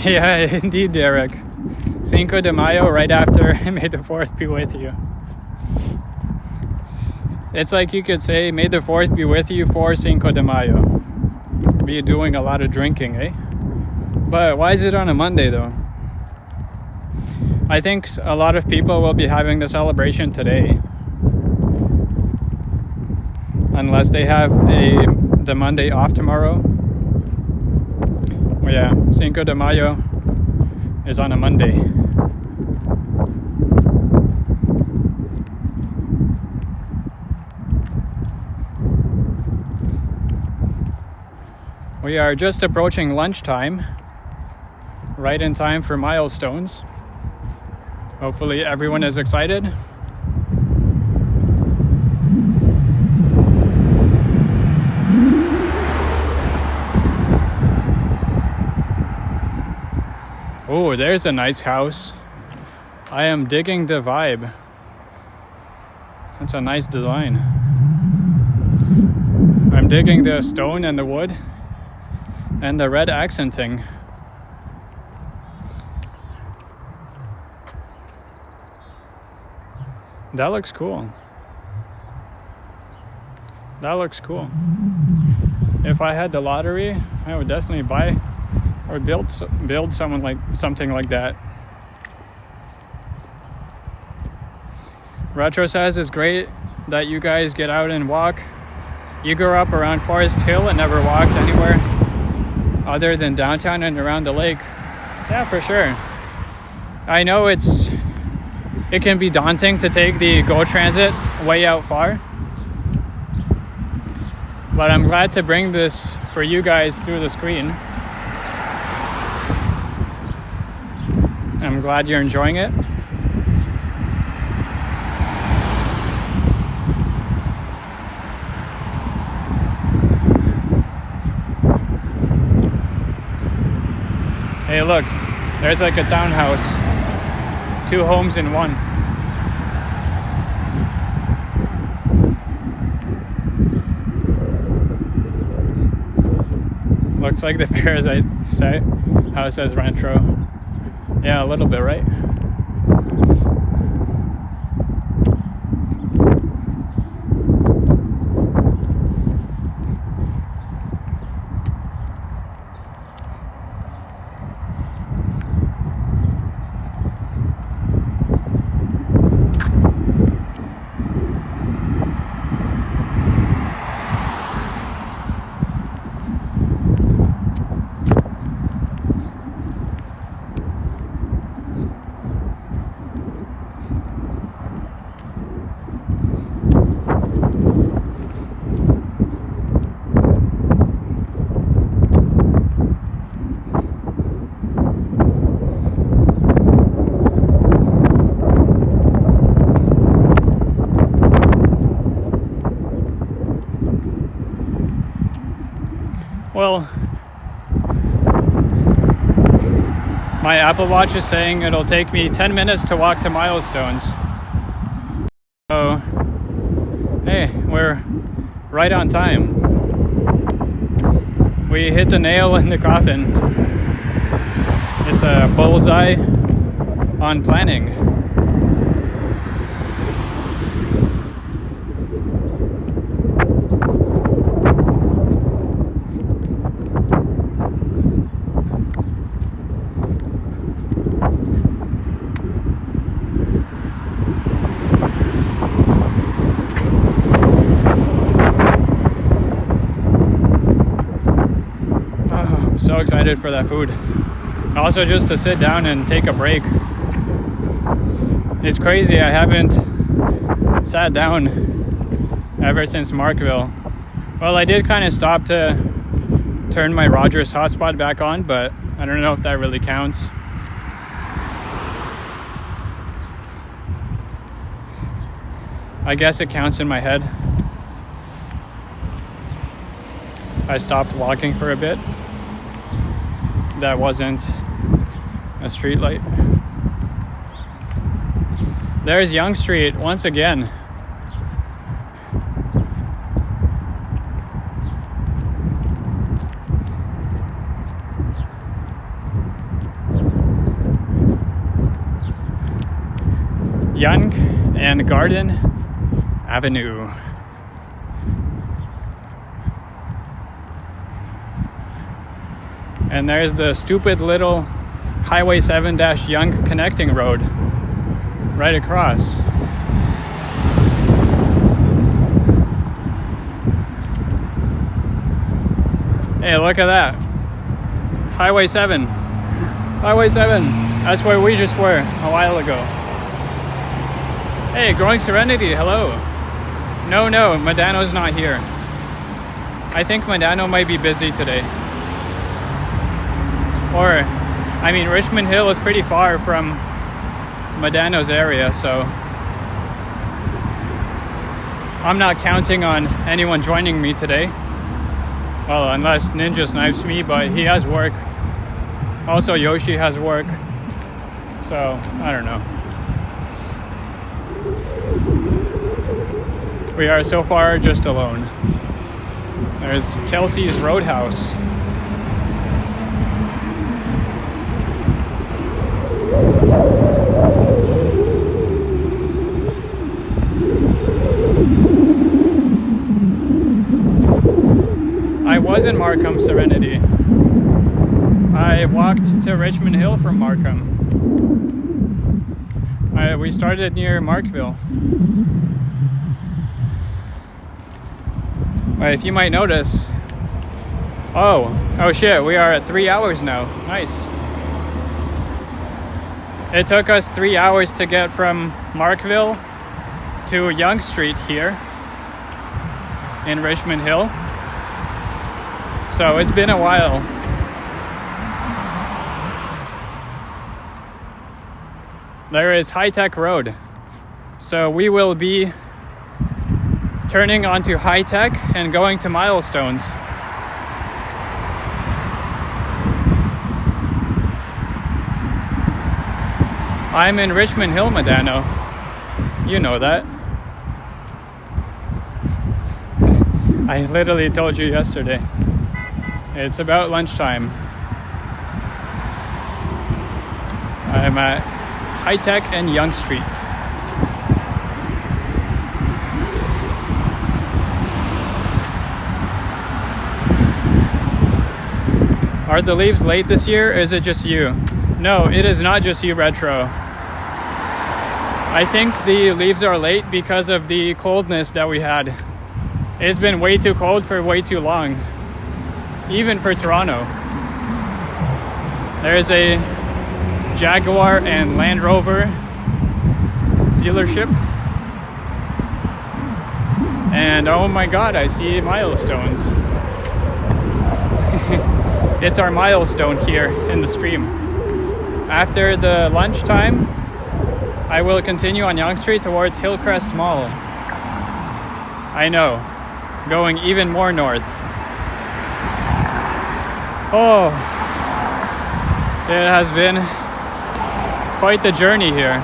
A: Yeah, indeed, Derek. Cinco de Mayo right after May the 4th be with you. It's like you could say, May the 4th be with you for Cinco de Mayo. Be doing a lot of drinking, eh? But why is it on a Monday, though? I think a lot of people will be having the celebration today. Unless they have the Monday off tomorrow. Well, yeah, Cinco de Mayo is on a Monday. We are just approaching lunchtime, right in time for Milestones. Hopefully everyone is excited. Oh, there's a nice house. I am digging the vibe. That's a nice design. I'm digging the stone and the wood and the red accenting. That looks cool. That looks cool. If I had the lottery, I would definitely buy or build something like that. Retro says it's great that you guys get out and walk. You grew up around Forest Hill and never walked anywhere other than downtown and around the lake. Yeah, for sure. I know it can be daunting to take the GO Transit way out far, but I'm glad to bring this for you guys through the screen. I'm glad you're enjoying it. Hey, look, there's like a townhouse, 2 homes in one. Looks like the Parasite house says Retro. Yeah, a little bit, right? Well, my Apple Watch is saying it'll take me 10 minutes to walk to Milestones. So, hey, we're right on time. We hit the nail in the coffin. It's a bullseye on planning. So excited for that food. Also, just to sit down and take a break. It's crazy, I haven't sat down ever since Markville. Well, I did kind of stop to turn my Rogers hotspot back on, but I don't know if that really counts. I guess it counts in my head. I stopped walking for a bit. That wasn't a street light. There's Yonge Street once again. Yonge and Garden Avenue. And there's the stupid little Highway 7-Yonge connecting road right across. Hey, look at that. Highway 7. Highway 7. That's where we just were a while ago. Hey, Growing Serenity, hello. No, Medano's not here. I think Medano might be busy today. Or, I mean, Richmond Hill is pretty far from Medano's area, so I'm not counting on anyone joining me today. Well, unless Ninja snipes me, but he has work. Also, Yoshi has work. So, I don't know. We are so far just alone. There's Kelsey's Roadhouse. I was in Markham, Serenity. I walked to Richmond Hill from Markham. We started near Markville. If you might notice, oh shit, we are at 3 hours now. Nice. It took us 3 hours to get from Markville to Yonge Street here in Richmond Hill. So it's been a while. There is High Tech Road. So we will be turning onto High Tech and going to Milestones. I'm in Richmond Hill, Medano. You know that. I literally told you yesterday. It's about lunchtime. I'm at High Tech and Yonge Street. Are the leaves late this year, or is it just you? No, it is not just you, Retro. I think the leaves are late because of the coldness that we had. It's been way too cold for way too long. Even for Toronto. There's a Jaguar and Land Rover dealership. And oh my god, I see Milestones. It's our milestone here in the stream. After the lunchtime, I will continue on Yonge Street towards Hillcrest Mall. I know, going even more north. Oh, it has been quite the journey here.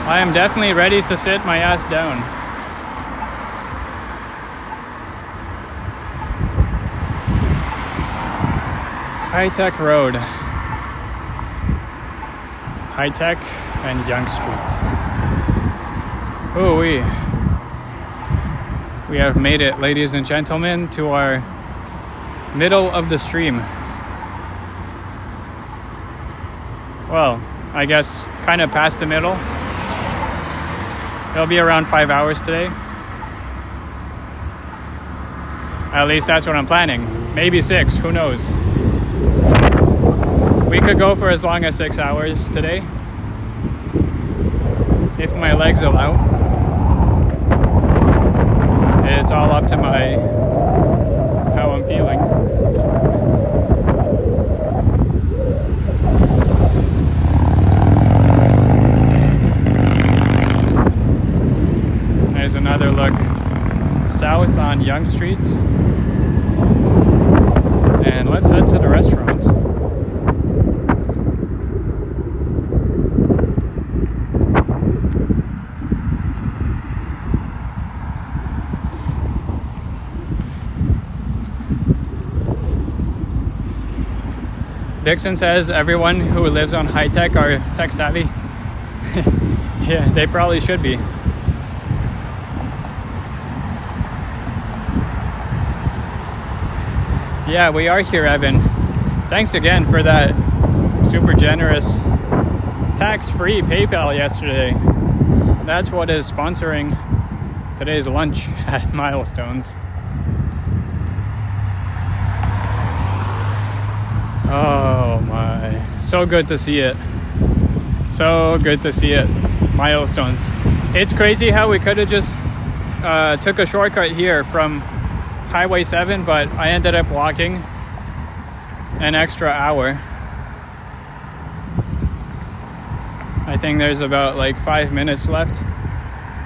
A: I am definitely ready to sit my ass down. High Tech Road. High Tech and Yonge Street. Oh, we have made it, ladies and gentlemen, to our middle of the stream. Well, I guess kind of past the middle. It'll be around 5 hours today. At least that's what I'm planning. Maybe 6, who knows? We could go for as long as 6 hours today, if my legs allow. It's all up to how I'm feeling. There's another look south on Yonge Street. And let's head to the restaurant. Dixon says everyone who lives on High Tech are tech savvy. Yeah, they probably should be. Yeah, we are here, Evan. Thanks again for that super generous tax-free PayPal yesterday. That's what is sponsoring today's lunch at Milestones. Oh my, so good to see it. So good to see it. Milestones. It's crazy how we could have just took a shortcut here from Highway 7, but I ended up walking an extra hour. I think there's about like 5 minutes left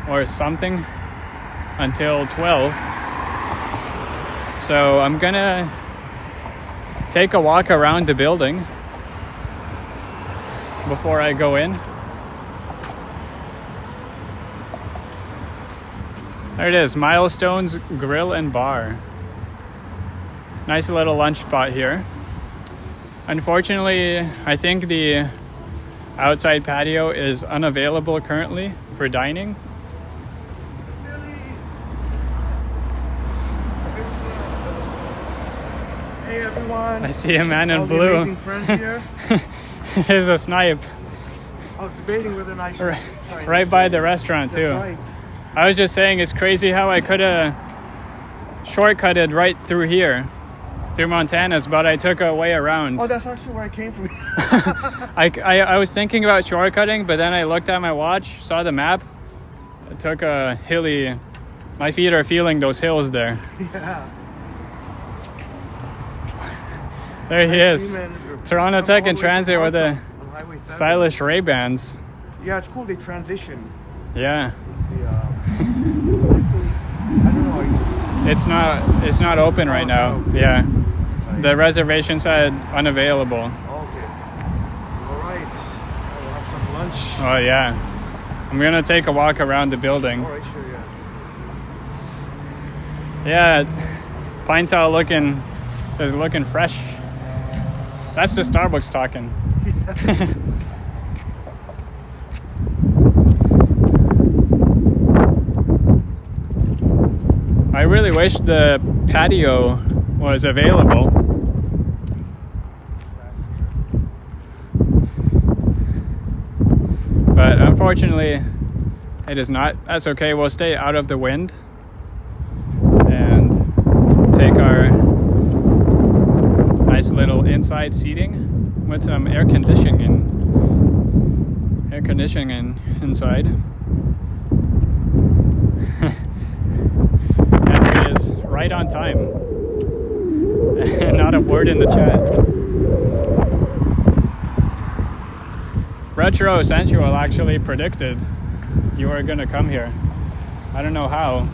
A: or something until 12. So I'm gonna take a walk around the building before I go in. There it is, Milestones Grill and Bar. Nice little lunch spot here. Unfortunately, I think the outside patio is unavailable currently for dining.
B: Hey everyone!
A: I see a man in
B: All
A: blue.
B: the amazing friends here.
A: There's a snipe.
B: I was debating whether or not I should
A: Right by the restaurant too.
B: That's right.
A: I was just saying it's crazy how I could have shortcutted right through here, through Montana's, but I took a way around.
B: Oh, that's actually where I came from.
A: I was thinking about shortcutting, but then I looked at my watch, saw the map. I took a hilly. My feet are feeling those hills there.
B: Yeah.
A: There he is. Toronto Tech and Transit with the stylish Ray-Bans.
B: Yeah, it's cool. They transition.
A: Yeah.
B: I don't know.
A: It's not open right now.
B: Open.
A: Yeah. The reservation said unavailable.
B: Okay. All right. We'll have some lunch.
A: Oh yeah. I'm gonna take a walk around the building.
B: All right, sure, yeah.
A: Yeah. Pine Saw says looking fresh. That's the Starbucks talking. I really wish the patio was available. But unfortunately, it is not. That's okay. We'll stay out of the wind and take our nice little inside seating with some air conditioning inside. Henry is right on time. Not a word in the chat. Retro Sensual actually predicted you were gonna come here. I don't know how.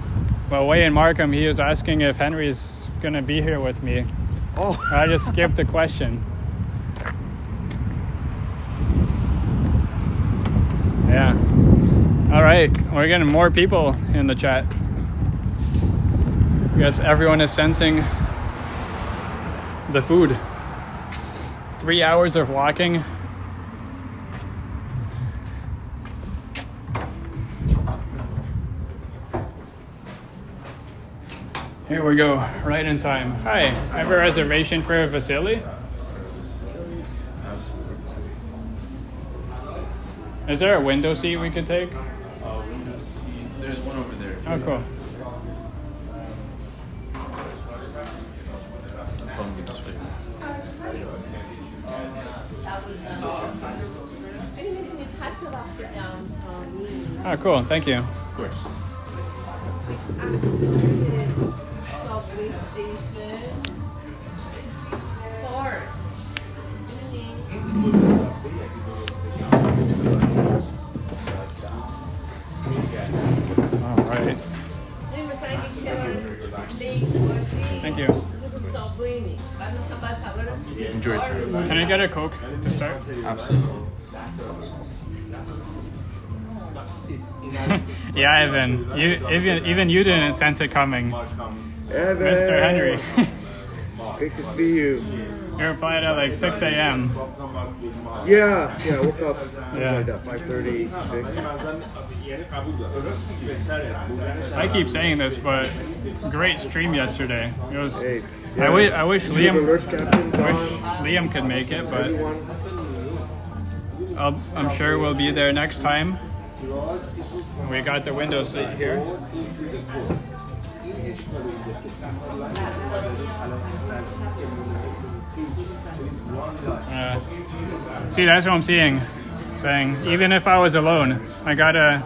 A: Well, way in Markham, he was asking if Henry's gonna be here with me.
B: Oh.
A: I just skipped the question. Yeah. All right, we're getting more people in the chat. I guess everyone is sensing the food. 3 hours of walking. Here we go, right in time. Hi, I have a reservation for Vasily. Is there a window seat we could take?
C: Window seat. There's one over there.
A: Oh, cool.
C: Phone me this way.
A: Oh, cool. Thank you.
C: Of course.
A: All right. Thank you.
C: Enjoy your time.
A: Can I get a Coke to start?
C: Absolutely.
A: Yeah, Evan. Even you didn't sense it coming,
B: Evan.
A: Mr. Henry.
B: Great to see you.
A: You replied at like 6 a.m.
B: Yeah, I woke up
A: Yeah.
B: like at 5:30, 6.
A: I keep saying this, but great stream yesterday. It was.
B: Hey,
A: I wish
B: Did you have
A: Liam.
B: alerts captains
A: I wish
B: on?
A: Liam could make it, but
B: Everyone?
A: I'm sure we'll be there next time. We got the window seat here. See, that's what I'm saying. Even if I was alone, I got a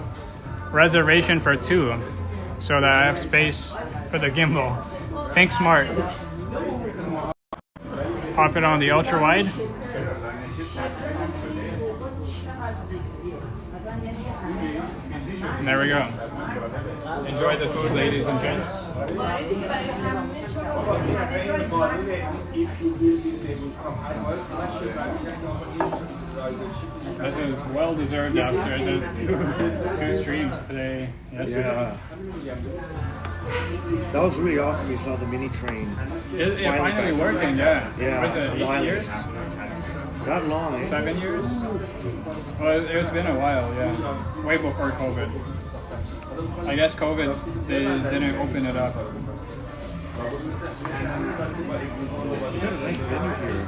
A: reservation for two. so that I have space for the gimbal. Think smart. Pop it on the ultra wide. And there we go. Enjoy the food, ladies and gents. This is well deserved after the two streams today. Yesterday.
B: Yeah. That was really awesome. We saw the mini train.
A: It finally working, yeah.
B: Yeah.
A: Was it 8 years?
B: That long, eh?
A: 7 years? Well, it's been a while, yeah. Way before COVID. I guess COVID, they didn't open it up.
B: You got a nice venue here.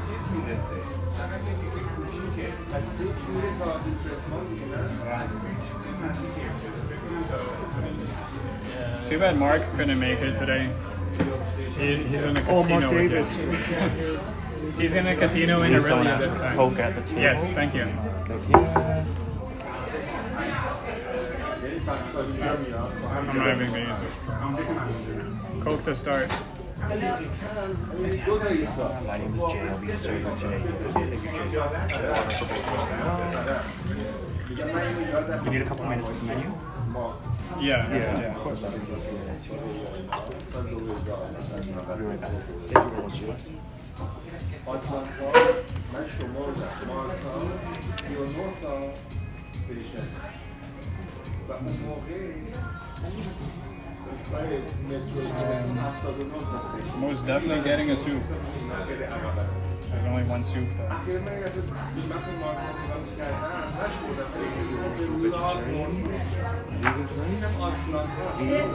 A: Too bad Mark couldn't make it today. He's in a casino.
B: Oh, Mark
A: with
B: Davis.
A: you. He's in a casino in Aurelia this time.
C: Coke at the table.
A: Yes, thank you. I'm not having music. Coke to start.
C: My name is Jay. I'll be the server today. Thank you, Jay. You need a couple minutes with the menu?
A: Yeah.
B: Yeah.
C: Of course. I'll be right back.
B: Thank you very much, Jules.
A: Most definitely getting a soup. There's only one soup though.
B: Vegetarian, vegan friend, vegan,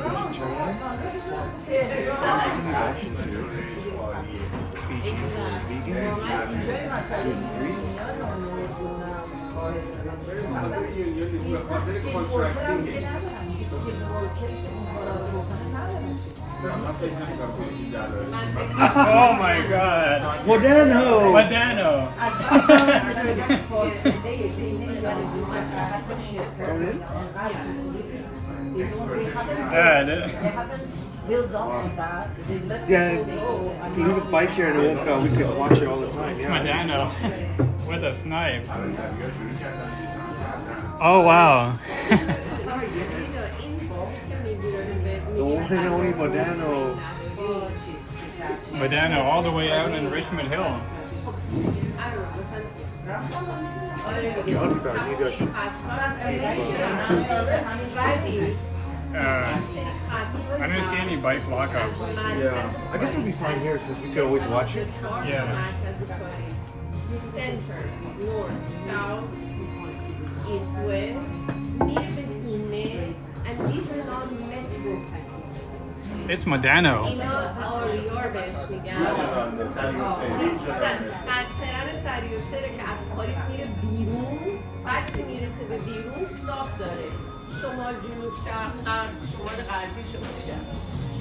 B: vegetarian, options here. PG for vegan, gluten-free.
A: Oh my god.
B: Modano!
A: Modano.
B: Come in. Yeah, you can leave his bike here and it won't, we could watch it all the time.
A: It's
B: Yeah.
A: Modano with a snipe. Oh wow.
B: The one and only Modano.
A: Modano all the way out in Richmond Hill.
B: Okay, I'll be back. Maybe I should.
A: I didn't see any bike lockups.
B: Yeah, I guess it'll be fine here since we could always watch it.
A: Yeah.
D: Center, north, south, east, west, near Betune, and this is all metro.
A: It's Modano.
D: اینا آریار بهش میگن. قطران سریوسره که از پاریس میره بیرون، بعد که میرسه به بیرون استاپ داره. شمال، جنوب، شرق، غرب، شمال غربی، شمال شرق.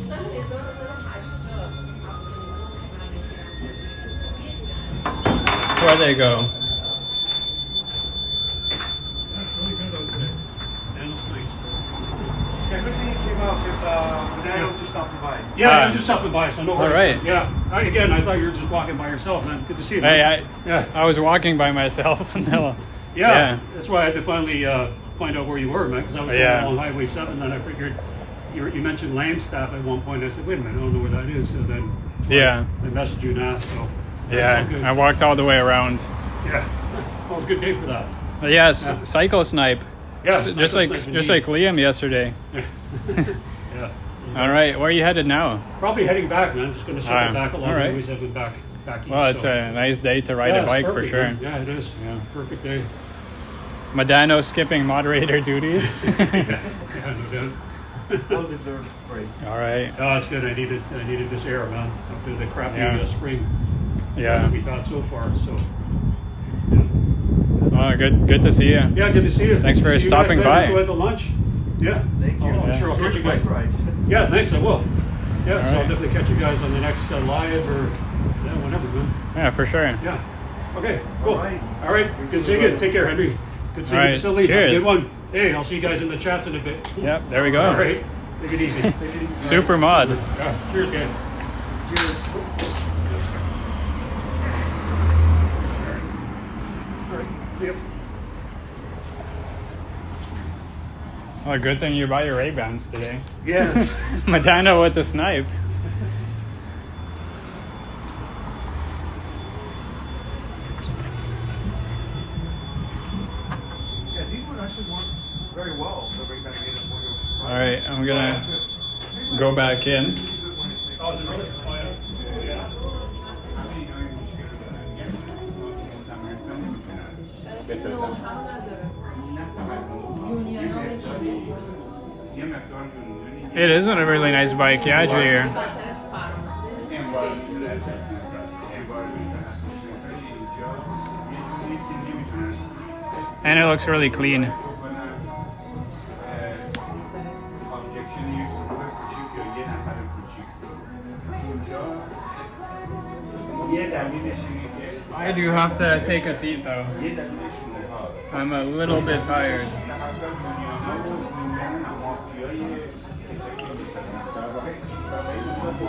D: سال 1980.
A: Where they go?
B: Yeah, good thing you came out because Modano just stopped by.
E: Yeah, I was just stopping by, so no worries.
A: All right.
E: Yeah. Again, I thought you were just walking by yourself, man. Good to see you.
A: Hey,
E: man.
A: I was walking by myself. No.
E: Yeah. That's why I had to finally find out where you were, man, because I was going along Highway 7, then I figured you mentioned Landstaff at one point. I said, wait a minute, I don't know where that is. So then I messaged you and asked. So
A: I walked all the way around.
E: Yeah. Well, it was a good day for that.
A: Yes, Psycho Snipe.
E: Yeah,
A: just like Liam yesterday.
E: Yeah.
A: All right, where are you headed now?
E: Probably heading back, man. Just going to circle back along.
A: All right.
E: Always heading back east.
A: Well, it's a nice day to ride a bike
E: perfect,
A: for sure.
E: Man. Yeah, it is.
A: Yeah.
E: Perfect day.
A: Modano skipping moderator duties.
E: Yeah, no doubt.
B: Well deserved break.
A: All right.
E: Oh, it's good. I needed this air, man. After the crappy spring that we've had so far. So,
A: Oh, good to see you.
E: yeah, good to see you.
A: Thanks for
E: See you
A: stopping
E: guys,
A: by.
E: Enjoy the lunch. Yeah.
B: Thank you.
E: I'm sure I'll catch you guys.
B: Right.
E: Yeah, thanks. I will. Yeah,
A: All
E: so I'll
A: right.
E: definitely catch you guys on the next live or whenever, man.
A: Yeah, for sure.
E: Yeah. Okay. Cool.
B: All right.
E: All right. Good seeing you. Take care, Henry. Good seeing
A: All
E: you,
A: right.
E: Silly.
A: Cheers.
E: Good one. Hey, I'll see you guys in the chats in a bit.
A: Yep, there we go.
E: All right. Take it easy.
A: Super mod.
E: Yeah. Cheers, guys.
B: Cheers.
E: See ya.
A: Well, good thing you bought your Ray-Bans today.
B: Yeah.
A: Madonna with the snipe.
B: Yeah, these would actually work very well. So bring back native for you.
A: All right, I'm gonna go back in.
E: Oh, is it really? Oh, yeah.
A: It is a really nice bike, yeah, Jair. And it looks really clean. I do have to take a seat though. I'm a little bit tired.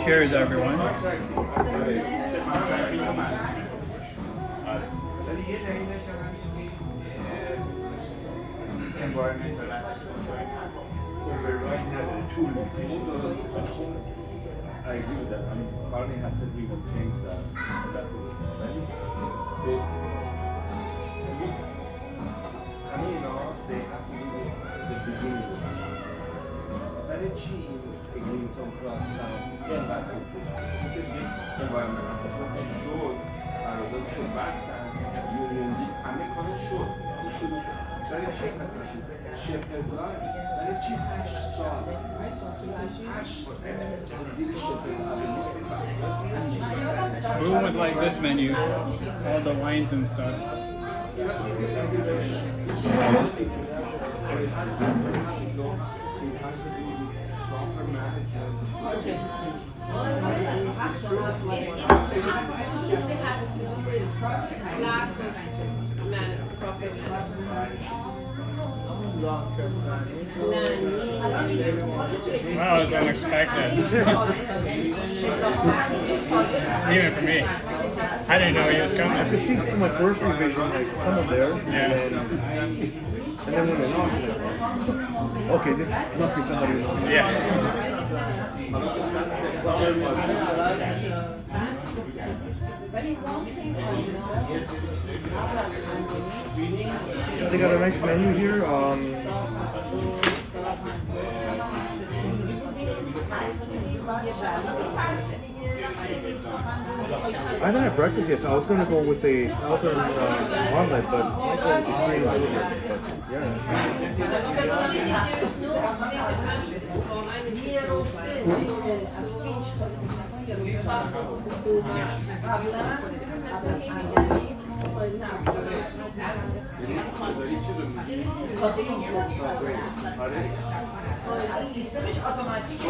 A: Cheers, everyone.
F: I agree with that. I mean, Carney has said we will change that. That's it. I mean, you know, they have to do the beginning. Very cheap. Eglinton Cross now. Get back to it. Environment assessment showed. Arrogant show bastard. Unionville. And they call it show. Very cheap. Shepherd line. Very cheap.
A: Who would like this menu? All the wines and stuff. That was unexpected. Even for me. I didn't know he was coming.
B: I could see from my first revision, like some of there,
A: Yeah.
B: and then when they're not, okay, this must be somebody else.
A: Yeah.
B: They got a nice menu here. I haven't had breakfast yet, so I was going to go with a southern omelet, but
G: Sistemش اتوماتیک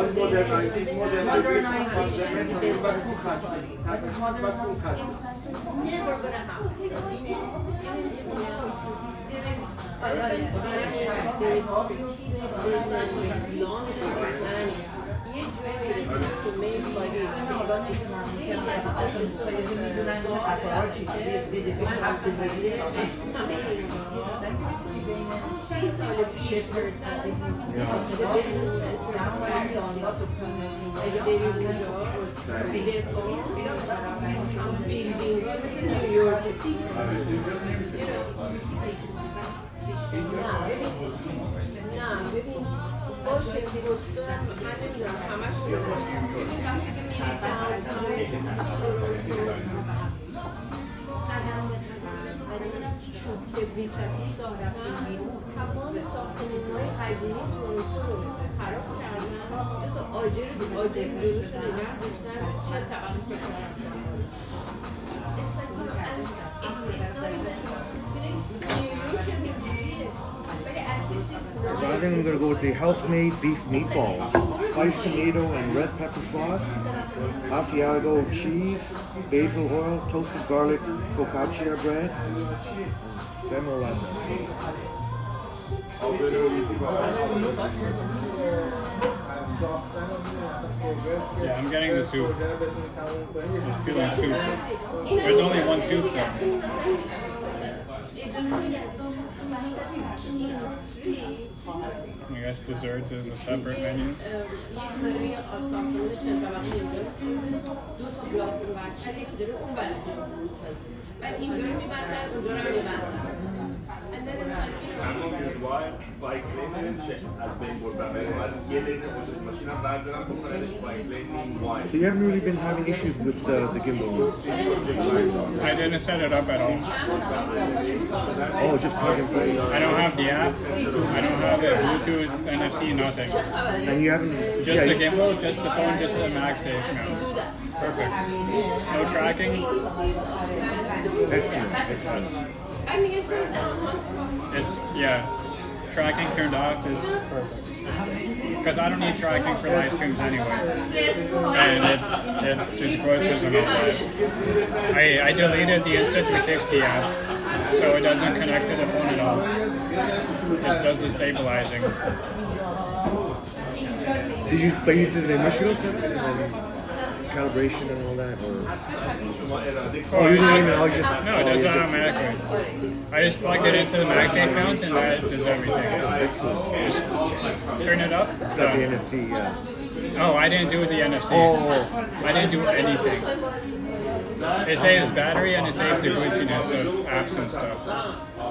B: I think I'm going to go with the house-made beef meatballs, spiced tomato and red pepper sauce, Asiago cheese, basil oil, toasted garlic, focaccia bread, semolina.
A: Yeah, I'm getting the soup. Just feeling soup. There's only one soup though. I guess desserts is a separate menu.
B: So you haven't really been having issues with the gimbal?
A: I didn't set it up at all.
B: Oh, just plug and play.
A: I don't have the app. I don't have it. Bluetooth, NFC, nothing.
B: And you haven't...
A: Just the gimbal, just the phone, just the MagSafe. No. Perfect. No tracking.
B: Excellent.
A: It's, yeah. Tracking turned off is perfect. Because I don't need tracking for live streams anyway. And it just glitches and all that. I deleted the Insta360 app, so it doesn't connect to the phone at all. It just does the stabilizing.
B: Did you did the initial setup and then calibration and all that, or? Oh, you didn't even.
A: No, it does it automatically. I just plugged it into the MagSafe mount and that does everything. Just turn it up.
B: It's got the NFC, yeah.
A: Oh, I didn't do the NFC.
B: Oh.
A: I didn't do anything. It saves battery and it saves the glitchiness of apps and stuff.
B: I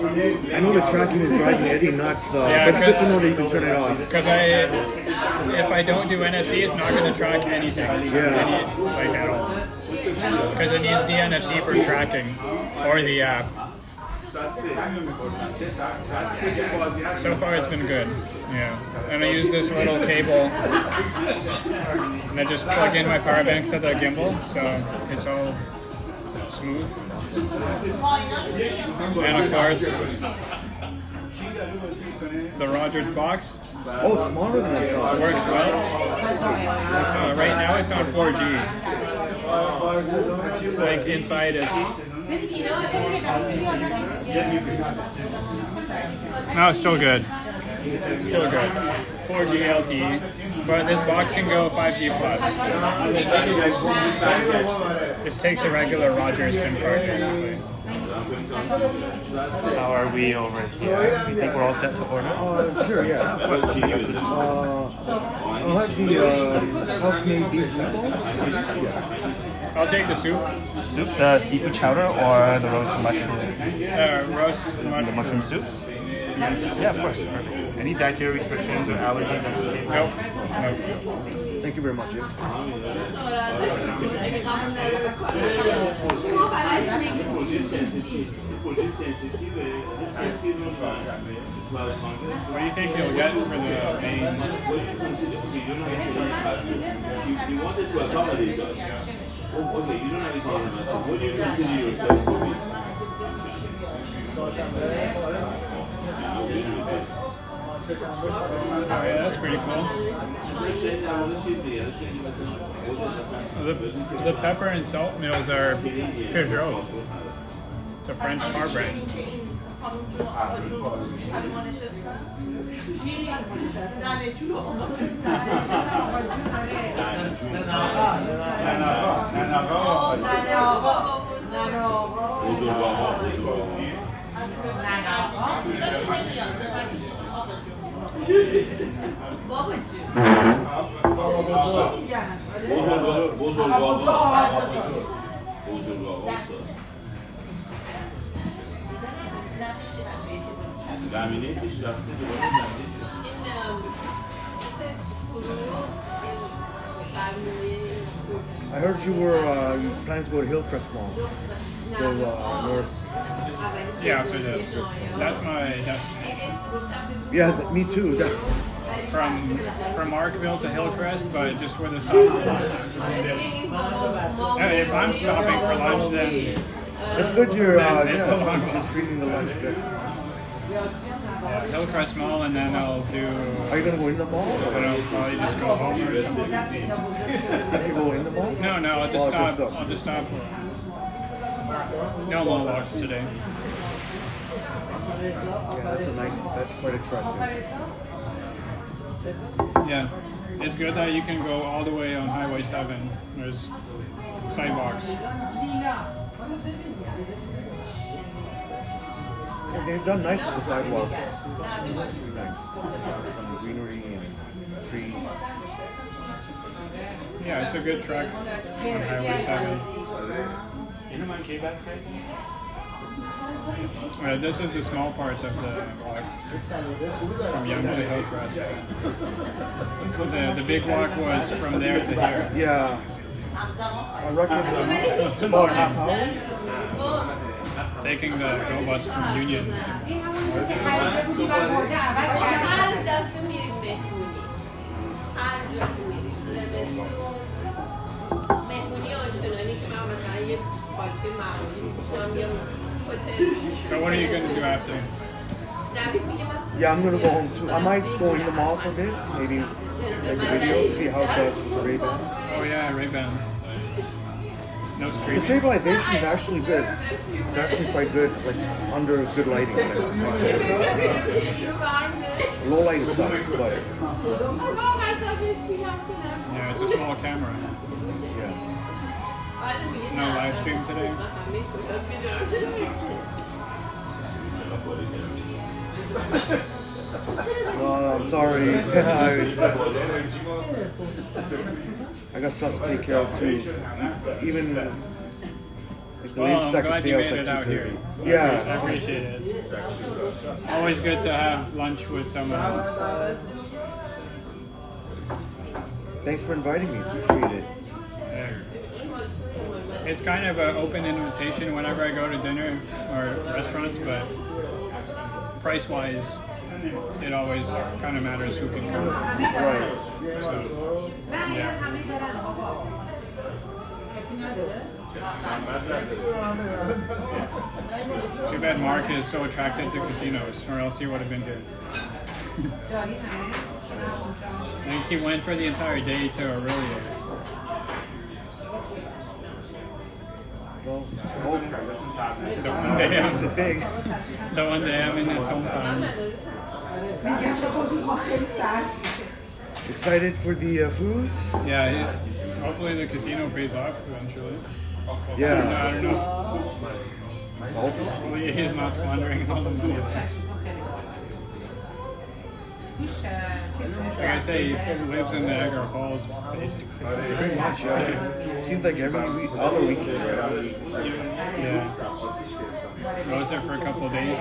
B: know the tracking is driving Eddie nuts,
A: Yeah,
B: but it's good to know that you can turn it off.
A: Because if I don't do NFC, it's not going to track anything.
B: Yeah.
A: Like at all. Because it needs the NFC for tracking or the app. So far it's been good. Yeah. And I use this little cable and I just plug in my power bank to the gimbal, so it's all smooth. And of course, the Rogers box.
B: Oh, it's smaller than I thought.
A: Works well. Right now it's on 4G. Like inside is... No, it's still good. Still good. 4G LTE. But this box can go 5G plus. Just takes a regular Rogers SIM card basically.
C: How are we over here? Do you think we're all set to order?
B: Sure, yeah. I'll have the house-made beef meatballs.
A: I'll take the soup.
C: Soup, the seafood chowder, or the roast mushroom?
A: Roast
C: The
A: mushroom.
C: mushroom soup? Yeah, of course. Perfect. Any dietary restrictions or allergies on the table?
A: Nope.
B: Thank you very much. Yeah.
A: What do you think you'll get for the main? Oh yeah, that's pretty cool. The pepper and salt meals are Peugeot. It's a French car brand.
B: I heard you were you planning to go to Hillcrest Mall. Go north.
A: Yeah, after this. That's my destination.
B: Yeah, me too. That's
A: From Markville to Hillcrest, but just where the stop. If I'm stopping for lunch, then
B: it's good you're
A: it's a long walk.
B: just reading the lunch bit.
A: Yeah, Hillcrest Mall, and then I'll do.
B: Are you gonna go in the mall?
A: And I'll probably just go home or something.
B: Have you go in the mall?
A: No, I'll just
B: Oh,
A: stop.
B: just
A: I'll just stop. No mall walks today.
B: That's quite attractive.
A: Yeah, it's good that you can go all the way on Highway 7. There's sidewalks.
B: Yeah, they've done nice with the sidewalks. Really nice. Some greenery and trees.
A: Yeah, it's a good trek on Highway 7. This is the small part of the walk from Young to Hillcrest. The big walk was from there to here.
B: Yeah. I reckon it's about a half hour.
A: Taking the go bus from Union. So what are you going to do after?
B: Yeah, I'm going to go home too. I might go in the mall for a bit. Maybe make a video, see how it does with the Ray-Ban.
A: Oh yeah, Ray-Bans. No
B: The
A: streaming.
B: stabilization is actually good. It's actually quite good, like under good lighting. Low light sucks, but
A: Yeah, it's a small camera.
B: yeah.
A: No live stream today.
B: Oh, I'm sorry. I got stuff to take care of too. Even like the latest
A: I'm
B: I can
A: glad
B: stay
A: you
B: out
A: made
B: like
A: it out here.
B: 2:30.
A: I
B: Yeah.
A: appreciate it. Always good to have lunch with someone else.
B: Thanks for inviting me. Appreciate it.
A: It's kind of an open invitation whenever I go to dinner or restaurants, but price-wise, it always kind of matters who can come.
B: Right.
A: So, yeah. Too bad Mark is so attracted to casinos, or else he would have been here. I think he went for the entire day to Aurelia.
B: Well,
A: The one day
B: it's
A: I'm,
B: big.
A: the one day I'm in his hometown.
B: Excited for the food?
A: Yeah, hopefully the casino pays off eventually.
B: Yeah.
A: I don't know.
B: Hopefully.
A: Hopefully he's not squandering all the money. Like I say, he lives in Niagara Falls, basically.
B: Pretty much, yeah. Seems like every other weekend.
A: Yeah. Goes there for a couple of days.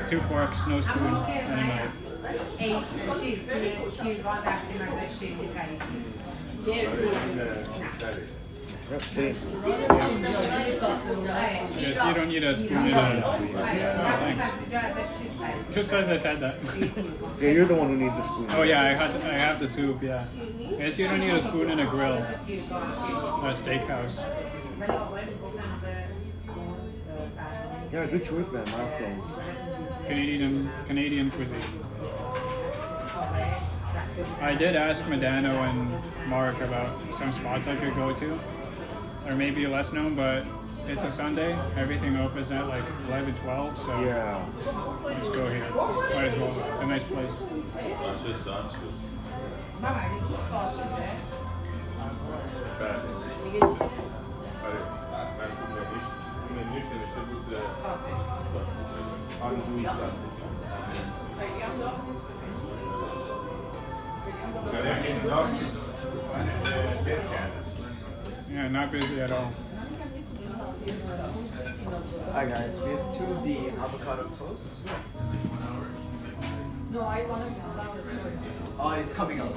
A: Two forks, no spoon, and a knife.
B: That's safe.
A: Yes, you don't need a spoon in a... Oh, thanks. Just as I said that.
B: Yeah, you're the one who needs the spoon.
A: Oh yeah, I have the soup, yeah. Yes, you don't need a spoon in a grill. A steakhouse.
B: Yeah, good choice, man. Milestones.
A: Canadian cuisine. I did ask Medano and Mark about some spots I could go to. Or maybe less known, but it's a Sunday. Everything opens at like 11, 12, so
B: Yeah.
A: let's go here. Might as well. It's a nice place. Yeah, not busy at all.
H: Hi guys, we have two of the avocado toast.
G: No, I wanted sour cream.
H: Oh, it's coming up.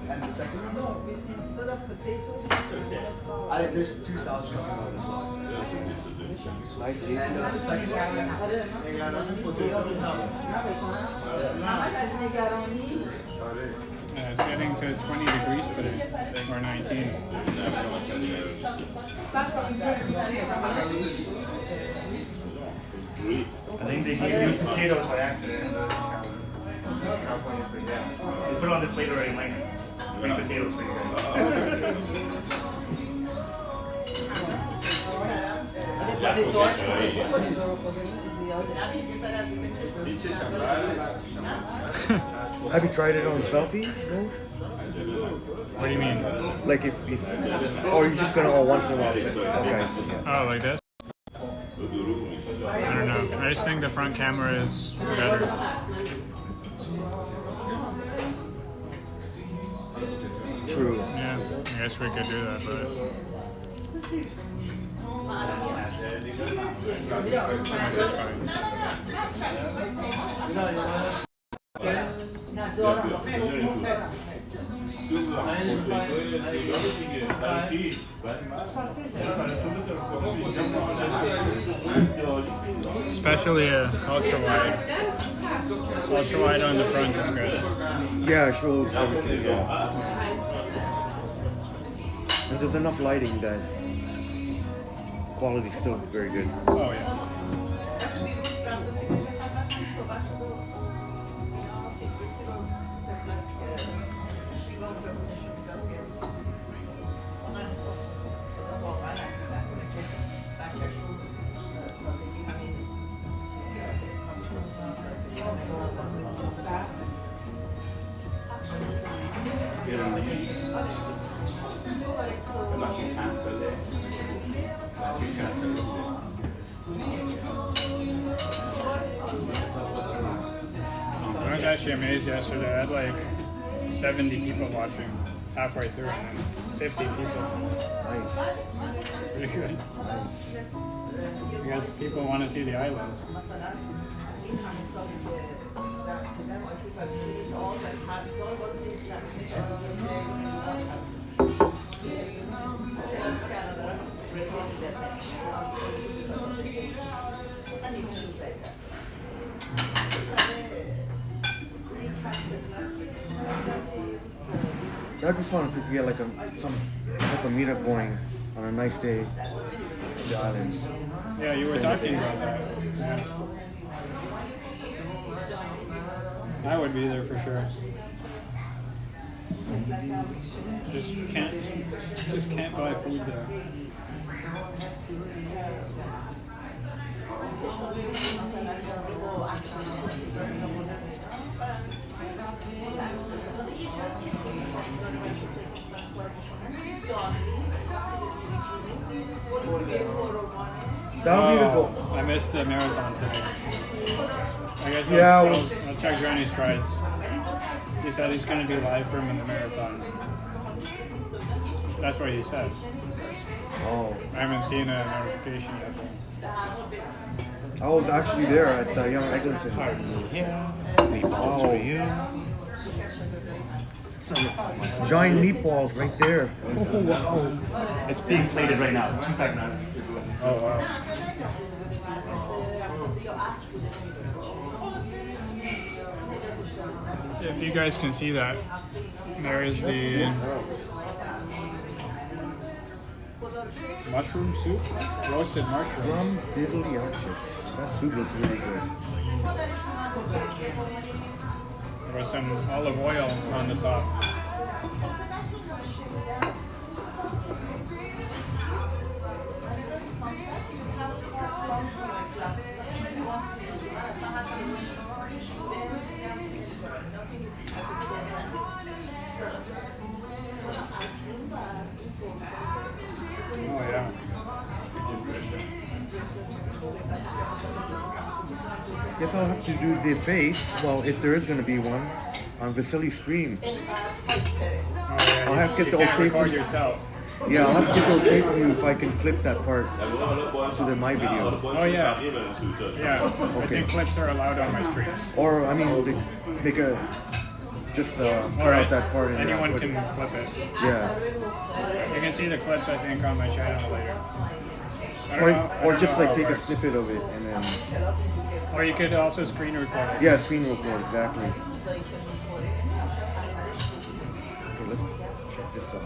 H: And the second one?
G: No, instead of potatoes,
H: There's two salads coming up as well.
B: Nice easy.
A: It's getting to 20 degrees today, or 19.
C: I think they used potatoes by accident in California Spring. Yeah. They put on this later already, like free potatoes for you guys.
B: Have you tried it on selfie? No?
A: What do you mean?
B: Like if or you're just gonna once in a while. Okay.
A: Oh, like this? I don't know. I just think the front camera is better.
B: True.
A: Yeah, I guess we could do that, but this is fine. Especially ultra wide. Ultra wide on the front is good.
B: Yeah, it shows everything. Yeah. And there's enough lighting that quality's still very good.
A: Oh yeah. I was actually amazed yesterday. I had like 70 people watching halfway through and then 50 people.
B: Nice.
A: Pretty good. I guess people want to see the islands.
B: That'd be fun if we could get like some type of meetup going on a nice day in the islands.
A: Yeah, you were talking about that. Yeah. I would be there for sure. Just can't buy food there.
B: That'll be the goal.
A: I missed the marathon today. I guess I'll check Granny's strides. He said he's going to be live for him in the marathon. That's what he said.
B: Oh.
A: I haven't seen a notification yet.
B: I was actually there at Young Eglinton.
C: Meatballs for you.
B: Giant meatballs right there. Oh, wow.
C: It's being plated right now. 2 seconds.
A: Oh, wow. If you guys can see that, there is the mushroom soup, roasted mushroom.
B: Rum diddlyumptious. That soup looks really good.
A: With some olive oil on the top. Oh yeah.
B: Guess I'll have to do the face, well, if there is going to be one, on Vasily Stream.
A: Oh, yeah.
B: I'll have to get the
A: can't
B: okay
A: record
B: from
A: yourself.
B: Yeah, I'll have to get the okay from you if I can clip that part to my video.
A: Oh yeah. Yeah. I think clips are allowed on my streams.
B: Or, I mean, they could just cut out that part. And
A: Anyone
B: put
A: can
B: it.
A: clip it.
B: Yeah.
A: You can see the clips, I think, on my channel later.
B: Or just like take a snippet of it and then.
A: Or you could also screen record it.
B: Yeah, screen record, exactly. Okay, let's check this out.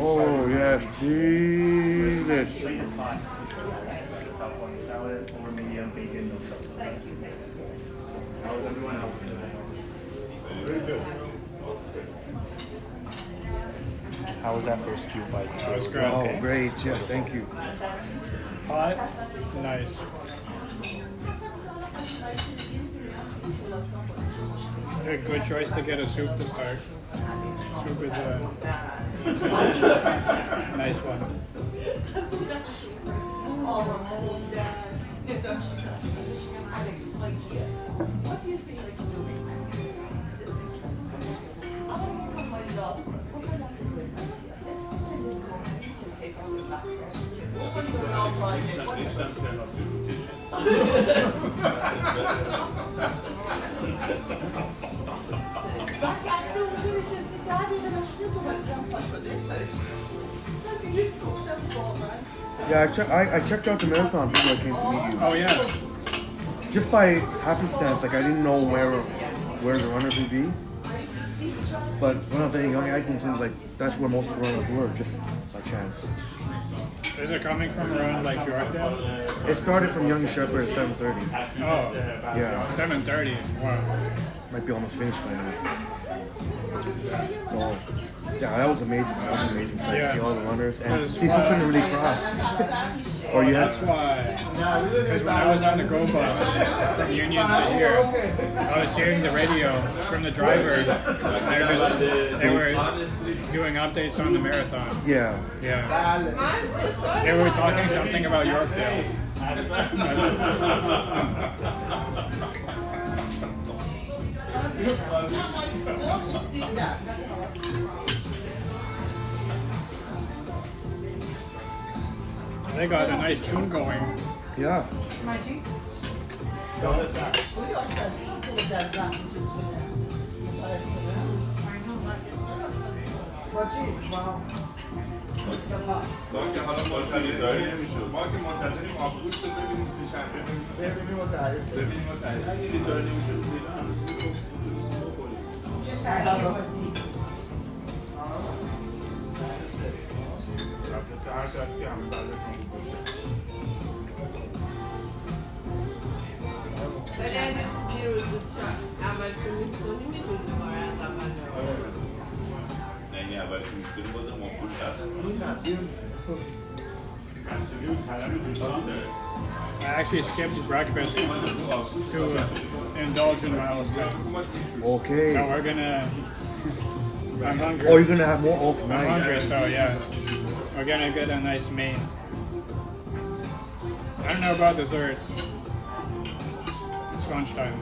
B: Oh, yes, Jesus.
C: California salad or medium bacon, no sauce. How was everyone else? Very good.
H: How was that first few bites?
A: That was great.
B: Oh, great. Yeah, thank you.
A: Hot, nice. A good choice to get a soup to start. Soup is a nice one.
B: Yeah, I checked out the marathon before I came to meet you.
A: Oh yeah.
B: Just by happenstance, like I didn't know where the runners would be. But when I was in Young Eglinton, like that's where most of the runners were, just by chance.
A: Is it coming from around like Yorkdale?
B: It started from Young Shepherd at 7:30.
A: Oh,
B: Yeah,
A: 7:30. Wow.
B: might be almost finished by now. So, yeah, that was amazing. That was amazing sight to see all the runners, and people couldn't really cross. Or you had
A: That's why. Because when I was on the Go bus from Union to here, I was hearing the radio from the driver. They were doing updates on the marathon.
B: yeah.
A: Yeah. They were talking something about Yorkdale. They got a nice tune going.
B: Yeah.
I: ما که حالا مشتری داریم ما که منتظریم آبگوش رو ببینیم سه‌شنبه ببینیم و تعریف اگه داره نمیشه
D: ولی اگه بیرون عملشون می‌کنی می‌دونی باید عمل
I: نه اول که می‌کنیم بازم آبگوش هست
A: I actually skipped breakfast to indulge in Milestones.
B: Okay.
A: So we're gonna. I'm hungry.
B: Oh, you're gonna have more off
A: I'm
B: tonight.
A: hungry, so yeah. We're gonna get a nice main. I don't know about dessert. It's lunchtime.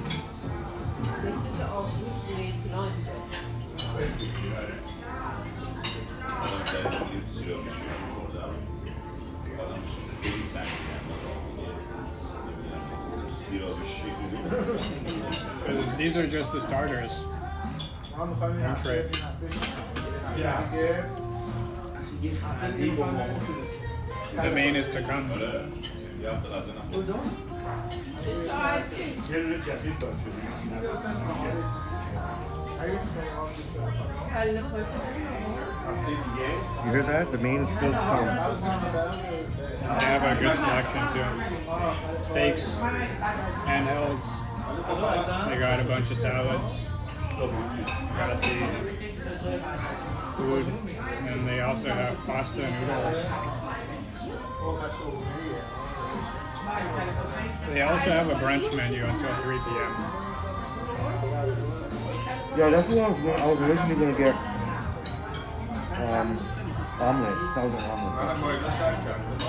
A: These are just the starters. Entree. The main is to come.
B: You hear that? The main is still to come.
A: They have a good selection too. Steaks, handhelds. They got a bunch of salads. Got the food, and they also have pasta and noodles. They also have a brunch menu until 3 p.m.
B: Yeah, that's what I was originally gonna get. Omelet. That was an omelet.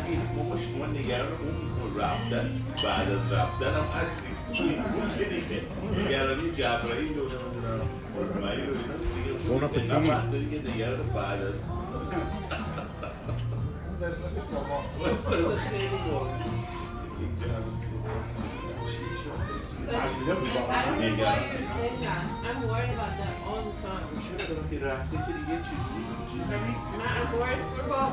I: این موقع شما نگران اون رفتن بعد از رفتن هم هستیم اون دیگه نگرانی جبرایی رو نمیدونم اسماعیل رو اینا دیگه اینقدر وقت داری که نگران بعد از خیلی
D: I'm worried about that all the time.
I: رفته که دیگه چیزی
D: I'm worried for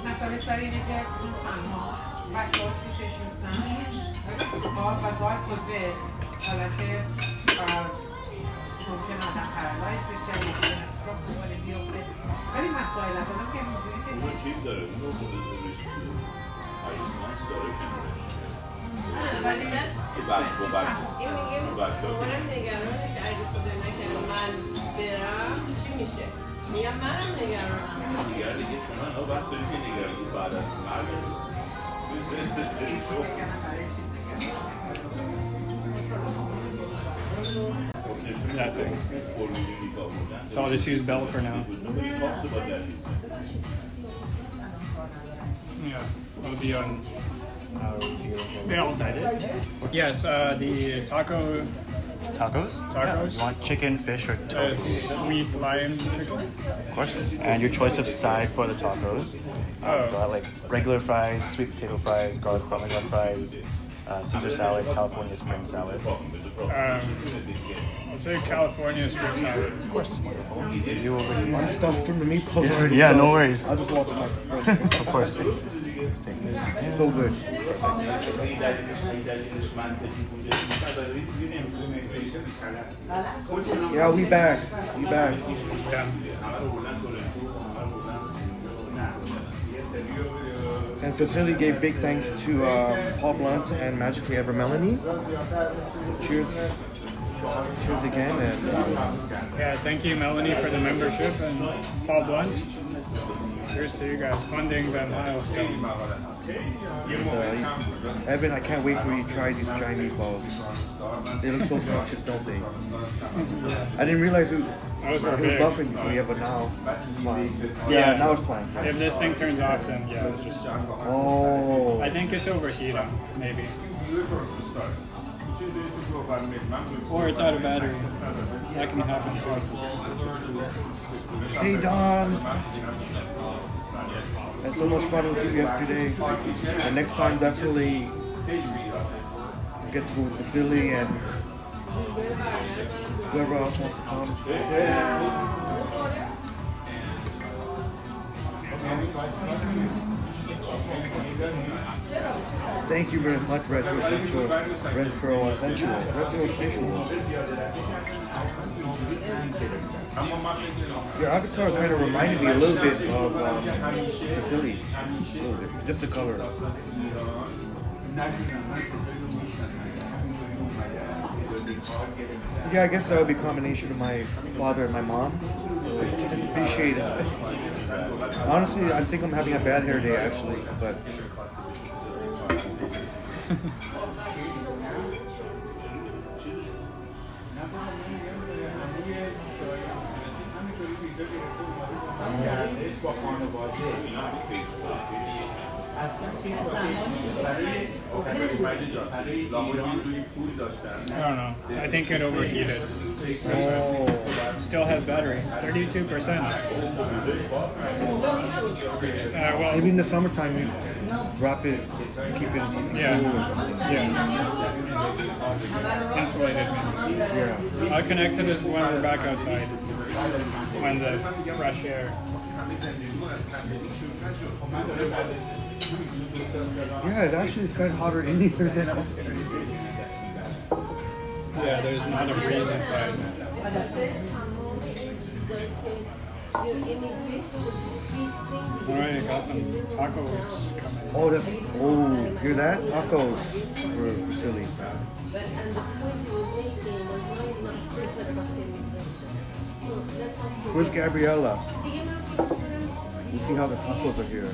G: مسئله سر اینه که این تنها بچه هاش پیشش نیستن و باید خودبه حالت ممکن آدم پرالایز بشه ممکن استراک بکنه بیافته ولی مسائل از آدم که میدونی که
I: اون چیز داره اون رو خودش آیسنانس داره
D: ولی نه این میگه
I: بچه
D: مامانم نگرانه که اگه خدا نکنه من برم چی میشه میگم منم نگرانم
I: دیگه شما وقت داری که نگرانی بعد از مرگ
A: That thing. So I'll just use Bell for now.
I: Nobody talks about that.
A: Yeah, it'll be on. Yes, the taco.
J: Tacos?
A: Tacos.
J: You want chicken, fish, or tofu?
A: Meat, lion, chicken.
J: Of course. And your choice of side for the tacos. Got like regular fries, sweet potato fries, garlic parmesan fries, Caesar salad, California spring salad.
A: I'll take California spring salad.
J: Of course. Wonderful. You over here.
B: I'm stuffed from the meatballs already.
J: Yeah, no worries.
B: I'll just watch my
J: Of course.
B: So good. Yeah, we back. We back. And Vasily gave big thanks to Paul Blunt and Magically Ever Melanie. Cheers. Cheers again. And
A: yeah, thank you, Melanie, for the membership, and Paul Blunt. Cheers to you guys funding the milestone.
B: Evan, I can't wait for you to try these giant meatballs. They look so delicious, don't they? I didn't realize it was buffering before, yeah, but now it's fine. Yeah, now it's fine.
A: If this thing turns off, then yeah, it's just.
B: Oh.
A: I think it's overheating, maybe. Or it's out of battery. That can happen too.
B: Hey, Don. I had so much fun with you yesterday. And next time, definitely get to go with Vasily and whoever else wants to come. Thank you very much, Retro Sensual. Your avatar kind of reminded me a little bit of Vasily's. A little bit. Just the color. Yeah, I guess that would be a combination of my father and my mom. Appreciate it. Honestly, I think I'm having a bad hair day actually, but
A: I don't know. I think it overheated.
B: oh.
A: Still has battery. 32%. Well,
B: Maybe in the summertime you wrap it, keep it in something cool or something.
A: Yeah. Insulated maybe.
B: Yeah.
A: I'll connect to this when we're back outside. When the fresh air.
B: Yeah, it actually is kind of hotter in here than out there.
A: Yeah, there's not a breeze inside. Alright, got some tacos coming.
B: Oh, hear that? Tacos for Vasily. Where's Gabriella? We'll see how the tacos are here.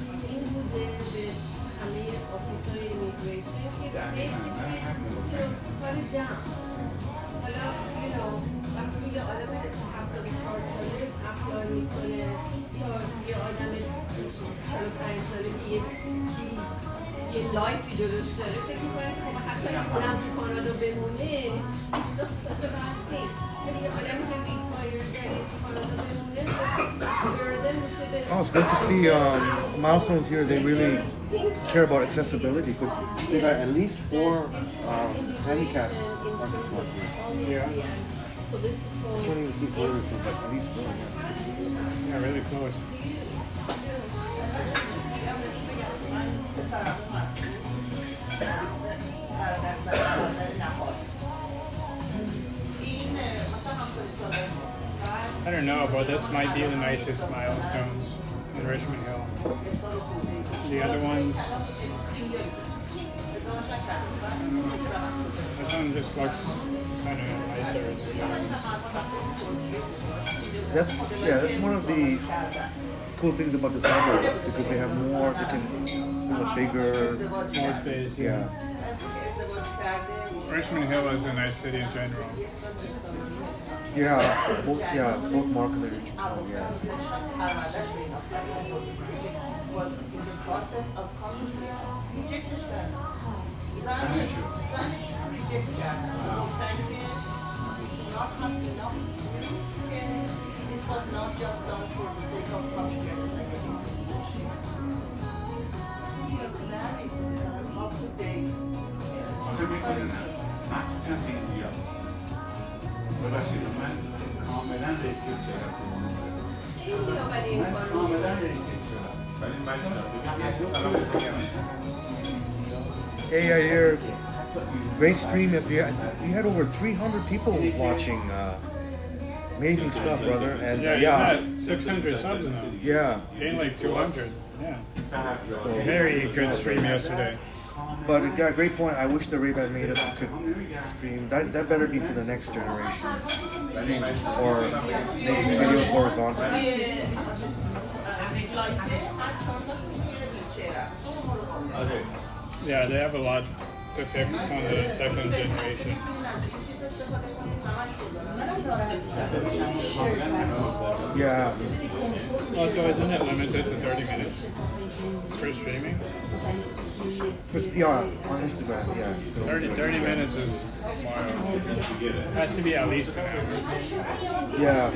D: لایفی درش داره فکر می‌کنم که حتی اونم تو کانادا بمونه 20 سالش وقتی یعنی یه آدمی که ریتایر کرده تو کانادا بمونه برده میشه به
B: Oh, it's good to see Milestones here. They really care about accessibility because they got at least 4 handicap parking spots here.
A: Yeah.
B: I can't even see 4, but at least 4.
A: Yeah, really close. I don't know, but this might be the nicest Milestones in Richmond Hill. The other ones, this one just looks kind of nicer than the other ones.
B: That's one of the cool things about the suburb because they have more. They can do a bigger,
A: More space.
B: yeah.
A: Richmond Hill is a nice city in general.
B: Both Markham and Richmond. Yeah.
K: Was in the process of coming here. This was not just done for the sake of coming here. Up to date.
B: Hey, I hear great stream. If you had over 300 people watching. Amazing stuff, brother. And
A: Yeah, you had 600 subs now.
B: Yeah.
A: Gained like 200. Yeah. Very good stream yesterday.
B: But it got a great point. I wish the Ray-Ban made it could stream. That better be for the next generation. Or make videos horizontal.
A: Yeah, they have a lot to fix on the second generation.
B: Yeah.
A: Also, isn't it limited to 30 minutes for streaming?
B: Yeah, on Instagram, yeah. So
A: 30 minutes is wild. Has to be at least an hour.
B: Yeah.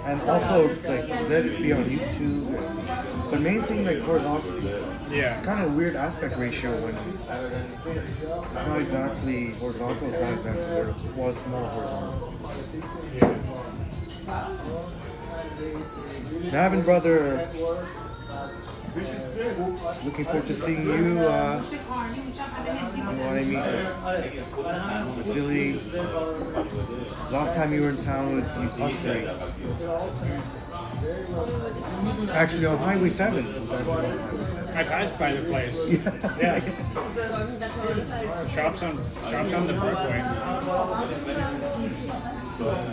B: And also, like, let it be on YouTube. The main thing, like, horizontal.
A: Yeah.
B: Kind of weird aspect ratio when it's not exactly horizontal, it's not exactly vertical. Well, it's more horizontal.
A: Yeah.
B: Navin, brother, looking forward to seeing you. You know what I mean? Vasily, last time you were in town was us three. Actually, on Highway 7.
A: I passed by the place. Yeah. Shops on the Brookway.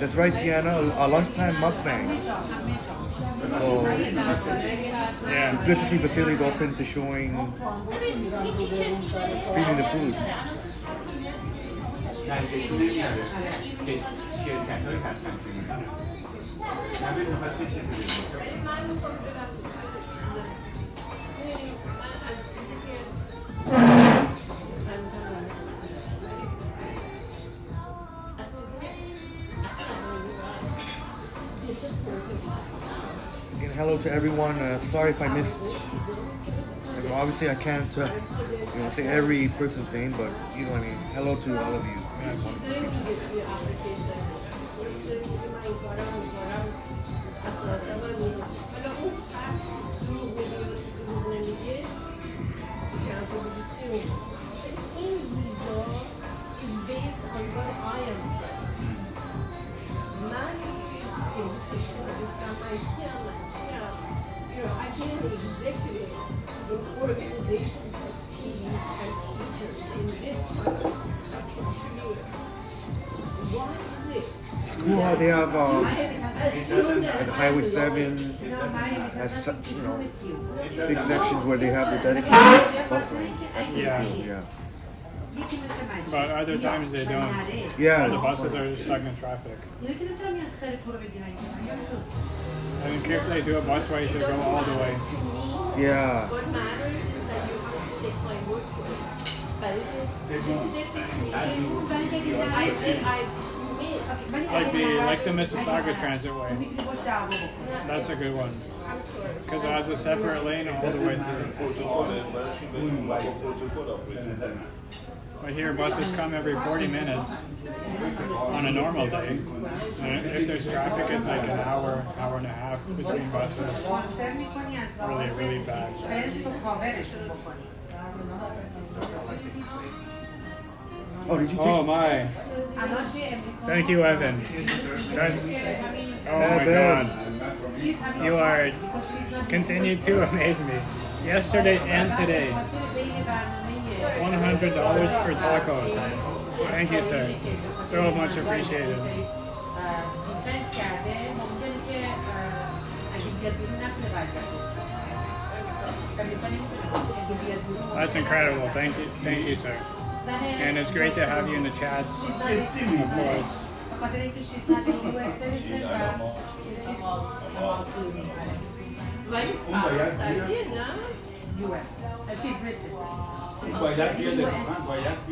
B: That's right, Tiana. A lunchtime mukbang. So
A: Yeah.
B: it's good to see Vasily's open to showing, streaming the food. And hello to everyone. Sorry if I missed. Obviously, I can't say every person's name, but you know what I mean. Hello to all of you.
D: I can't executive in organizations of teams and teachers in this country. Why is it?
B: School, they have at Highway 7 has big sections where they have the dedicated bus lane. That's really
A: Yeah.
B: cool, yeah.
A: But other times they don't.
B: Yeah.
A: Or the buses are just stuck in traffic. I think if they do a busway, it should go all the way.
B: Yeah.
D: What matters is that you have take my word for it. But it is specific meat. I said I mean,
A: Like the Mississauga Transit Way. That's a good one. Because it has a separate lane all the way through. But here buses come every 40 minutes on a normal day. And if there's traffic, it's like an hour, hour and a half between buses. Really, really bad.
B: Oh, did you take?
A: Oh my. Thank you, Evan. Oh my God. You are continue to amaze me. Yesterday and today. $100 for tacos. Thank you, sir. So much appreciated. That's incredible. Thank you, sir. And it's great to have you in the chats, of course.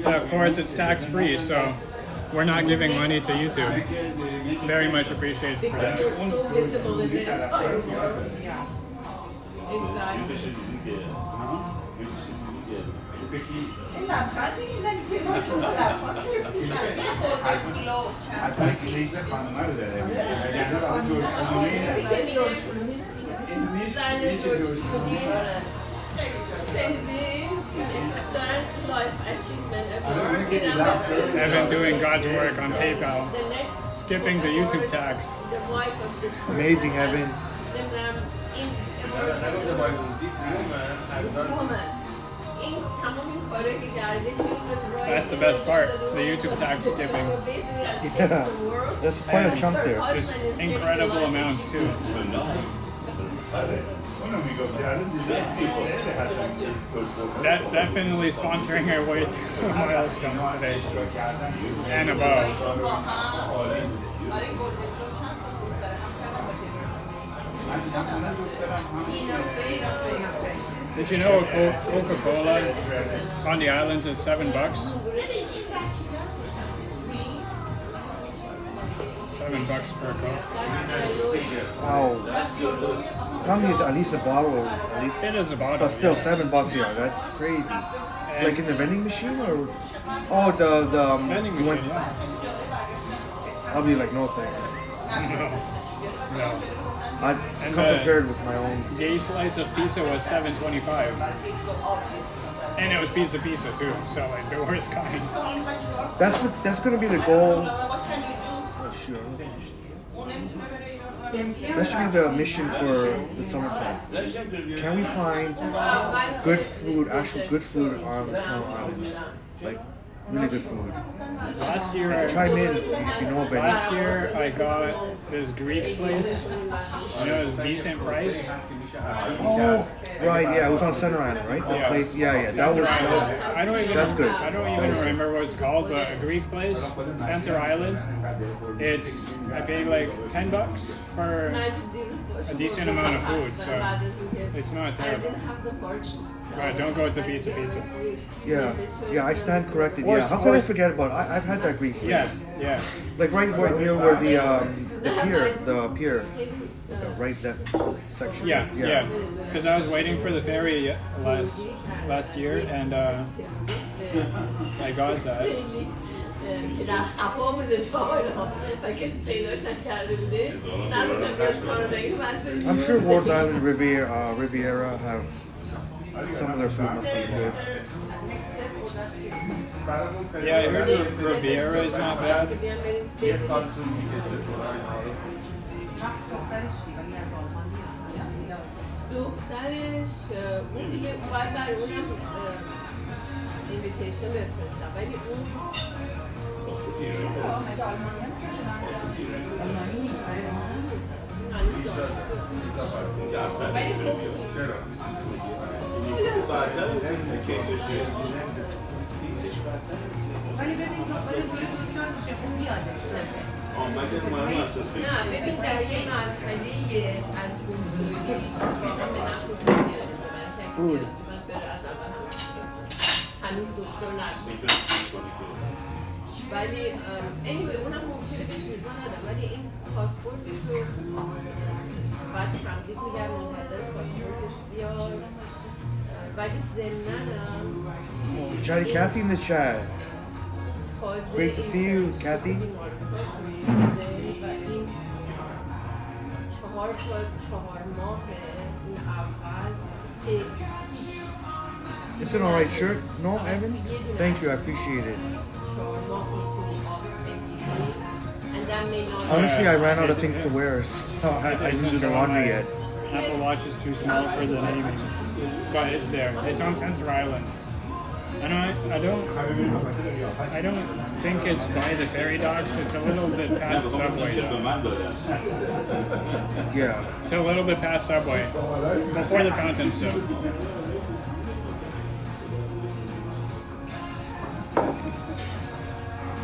A: But of course, it's tax-free, so we're not giving money to YouTube. Very much appreciated for that. Evan doing God's work on PayPal, skipping the YouTube tax.
B: Amazing, Evan.
A: That's the best part, the YouTube tax skipping.
B: Yeah, that's quite a chunk there.
A: Just incredible amounts too. Definitely sponsoring our way to Milestones today and above. Did you know Coca-Cola on the islands is $7? $7 per Coke.
B: Wow. Tell me it's at least a bottle. At least.
A: It is a bottle.
B: But still, $7. Yeah, that's crazy.
A: And
B: like in the vending machine, or the
A: vending machine. Yeah.
B: I'll be like, no thanks.
A: No.
B: I'd come prepared with my own.
A: The slice of pizza was $7.25, and it was pizza too. So like the worst kind.
B: That's gonna be the goal. Oh shoot! That should be the mission for the summertime. Can we find good food, actual good food on the Channel Islands? Like really good food.
A: Last year,
B: chime in if you know of any.
A: Last year I got this Greek place. You know, it was a decent price.
B: Oh, right, yeah, it was on Center Island, right? The place, yeah, that was that's good.
A: I don't even remember what it's called, but a Greek place, Center Island. I paid like $10 for a decent amount of food, so it's not terrible. But don't go to Pizza.
B: Yeah, I stand corrected. Yeah, how could I forget about it? I've had that Greek place.
A: Yeah.
B: Like right near where the pier, right that section.
A: Yeah. Because I was waiting for the ferry last year, and I got that.
B: I'm sure Ward's Island Riviera have some of their food must be good.
A: Yeah, I heard Riviera is not bad.
D: دخترش اون دیگه باید برای اونم اینویتیشن بفرستم ولی اون ولی خوب
G: ولی ببین خوب یاده
D: نه ببین در یه مرحله از بزرگی به نفس زیاده
A: Food.
D: سنت ولی anyway اونم ممکنه بهش ویزا ندم ولی این پاسپورتش رو باید تمدید میگم منتظر پاسپورتش بیاد ولی ضمناً
B: Chatty Kathy in the chat. Great to see you, Kathy.
D: و این 4 ماه این اول که
B: It's an alright shirt. No, Evan? Thank you, I appreciate it. Honestly, I ran out of things to wear. So I didn't do the laundry yet.
A: Apple Watch is too small for the naming, but it's there. It's on Center Island. And I don't think it's by the ferry docks. It's a little bit past Subway.
B: Yeah.
A: It's a little bit past Subway, before the fountain still.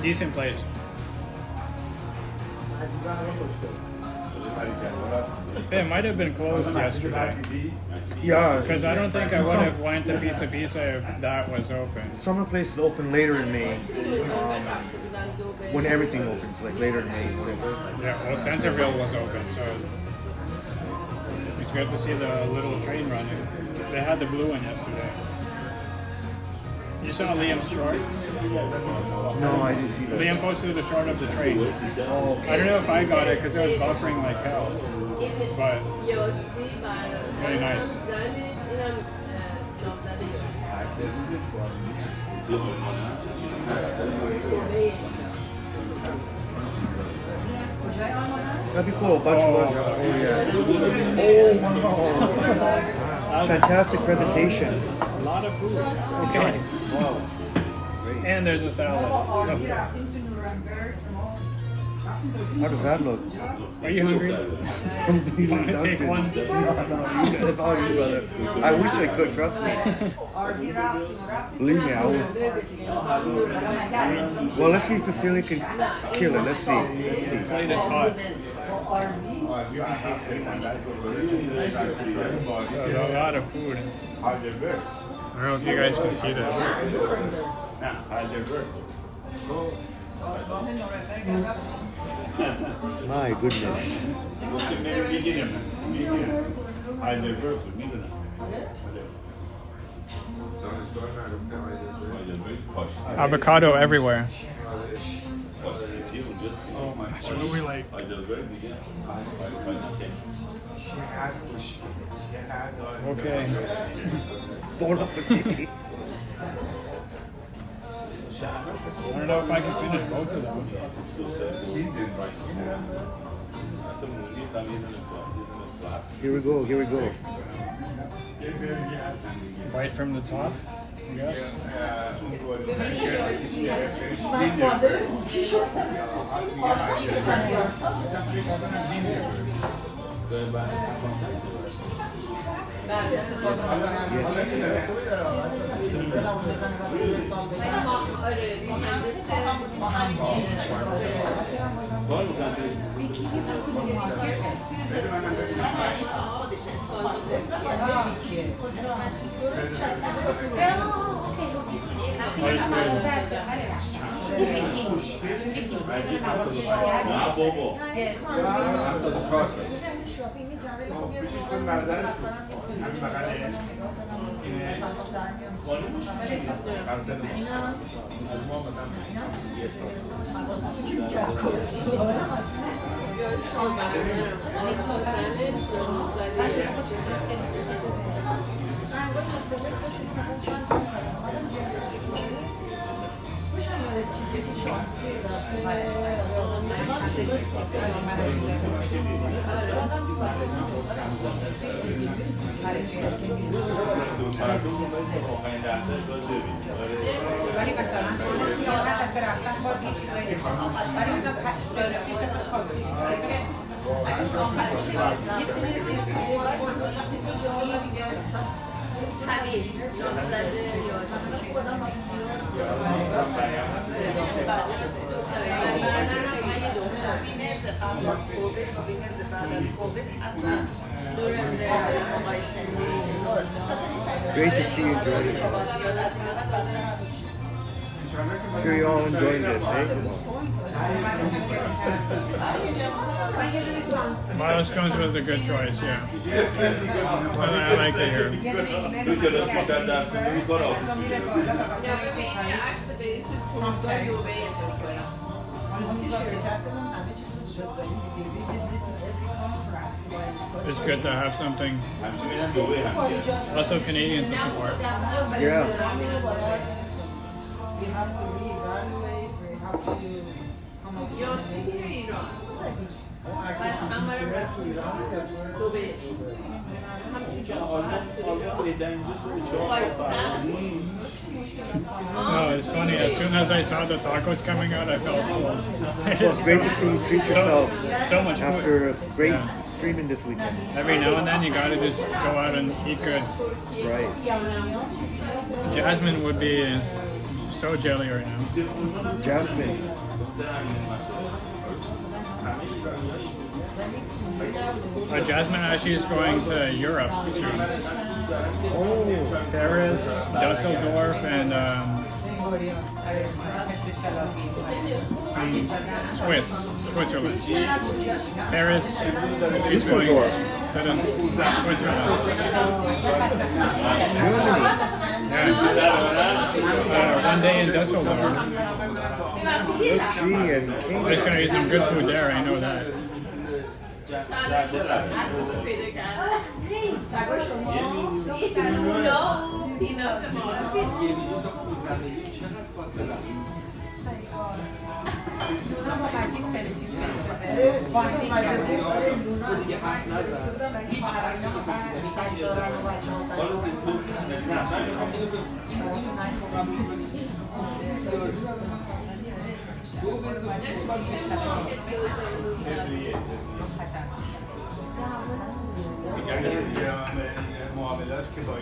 A: Decent place. It might have been closed yesterday.
B: Yeah.
A: Because I don't think I would have went to Pizza Pizza if that was open.
B: Some places open later in May. When everything opens, like later in May.
A: Yeah, well, Centerville was open, so it's good to see the little train running. They had the blue one yesterday. You saw Liam's short?
B: No, I didn't see that.
A: Liam posted a short of the train. I don't know if I got it because it was buffering like hell. But really nice.
B: That'd be cool. A bunch of us. Oh, yeah. Oh, wow. Fantastic presentation.
A: A lot of food. Okay.
B: Wow.
A: And there's a salad.
B: How does that look?
A: Are you hungry?
B: You
A: want to take one?
B: No, that's all you, brother. I wish I could, trust me. Believe me, I would. Well, let's see if Cecilia can kill it. Let's see. Let's see.
A: Plate is hot. So there's a lot of food. I don't know if you guys can see this.
B: My goodness.
A: Avocado everywhere.
B: That's what we like.
A: Okay.
B: Bon appetit.
A: I don't know if I can finish both of them.
B: Here we go, here we go.
A: Bite from the top, I guess.
B: Great to see you, Jordan. Sure you all enjoying this, eh?
A: Milestones was a good choice, yeah. I like it here. It's good to have something also Canadian to support.
B: Yeah.
G: We have to reevaluate, we have to come up
D: Jag tycker Iran. But I'm a
A: No, it's funny. As soon as I saw the tacos coming out, I felt full.
B: Well, it's great to see you treat yourself
A: So much food.
B: after a great streaming this weekend.
A: Every now and then you gotta just go out and eat good.
B: Right.
A: Jasmine would be so jelly right now.
B: Jasmine.
A: Jasmine actually is going to Europe soon.
B: Oh,
A: Paris, Dusseldorf, and Switzerland. Paris, she's going to Switzerland.
B: Germany.
A: Yeah. One day in Dusseldorf.
B: Look, she and King.
A: There's going to be some good food there, I know that.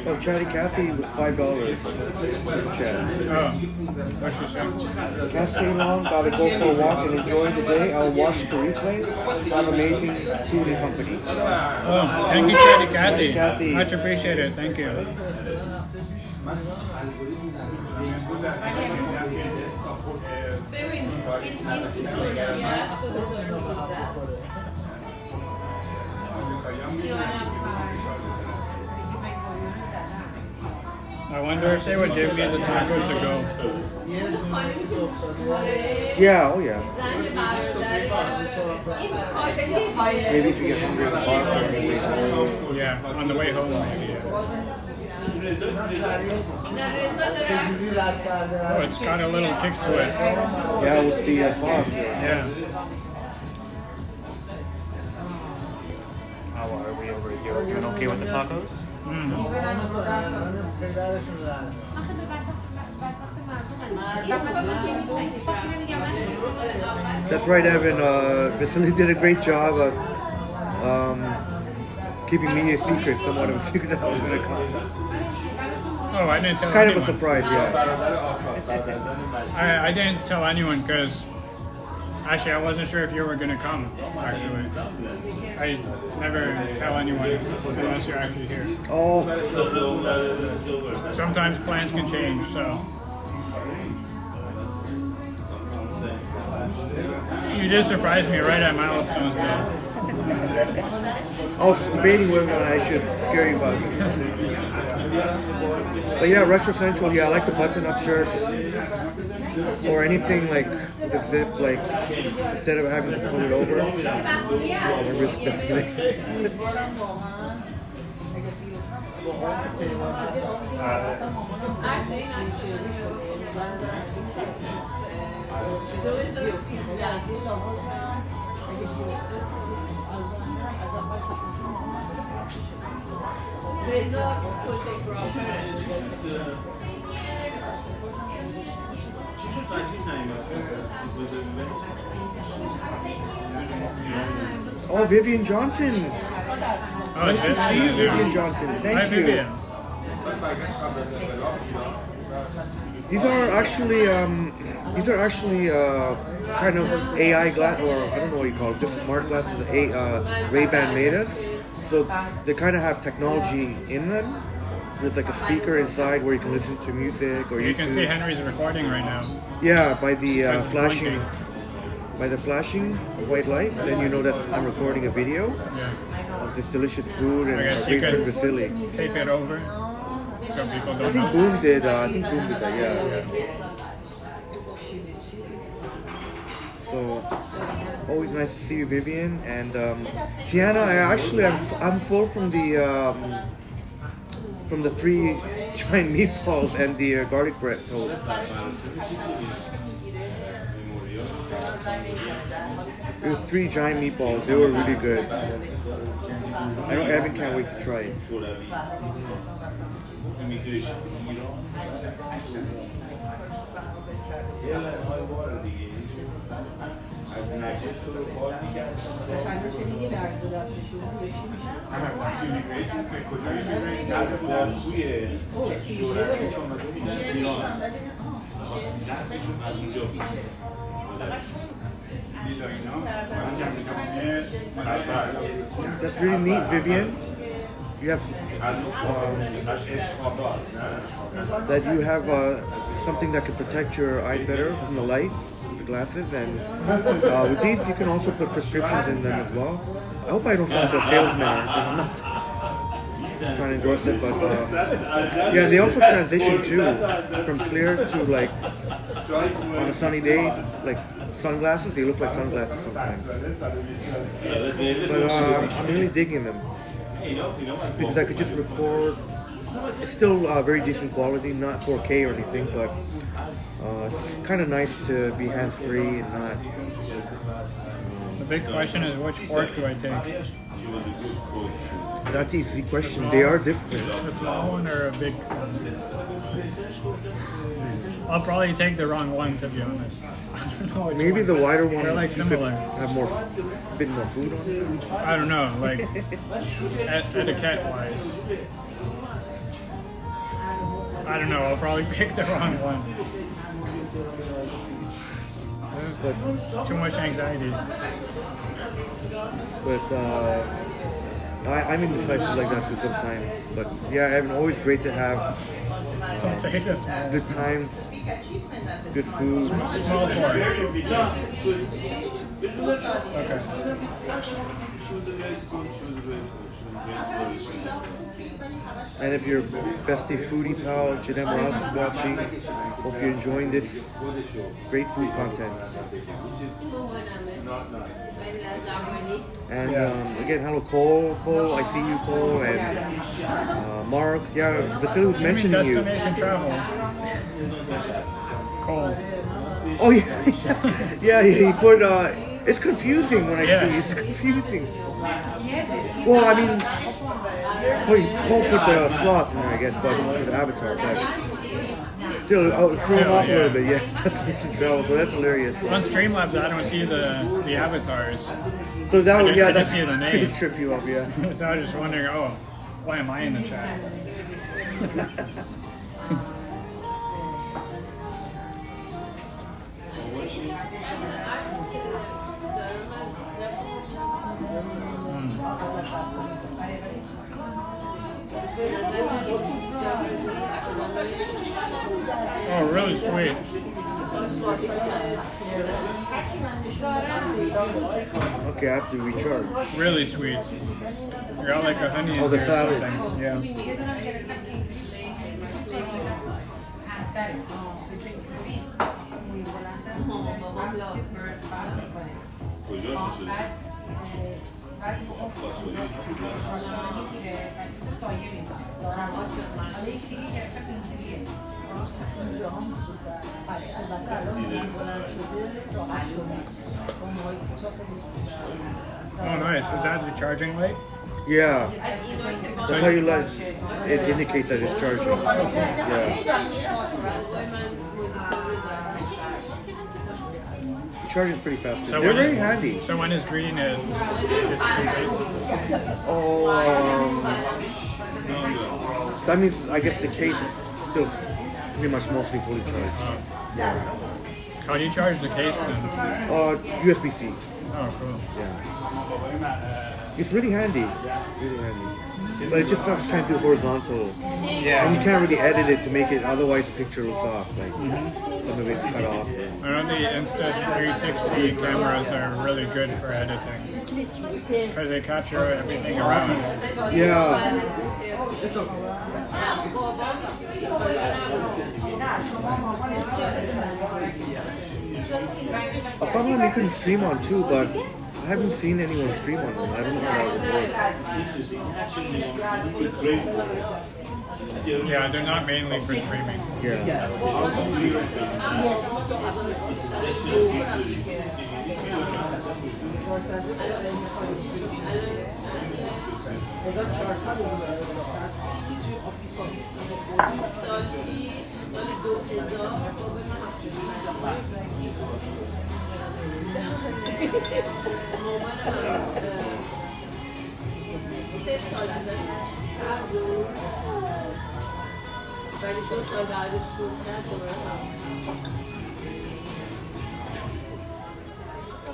B: Oh, Chatty Cathy with $5. Chat.
A: Oh, what's she saying?
B: Can't stay long, gotta go for a walk and enjoy the day. I'll watch the replay. Have amazing food and company.
A: Oh, thank you, Chatty Cathy.
B: Cathy.
A: Much appreciated. Thank you. I wonder if they would give me the tacos to go.
B: Yeah, oh yeah. Maybe if you get hungry at the box on the way home.
A: Yeah, on the way home maybe. Yeah. Oh, it's got a little kick to it.
B: Yeah, with the sauce.
A: Yeah.
J: How are we over here? Doing okay with the tacos?
B: That's right, Evan. Vasily did a great job of keeping me a secret, somewhat of a secret that I was going to come.
A: Oh, I didn't tell
B: It's kind
A: anyone.
B: of a surprise, yeah.
A: I didn't tell anyone because actually I wasn't sure if you were going to come, actually. I never tell anyone unless you're actually here.
B: Oh.
A: Sometimes plans can change, so. You did surprise me right at Milestones though.
B: I was debating whether or not I should scare you about it. But yeah, Retro Central, yeah, I like the button-up shirts. Or anything like the zip, like instead of having to pull it over. Or wrist specifically. Oh, Vivian Johnson.
A: Oh,
B: Nice to see you, Vivian Johnson.
A: Hi,
B: Thank you.
A: Vivian.
B: These are actually kind of AI glass, or I don't know what you call it, just smart glasses that Ray-Ban made us. So they kind of have technology in them. there's like a speaker inside where you can listen to music or
A: You
B: YouTube.
A: can see Henry's recording right now.
B: Yeah, by the
A: It's
B: flashing,
A: blinking.
B: by the flashing white light, then you know that I'm recording a video
A: Yeah.
B: of this delicious food and
A: I guess you
B: great
A: could
B: food Vasily.
A: tape it over so people
B: I
A: don't
B: think
A: know.
B: Boom did. I think Boom did that. Yeah. So always nice to see you, Vivian. And Tiana, I'm full from the 3 giant meatballs and the garlic bread toast. It was 3 giant meatballs. They were really good. I know Evan can't wait to try it. That's really neat, Vivian. You have that you have something that can protect your eye better from the light with the glasses, and with these you can also put prescriptions in them as well. I hope I don't sound like a salesman or anything. I'm not trying to endorse it, but yeah, they also transition too from clear to like on a sunny day, like sunglasses. They look like sunglasses sometimes, but I'm really digging them because I could just record. It's still very decent quality, not 4K or anything, but it's kind of nice to be hands-free and not.
A: The big question is, which fork do I take?
B: That's an easy question. They are different.
A: A small one or a big one? I'll probably take the wrong one, to be honest. I don't know which
B: Maybe
A: one.
B: the wider one.
A: They're like
B: you could
A: similar.
B: have a bit more food on it.
A: I don't know, like etiquette-wise. I don't know. I'll probably pick the wrong one.
B: But
A: Too much anxiety.
B: But I'm indecisive like that too sometimes. But yeah, Evan, always great to have
A: I'll take a small.
B: good times, good food.
A: Small fork. Okay.
B: And if your bestie foodie pal Jadem Ross is watching, hope you're enjoying this great food content. And again, hello Cole. Cole, I see you, Cole, and Mark. Yeah, Vasily was mentioning you.
A: Destination travel. Cole.
B: Oh yeah, yeah. He put. It's confusing when I see. It's confusing. Well, I mean, Cole put the sloth in there, I guess, but for the avatar. But still, throw him off a little bit. Yeah, destination travel. So that's hilarious.
A: On Streamlabs, I don't see the avatars.
B: So that would,
A: I
B: that
A: just see the name.
B: would trip you off, yeah.
A: So I was just wondering, oh, why am I in the chat? Oh, really sweet.
B: Okay, I have to recharge.
A: Really sweet. You got like a honey in
B: Oh, the
A: there or
B: salad.
A: something. Yeah. Oh, nice. Is that the charging light?
B: Yeah. That's how you let it indicates that it's charging. Yeah. It charges pretty fast.
A: So
B: They're very handy.
A: So when it's green, it's too late.
B: Oh, that means I guess the case is still pretty much mostly fully charged. Yeah.
A: How do you charge the case then?
B: USB-C.
A: Oh, cool.
B: Yeah. It's really handy. Really handy. But it just sucks trying to do horizontal.
A: Yeah.
B: And you can't really edit it to make it, otherwise the picture looks off. Like some of it's cut off.
A: I know the Insta360 cameras are really good for editing because they capture everything around.
B: Yeah. I found one you can stream on too, but I haven't seen anyone stream on them. I don't know how it would work.
A: Yeah, they're not mainly for streaming.
B: Yeah.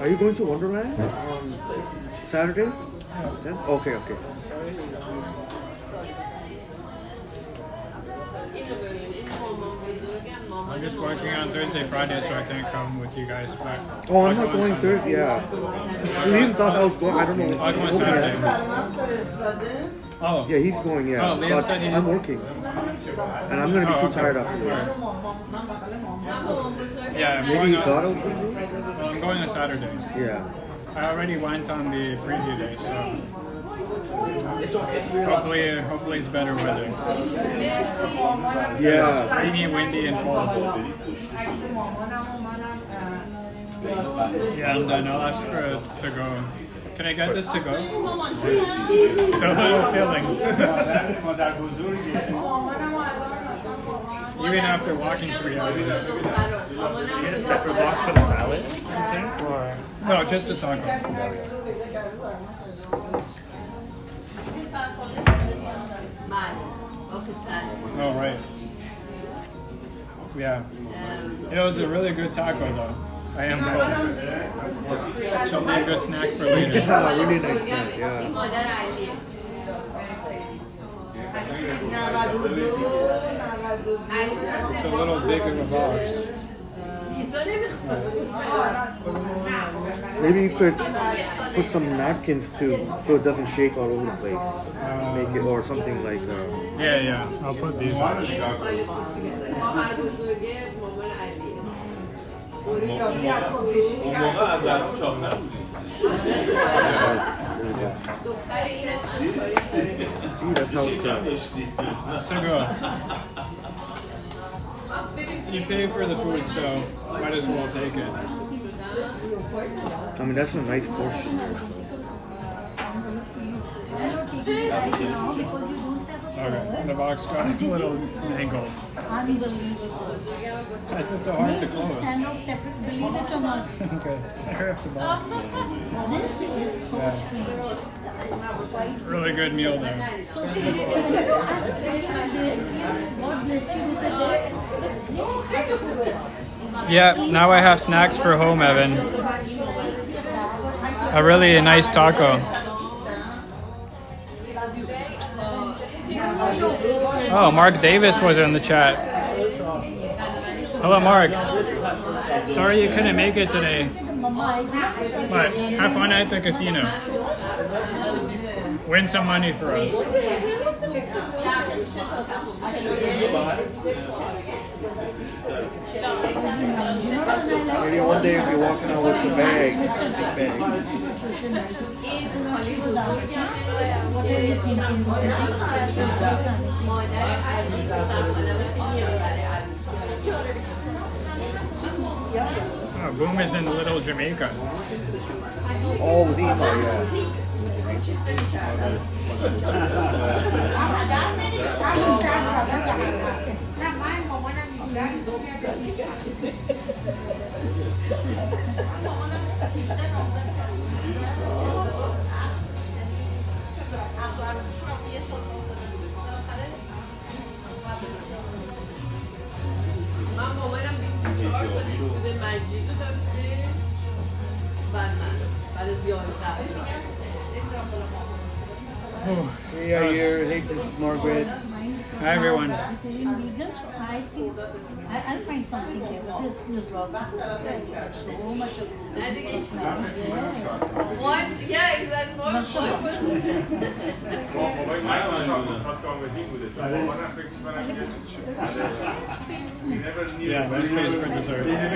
B: Are you going to Wonderland on Saturday? Okay, okay.
A: I'm just working on Thursday, Friday, so I can't come with you guys. But
B: Oh, I'm not going Thursday. Yeah. You even thought I was going. I don't know.
A: I'm going Saturday. Oh.
B: Yeah, he's going. Yeah.
A: Oh, Liam
B: but
A: said he-
B: I'm working, and I'm gonna be too tired after work.
A: Yeah, I'm
B: Maybe
A: going
B: you
A: on,
B: thought I was going to do?
A: well, I'm going on Saturday.
B: Yeah.
A: I already went on the preview day, so
H: It's okay.
A: hopefully it's better weather.
B: Yeah.
A: Rainy, windy, and cold. Yeah, I'm done. I'll ask for it to go. Can I get this to go? So little feelings. Even after walking 3 hours.
C: You get a separate box for the salad, you think? Or
A: No, just a taco. Oh, right. Yeah. It was a really good taco, though. I am full. Should be a good snack for later.
B: Yeah, really nice snack. Yeah.
A: It's a little big of a box.
B: Maybe you could put some napkins too, so it doesn't shake all over the place. Make it or something like.
A: Yeah. I'll put these on.
B: See, that's how it's done.
A: To go. You pay for the food, so might as well take it.
B: I mean, that's a nice portion.
A: Okay, the box got a little angled. Why is it so hard to close? Okay, I have to box. Really good meal there. Yeah, now I have snacks for home, Evan. A really nice taco. Oh, Mark Davis was in the chat. Hello, Mark. Sorry you couldn't make it today. But have fun at the casino. Win some money for us.
B: Maybe one day you'll be walking out with the bag.
A: Oh, Boom is in Little Jamaica.
B: Oh, with emo, yeah. Hey, Ayir. Hey, this is Margaret.
A: Hi, everyone.
L: Vegan, so I think I'll find something here. But this is wrong. So much of
D: One, yeah, exactly. One was
A: Yeah, that's space for dessert.
B: Yeah,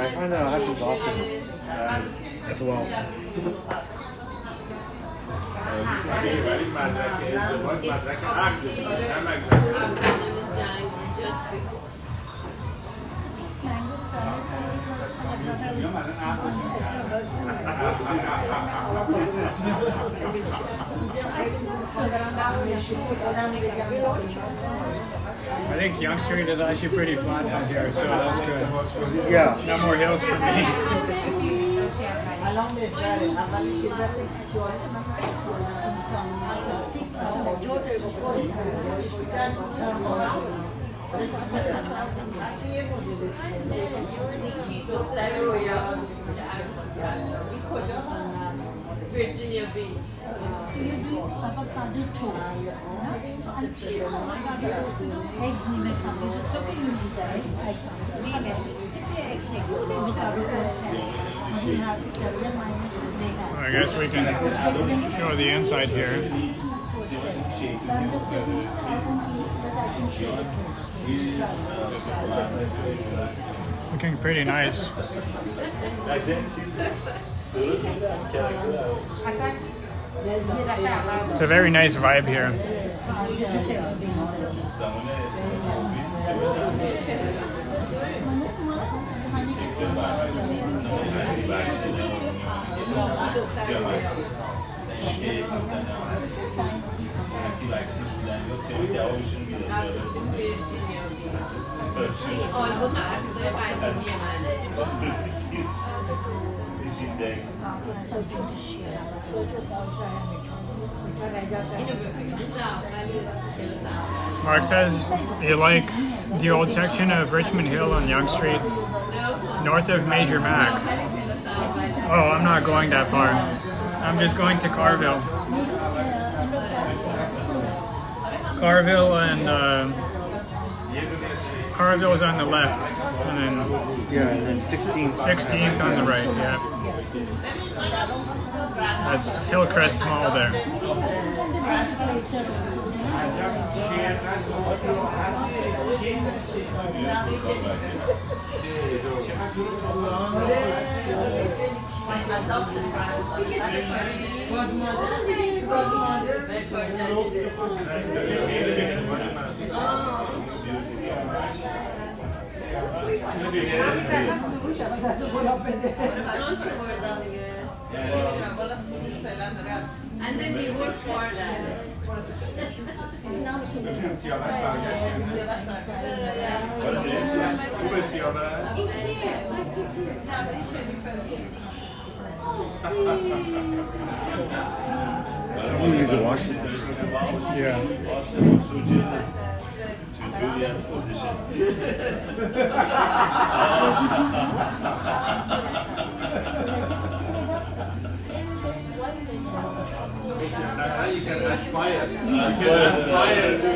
B: I find that happens often as well.
A: I think Young Street is actually pretty flat down here, so that's good.
B: Yeah.
A: No more hills for me.
D: Virginia Beach.
L: avocado toast. Eggs need to come. It's okay, you need that. Eggs. Avocado toast. We have
A: I guess we can show the inside here. Looking pretty nice. It's a very nice vibe here. Mark says you like the old section of Richmond Hill on Yonge Street, north of Major Mac. Oh, I'm not going that far. I'm just going to Carville. Carville and Carville's on the left, and then
B: and then
A: 16th on the right. Yeah, that's Hillcrest Mall there.
D: And then we work for that.
B: You use a wash.
A: Yeah.
I: Julia's position.
C: You can aspire. You can aspire to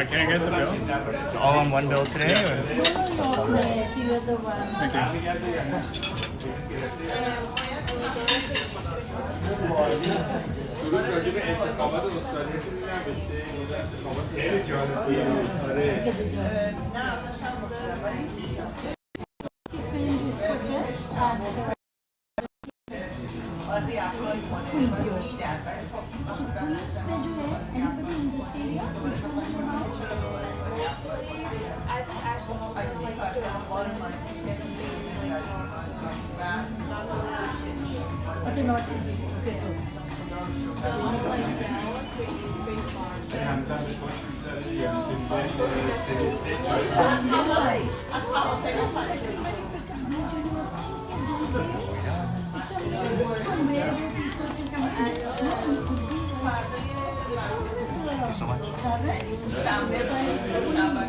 A: Can I get the bill?
J: It's all on one bill today? Or?
A: Thank you.
L: Okay, not okay, so.
J: So much.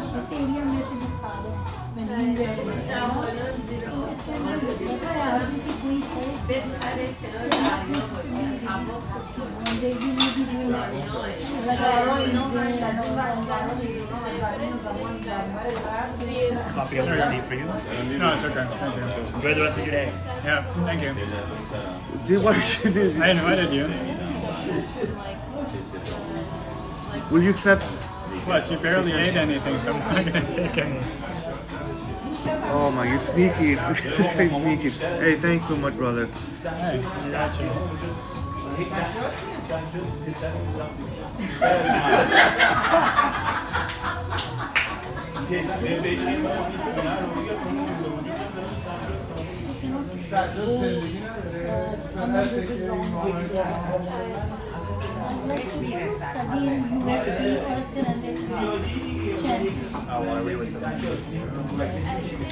L: This area में से जो father, when he read
J: Copy of the receipt for you.
A: No, it's okay. Thank you.
J: Enjoy the rest of your day.
A: Yeah, thank you.
B: Dude, what did you do?
A: I invited you.
B: Will you accept?
A: Plus, you barely ate anything, so I'm not gonna take any.
B: Oh my, you're sneaky. You're sneaky. Hey, thanks so much, brother.
A: Hey, I got you.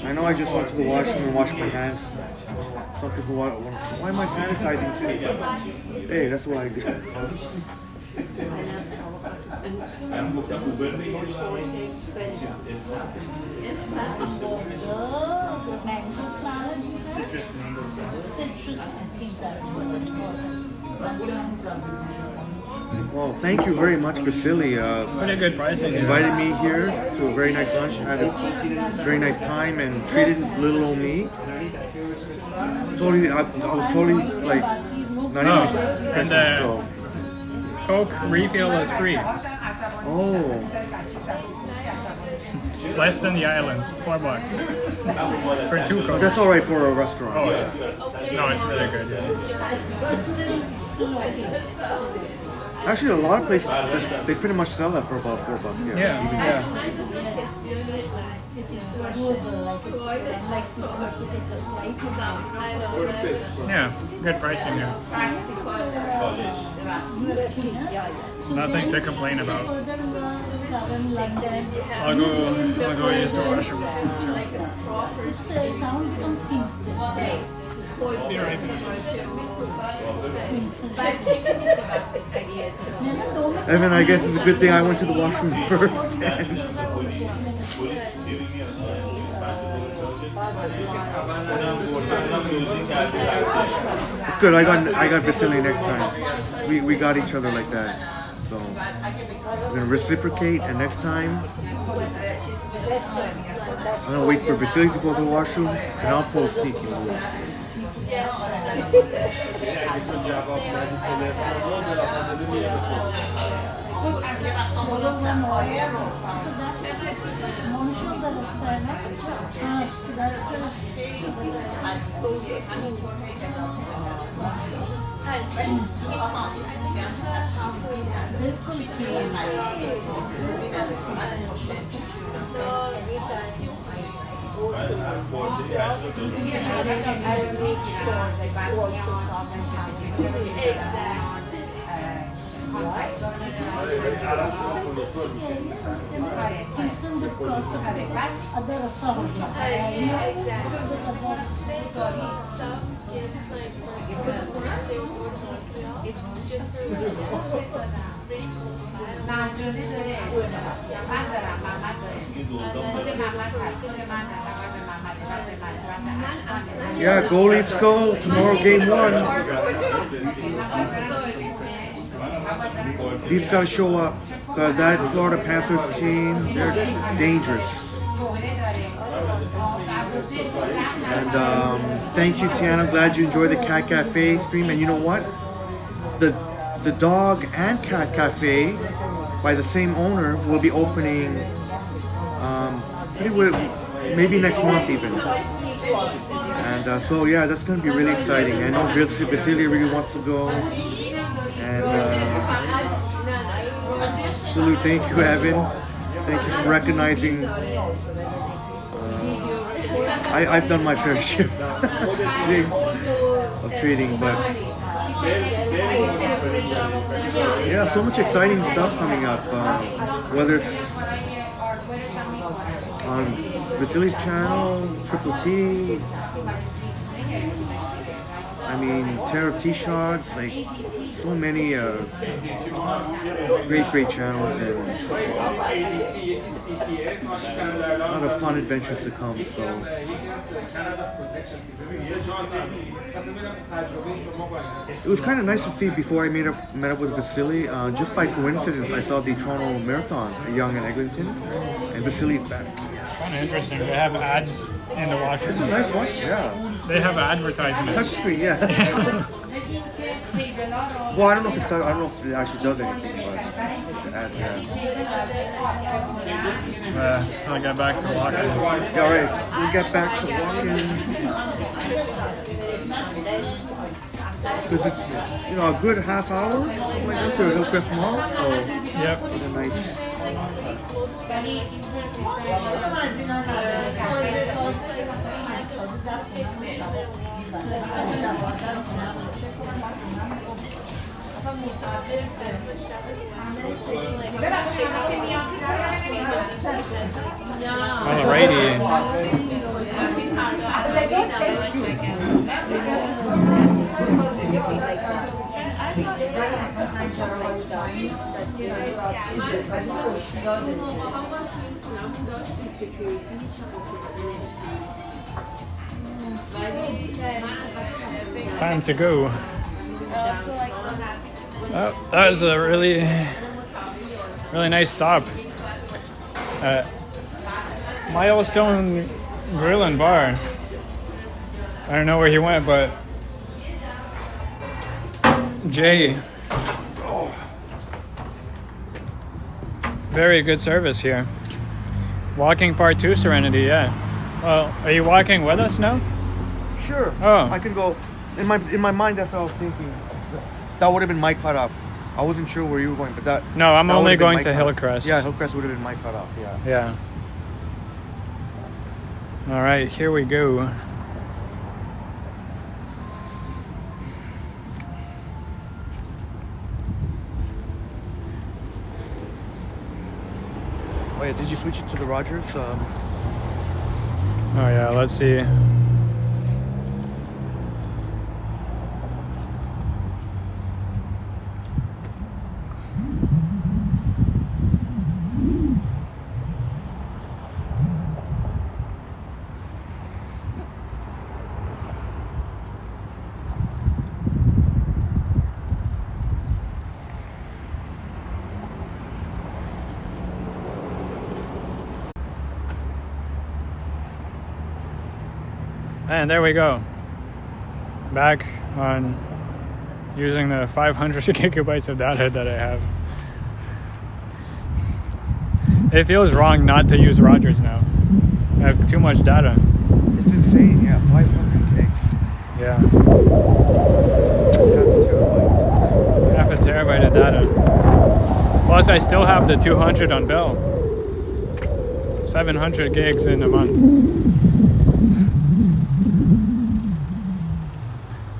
B: I know I just went to the washroom and washed my hands. Some people want, why am I sanitizing too? Hey, that's what I do.
L: mango salad. Citrus mango salad. Citrus, I think that's what it's called.
B: Well, thank you very much, Vasily.
A: Pretty good pricing.
B: Invited me here to a very nice lunch. Had a very nice time and treated little old me. Totally, I was totally like not even.
A: And the Coke refill is free.
B: Oh.
A: Less than the islands, $4 for 2 Cokes.
B: That's all right for a restaurant.
A: Oh yeah. No, it's really good.
B: Actually, a lot of places they pretty much sell that for about $4.
A: Yeah. Yeah, good pricing here. Nothing to complain about. I'll go use the washroom. Be right
B: Evan, I guess it's a good thing I went to the washroom first. It's good. I got Vasily next time. We got each other like that. So we're gonna reciprocate, and next time I'm gonna wait for Vasily to go to the washroom, and I'll pull a sneaky move. Yeah, go Leafs go. Tomorrow game 1. Leafs got to show up. That Florida Panthers team, they're dangerous. And thank you, Tiana. Glad you enjoyed the Cat Cafe stream. And you know what? The Dog and Cat Cafe by the same owner will be opening maybe next month even. And so yeah, that's going to be really exciting. I know Vasily really wants to go. And salute, thank you, Evan. Thank you for recognizing. I've done my fair share of trading, but yeah, so much exciting stuff coming up. Whether it's on Vasily's channel, Triple T, I mean, Terror T-Shots, like so many great channels and a lot of fun adventures to come. So it was kind of nice to see before I met up with Vasily. Just by coincidence, I saw the Toronto Marathon, Young and Eglinton, and Vasily's back.
A: Kind of interesting. They have ads in the washer.
B: It's a nice washer, yeah.
A: They have advertisements.
B: Touchscreen, yeah. Well, I don't know if it actually does anything, but it's an ad,
A: I got back to walking.
B: Yeah, right. We got back to walking. Because it's, you know, a good half hour, something like that, to Hillcrest Mall. So,
A: yep.
B: It's a nice.
A: Alrighty. Time to go. Oh, that was a really nice stop. Milestone Grill and Bar. I don't know where he went, but Jay. Very good service here. Walking part 2, Serenity, yeah. Well, are you walking with us now?
B: Sure.
A: Oh.
B: I can go. In my mind, that's what I was thinking. That would have been my cutoff. I wasn't sure where you were going, but that.
A: No, I'm
B: that
A: only going to
B: cutoff.
A: Hillcrest.
B: Yeah, Hillcrest would have been my cutoff. Yeah.
A: Yeah. All right, here we go.
B: Oh yeah, did you switch it to the Rogers?
A: Oh yeah, let's see. And there we go. Back on using the 500 gigabytes of data that I have. It feels wrong not to use Rogers now. I have too much data.
B: It's insane, yeah, 500 gigs.
A: Yeah.
B: That's
A: half a terabyte of data. Plus I still have the 200 on Bell. 700 gigs in a month.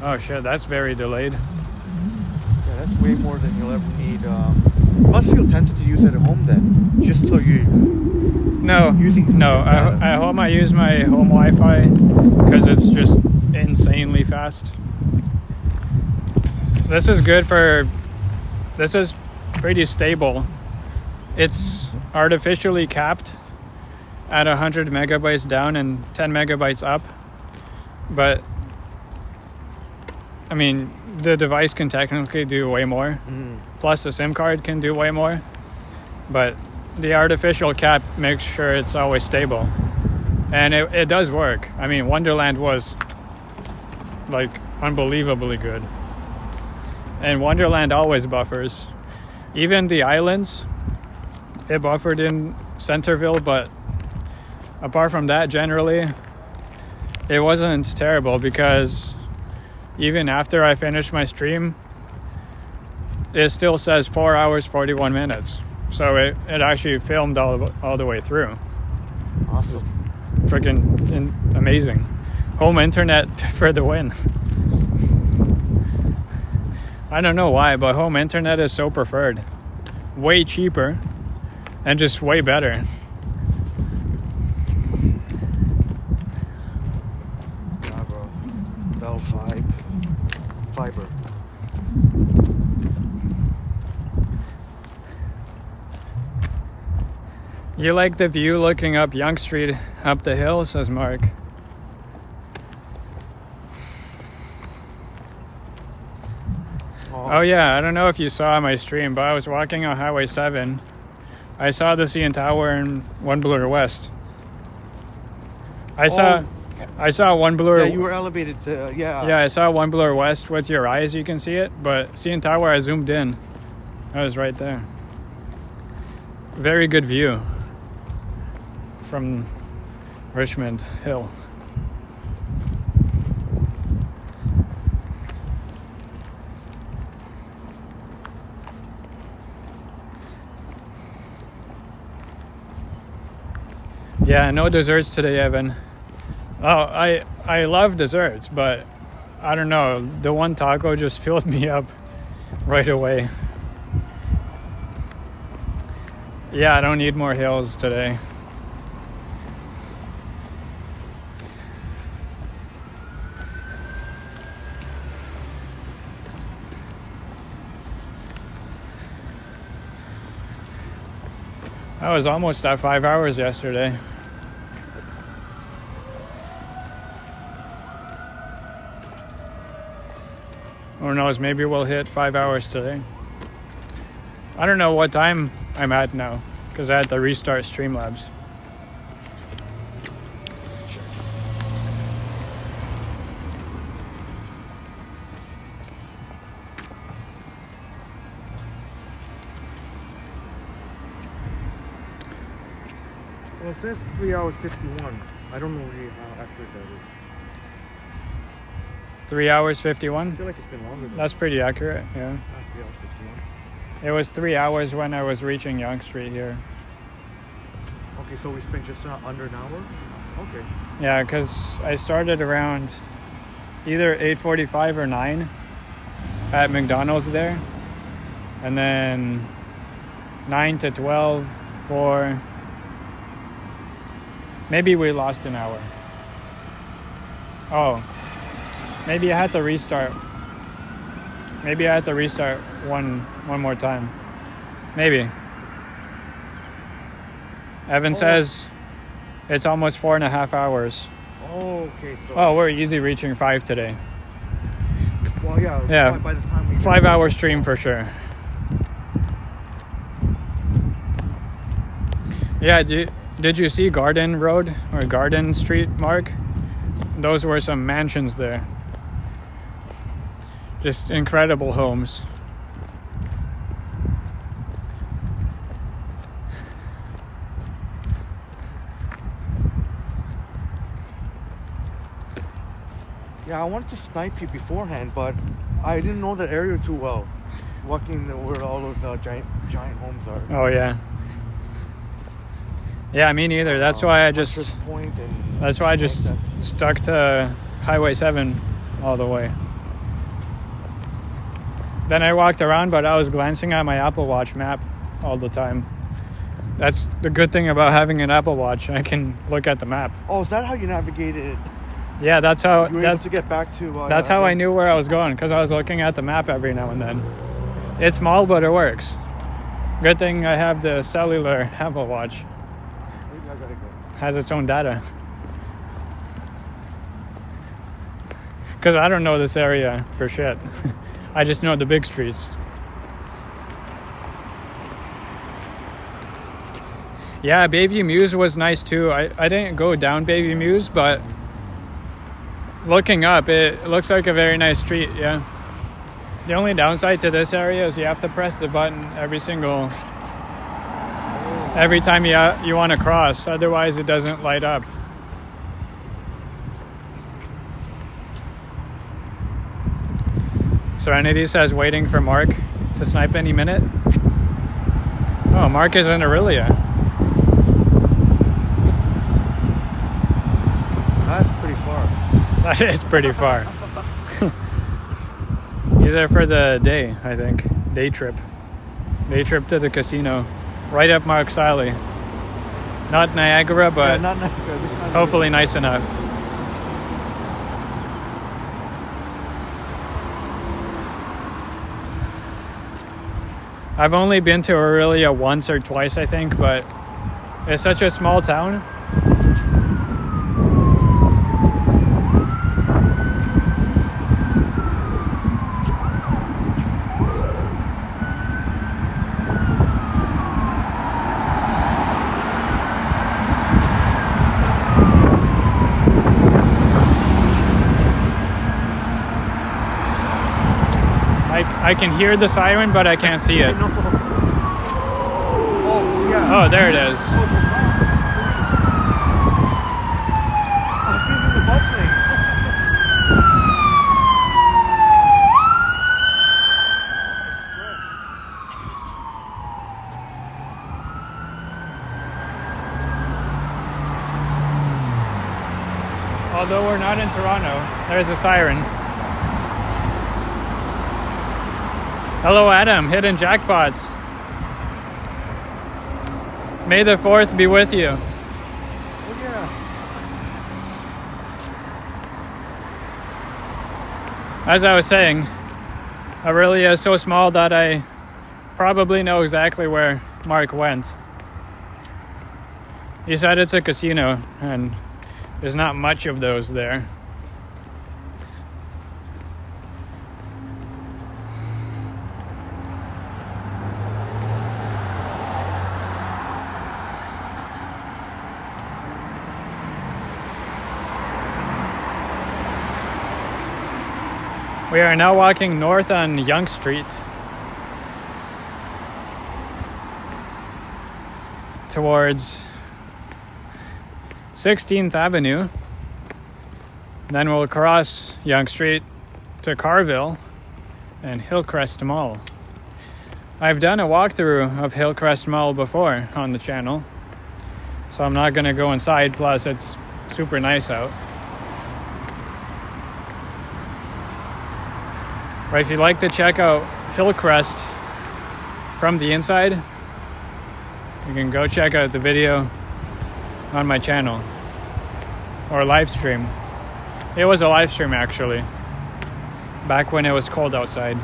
A: Oh shit, that's very delayed.
B: Yeah, that's way more than you'll ever need. You must feel tempted to use it at home then, just so you.
A: No, at home I use my home Wi-Fi because it's just insanely fast. This is good for. This is pretty stable. It's artificially capped at 100 megabytes down and 10 megabytes up, but. I mean, the device can technically do way more. Plus, the SIM card can do way more. But the artificial cap makes sure it's always stable. And it does work. I mean, Wonderland was, like, unbelievably good. And Wonderland always buffers. Even the islands, it buffered in Centerville, but apart from that, generally, it wasn't terrible because... Even after I finish my stream, it still says 4 hours, 41 minutes. So it actually filmed all the way through.
B: Awesome.
A: Freaking amazing. Home internet for the win. I don't know why, but home internet is so preferred. Way cheaper and just way better.
B: Yeah, bro. Bell fiber.
A: You like the view looking up Yonge Street up the hill, says Mark. Oh yeah, I don't know if you saw my stream, but I was walking on Highway 7. I saw the CN Tower in One Bloor West. I saw One Bloor.
B: Yeah, you were elevated.
A: Yeah, I saw One Bloor West with your eyes. You can see it, but CN Tower, I zoomed in. I was right there. Very good view from Richmond Hill. Yeah, no desserts today, Evan. Oh, I love desserts, but I don't know. The one taco just filled me up right away. Yeah, I don't need more hills today. I was almost at 5 hours yesterday. Who knows, maybe we'll hit 5 hours today. I don't know what time I'm at now, because I had to restart Streamlabs.
B: Well, it says 3 hours 51. I don't know really how accurate that is.
A: 3 hours 51?
B: I feel like it's been longer than
A: That's pretty accurate, yeah.
B: Not 3 hours 51.
A: It was 3 hours when I was reaching Yonge Street here.
B: Okay, so we spent just under an hour? Okay.
A: Yeah, because I started around either 8:45 or 9 at McDonald's there. And then 9 to 12 for... Maybe we lost an hour. Oh. Maybe I had to restart. Maybe I had to restart one more time. Maybe. Evan says it's almost 4.5 hours.
B: Oh, okay. So
A: Oh, we're easy reaching 5 today.
B: Well, yeah.
A: Yeah.
B: By the time we
A: 5 hour stream for sure. Yeah, did you see Garden Road or Garden Street, Mark? Those were some mansions there. Just incredible homes.
B: Yeah, I wanted to snipe you beforehand, but I didn't know the area too well. Walking where all those giant homes are.
A: Oh yeah. Yeah, me neither. That's why I just stuck to Highway 7 all the way. Then I walked around, but I was glancing at my Apple Watch map all the time. That's the good thing about having an Apple Watch. I can look at the map.
B: Oh, is that how you navigated?
A: Yeah, that's how.
B: You were able to get back to.
A: That's how I knew where I was going, because I was looking at the map every now and then. It's small, but it works. Good thing I have the cellular Apple Watch.
B: Maybe I gotta go.
A: Has its own data. Because I don't know this area for shit. I just know the big streets. Yeah, Bayview Mews was nice too. I didn't go down Bayview Mews, but looking up, it looks like a very nice street, yeah. The only downside to this area is you have to press the button every time you want to cross, otherwise it doesn't light up. Serenity says waiting for Mark to snipe any minute. Oh, Mark is in Aurelia.
B: That's pretty far.
A: That is pretty far. He's there for the day, I think. Day trip. Day trip to the casino. Right up Mark's alley. Not Niagara, but
B: Yeah, not Niagara, this time
A: hopefully nice enough. I've only been to Aurelia once or twice, I think, but it's such a small town. I can hear the siren, but I can't see it.
B: Oh, yeah.
A: Oh, there it is.
B: Oh, she's in the bus lane.
A: Although we're not in Toronto, there's a siren. Hello, Adam. Hidden jackpots. May the 4th be with you.
B: Oh, yeah.
A: As I was saying, Aurelia is so small that I probably know exactly where Mark went. He said it's a casino, and there's not much of those there. We are now walking north on Yonge Street towards 16th Avenue. Then we'll cross Yonge Street to Carville and Hillcrest Mall. I've done a walkthrough of Hillcrest Mall before on the channel, so I'm not gonna go inside, plus it's super nice out. But if you'd like to check out Hillcrest from the inside, you can go check out the video on my channel or live stream. It was a live stream actually, back when it was cold outside.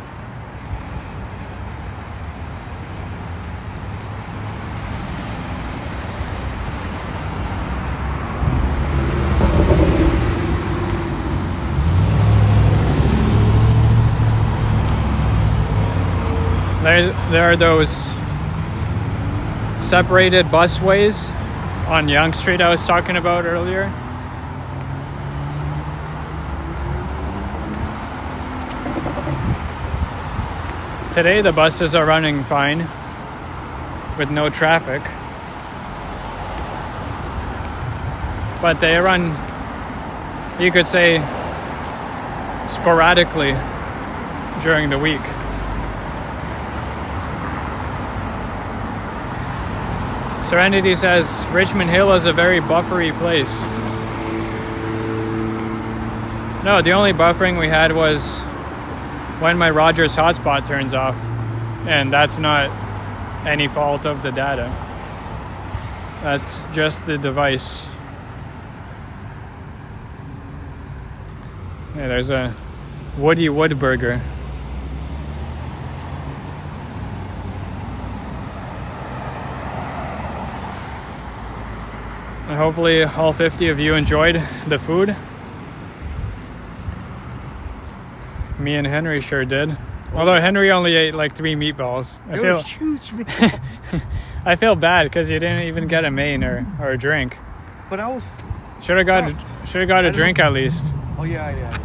A: There are those separated busways on Yonge Street I was talking about earlier. Today the buses are running fine with no traffic, but they run, you could say, sporadically during the week. Serenity says Richmond Hill is a very buffery place. No, the only buffering we had was when my Rogers hotspot turns off, and that's not any fault of the data. That's just the device. Yeah, there's a Woody Wood Burger. Hopefully all 50 of you enjoyed the food. Me and Henry sure did. Although Henry only ate like 3 meatballs.
B: It was huge meatball.
A: I feel bad because you didn't even get a main or a drink.
B: But I was
A: should have got a drink at least.
B: Oh yeah.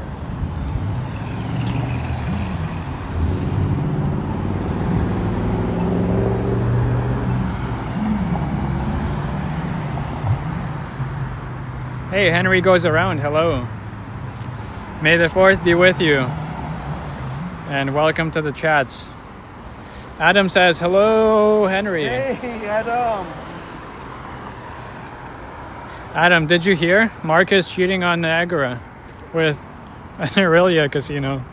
A: Hey, Henry goes around. Hello. May the 4th be with you. And welcome to the chats. Adam says, hello, Henry.
B: Hey, Adam.
A: Adam, did you hear? Mark is cheating on Niagara with an Aurelia casino.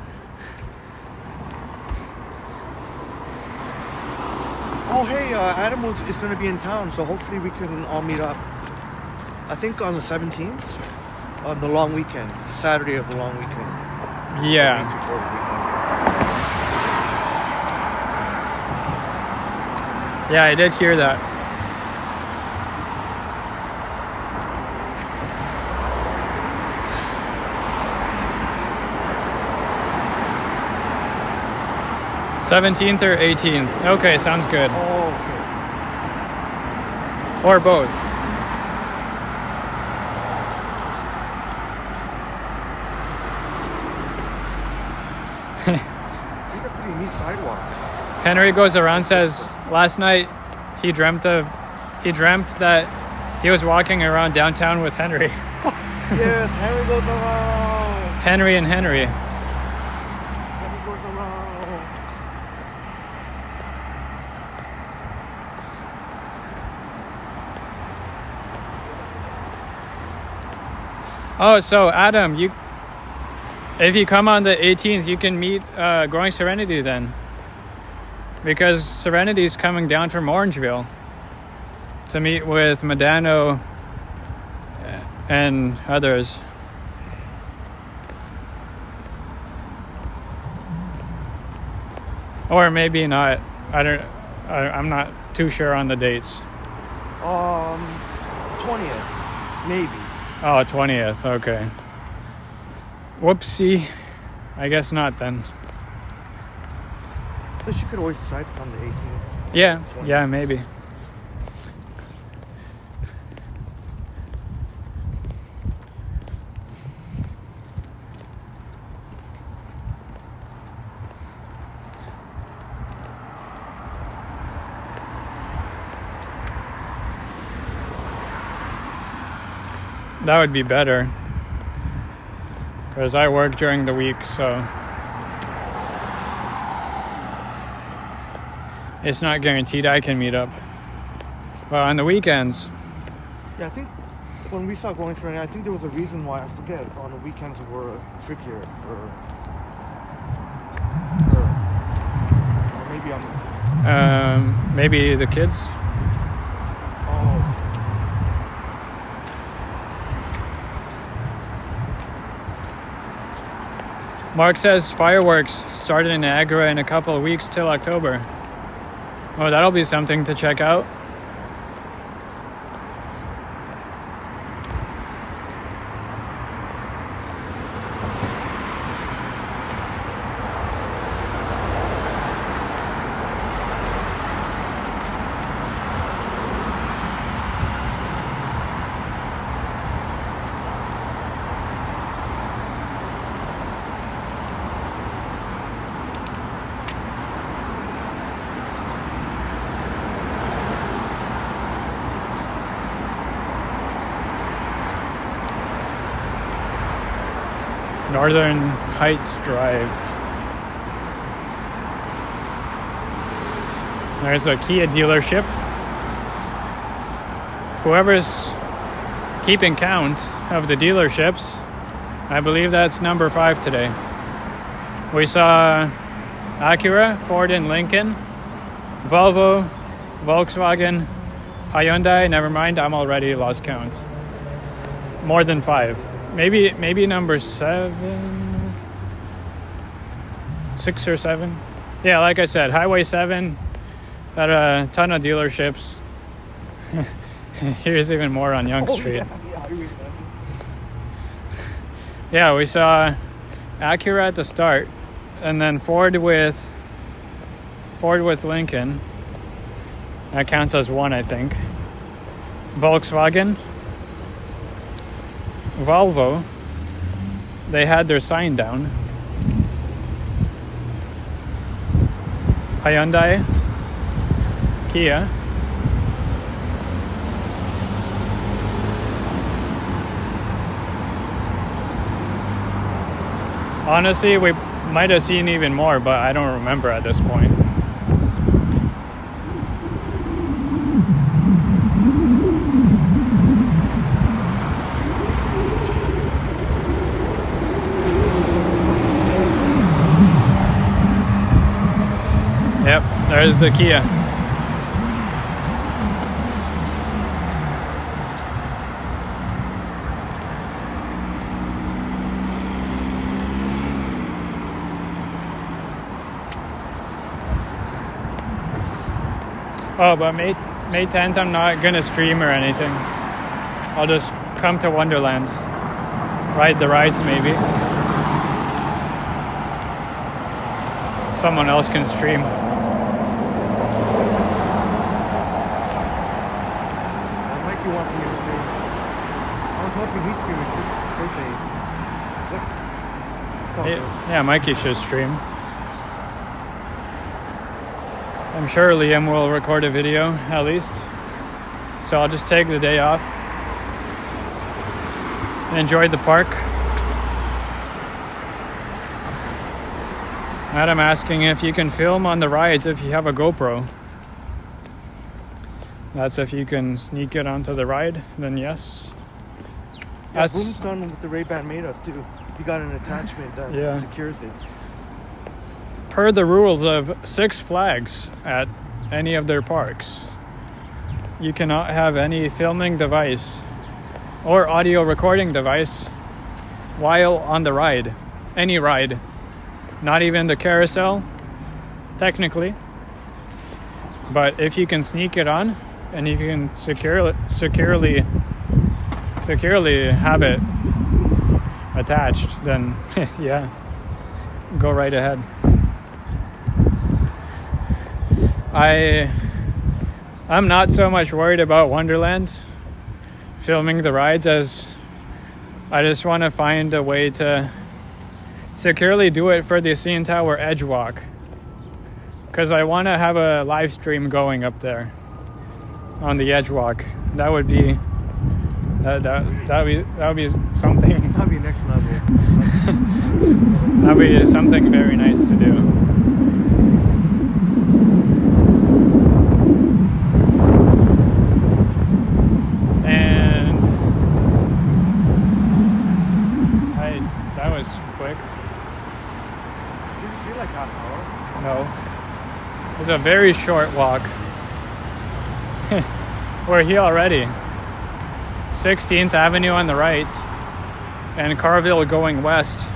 B: Oh, hey, Adam is going to be in town, so hopefully we can all meet up. I think on the 17th, on the long weekend, Saturday of the long weekend.
A: Yeah.
B: Before the weekend.
A: Yeah, I did hear that. '17th or 18th? Okay, sounds good.
B: Oh, okay.
A: Or both.
B: These are pretty neat sidewalks.
A: Henry goes around, says last night he dreamt that he was walking around downtown with Henry.
B: Yes, Henry goes around.
A: Henry and Henry.
B: Henry goes around.
A: Oh, so Adam, if you come on the 18th, you can meet Growing Serenity then. Because Serenity's coming down from Orangeville to meet with Medano and others. Or maybe not. I'm not too sure on the dates.
B: 20th, maybe.
A: Oh, 20th, okay. Whoopsie. I guess not then.
B: But you could always decide to come the 18th.
A: Yeah, maybe. That would be better. Because I work during the week, so it's not guaranteed I can meet up. But on the weekends.
B: Yeah, I think when we saw Going Serenity, I think there was a reason why, I forget, if on the weekends were trickier. Or maybe I'm...
A: maybe the kids.
B: Oh.
A: Mark says fireworks started in Niagara in a couple of weeks till October. Oh, that'll be something to check out. Northern Heights Drive. There's a Kia dealership. Whoever's keeping count of the dealerships, I believe that's number 5 today. We saw Acura, Ford and Lincoln, Volvo, Volkswagen, Hyundai, never mind, I'm already lost count. More than 5. Maybe number 7, 6 or 7. Yeah, like I said, Highway 7 had a ton of dealerships. Here's even more on Yonge Street. Yeah, we saw Acura at the start, and then Ford with Lincoln. That counts as 1, I think. Volkswagen. Volvo, they had their sign down. Hyundai, Kia. Honestly, we might have seen even more, but I don't remember at this point. Yep, there's the Kia. Oh, but May 10th, I'm not gonna stream or anything. I'll just come to Wonderland. Ride the rides, maybe. Someone else can stream.
B: Mikey wants me to stream. I was hoping he'd stream. It's his birthday. Look. It's all good.
A: Yeah, Mikey should stream. I'm sure Liam will record a video, at least. So I'll just take the day off. And enjoy the park. Adam asking if you can film on the rides if you have a GoPro. That's if you can sneak it onto the ride, then yes.
B: Yeah, Boom's done with the Ray-Ban made us too. He got an attachment that secures it.
A: Per the rules of Six Flags at any of their parks, you cannot have any filming device or audio recording device while on the ride. Any ride. Not even the carousel, technically. But if you can sneak it on, and if you can securely have it attached, then yeah, go right ahead. I'm not so much worried about Wonderland filming the rides as I just want to find a way to securely do it for the CN Tower Edge Walk, because I want to have a live stream going up there on the Edge Walk. That would be that would be something.
B: That'd be next level.
A: That'd be something very nice to do. It's a very short walk. We're here already. 16th Avenue on the right and Carville going west.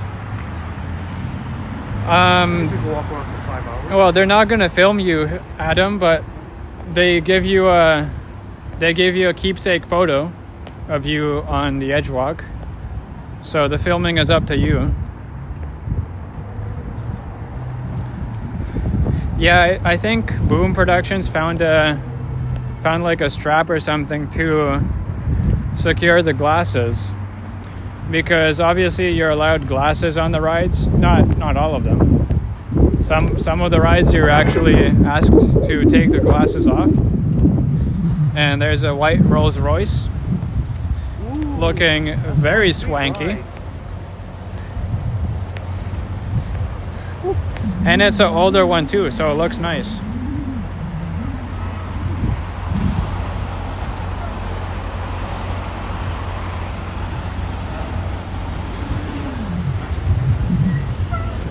B: Walk around for 5 hours.
A: Well, they're not going to film you, Adam, but they give you a keepsake photo of you on the Edge Walk. So the filming is up to you. Yeah, I think Boom Productions found like a strap or something to secure the glasses, because obviously you're allowed glasses on the rides. Not all of them. Some of the rides you're actually asked to take the glasses off. And there's a white Rolls Royce looking very swanky. And it's an older one too, so it looks nice.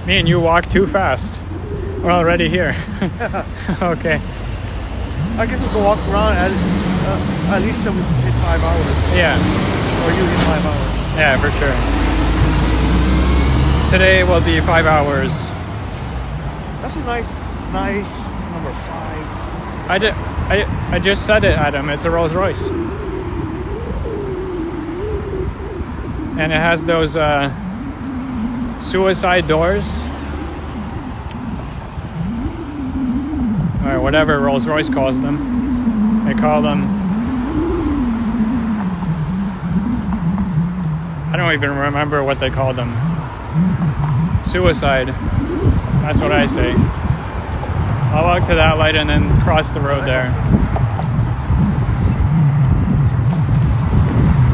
A: Me and you walk too fast. We're already here. Okay.
B: I guess we can walk around at least in 5 hours.
A: Yeah.
B: Or you in 5 hours.
A: Yeah, for sure. Today will be 5 hours.
B: That's a nice number 5.
A: I just said it, Adam. It's a Rolls Royce. And it has those suicide doors. Or whatever Rolls Royce calls them. They call them... I don't even remember what they call them. Suicide. That's what I say. I'll walk to that light and then cross the road there.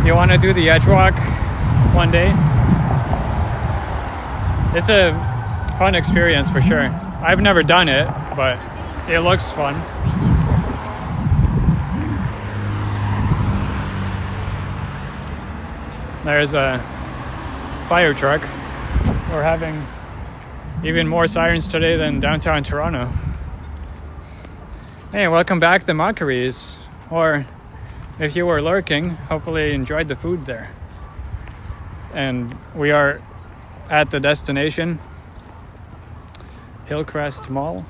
A: You want to do the Edge Walk one day? It's a fun experience for sure. I've never done it, but it looks fun. There's a fire truck. We're having even more sirens today than downtown Toronto. Hey, welcome back to the Mockeries. Or if you were lurking, hopefully you enjoyed the food there. And we are at the destination, Hillcrest Mall.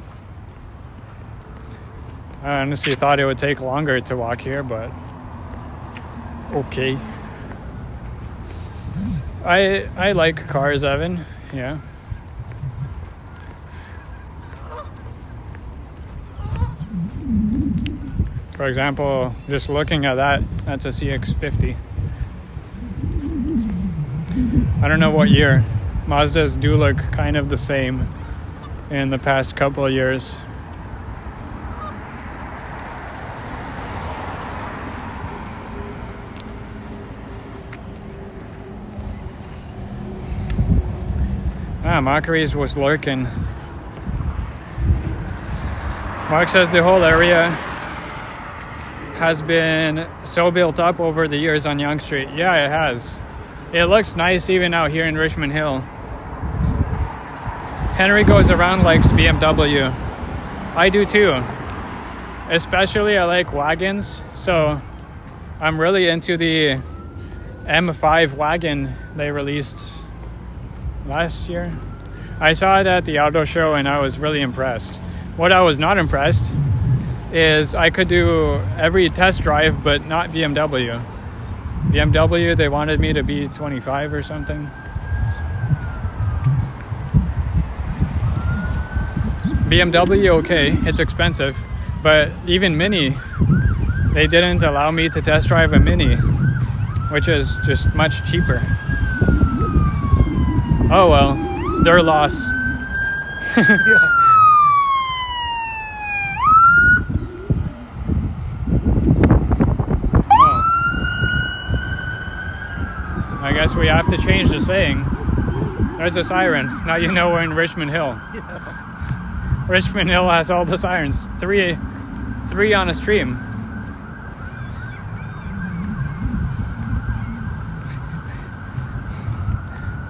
A: I honestly thought it would take longer to walk here, but okay. I like cars, Evan. Yeah. For example, just looking at that, that's a CX-50. I don't know what year. Mazdas do look kind of the same in the past couple of years. Mockeries was lurking. Mark says the whole area has been so built up over the years on Yonge Street. Yeah, it has. It looks nice even out here in Richmond Hill. Henry goes around likes BMW. I do too. Especially I like wagons. So I'm really into the M5 wagon they released last year. I saw it at the auto show and I was really impressed. What I was not impressed is I could do every test drive but not BMW. BMW, they wanted me to be 25 or something. BMW, okay, it's expensive, but even Mini, they didn't allow me to test drive a Mini, which is just much cheaper. Oh well, their loss.
B: Yeah.
A: I guess we have to change the saying. There's a siren. Now you know we're in Richmond Hill.
B: Yeah.
A: Richmond Hill has all the sirens. Three on a stream.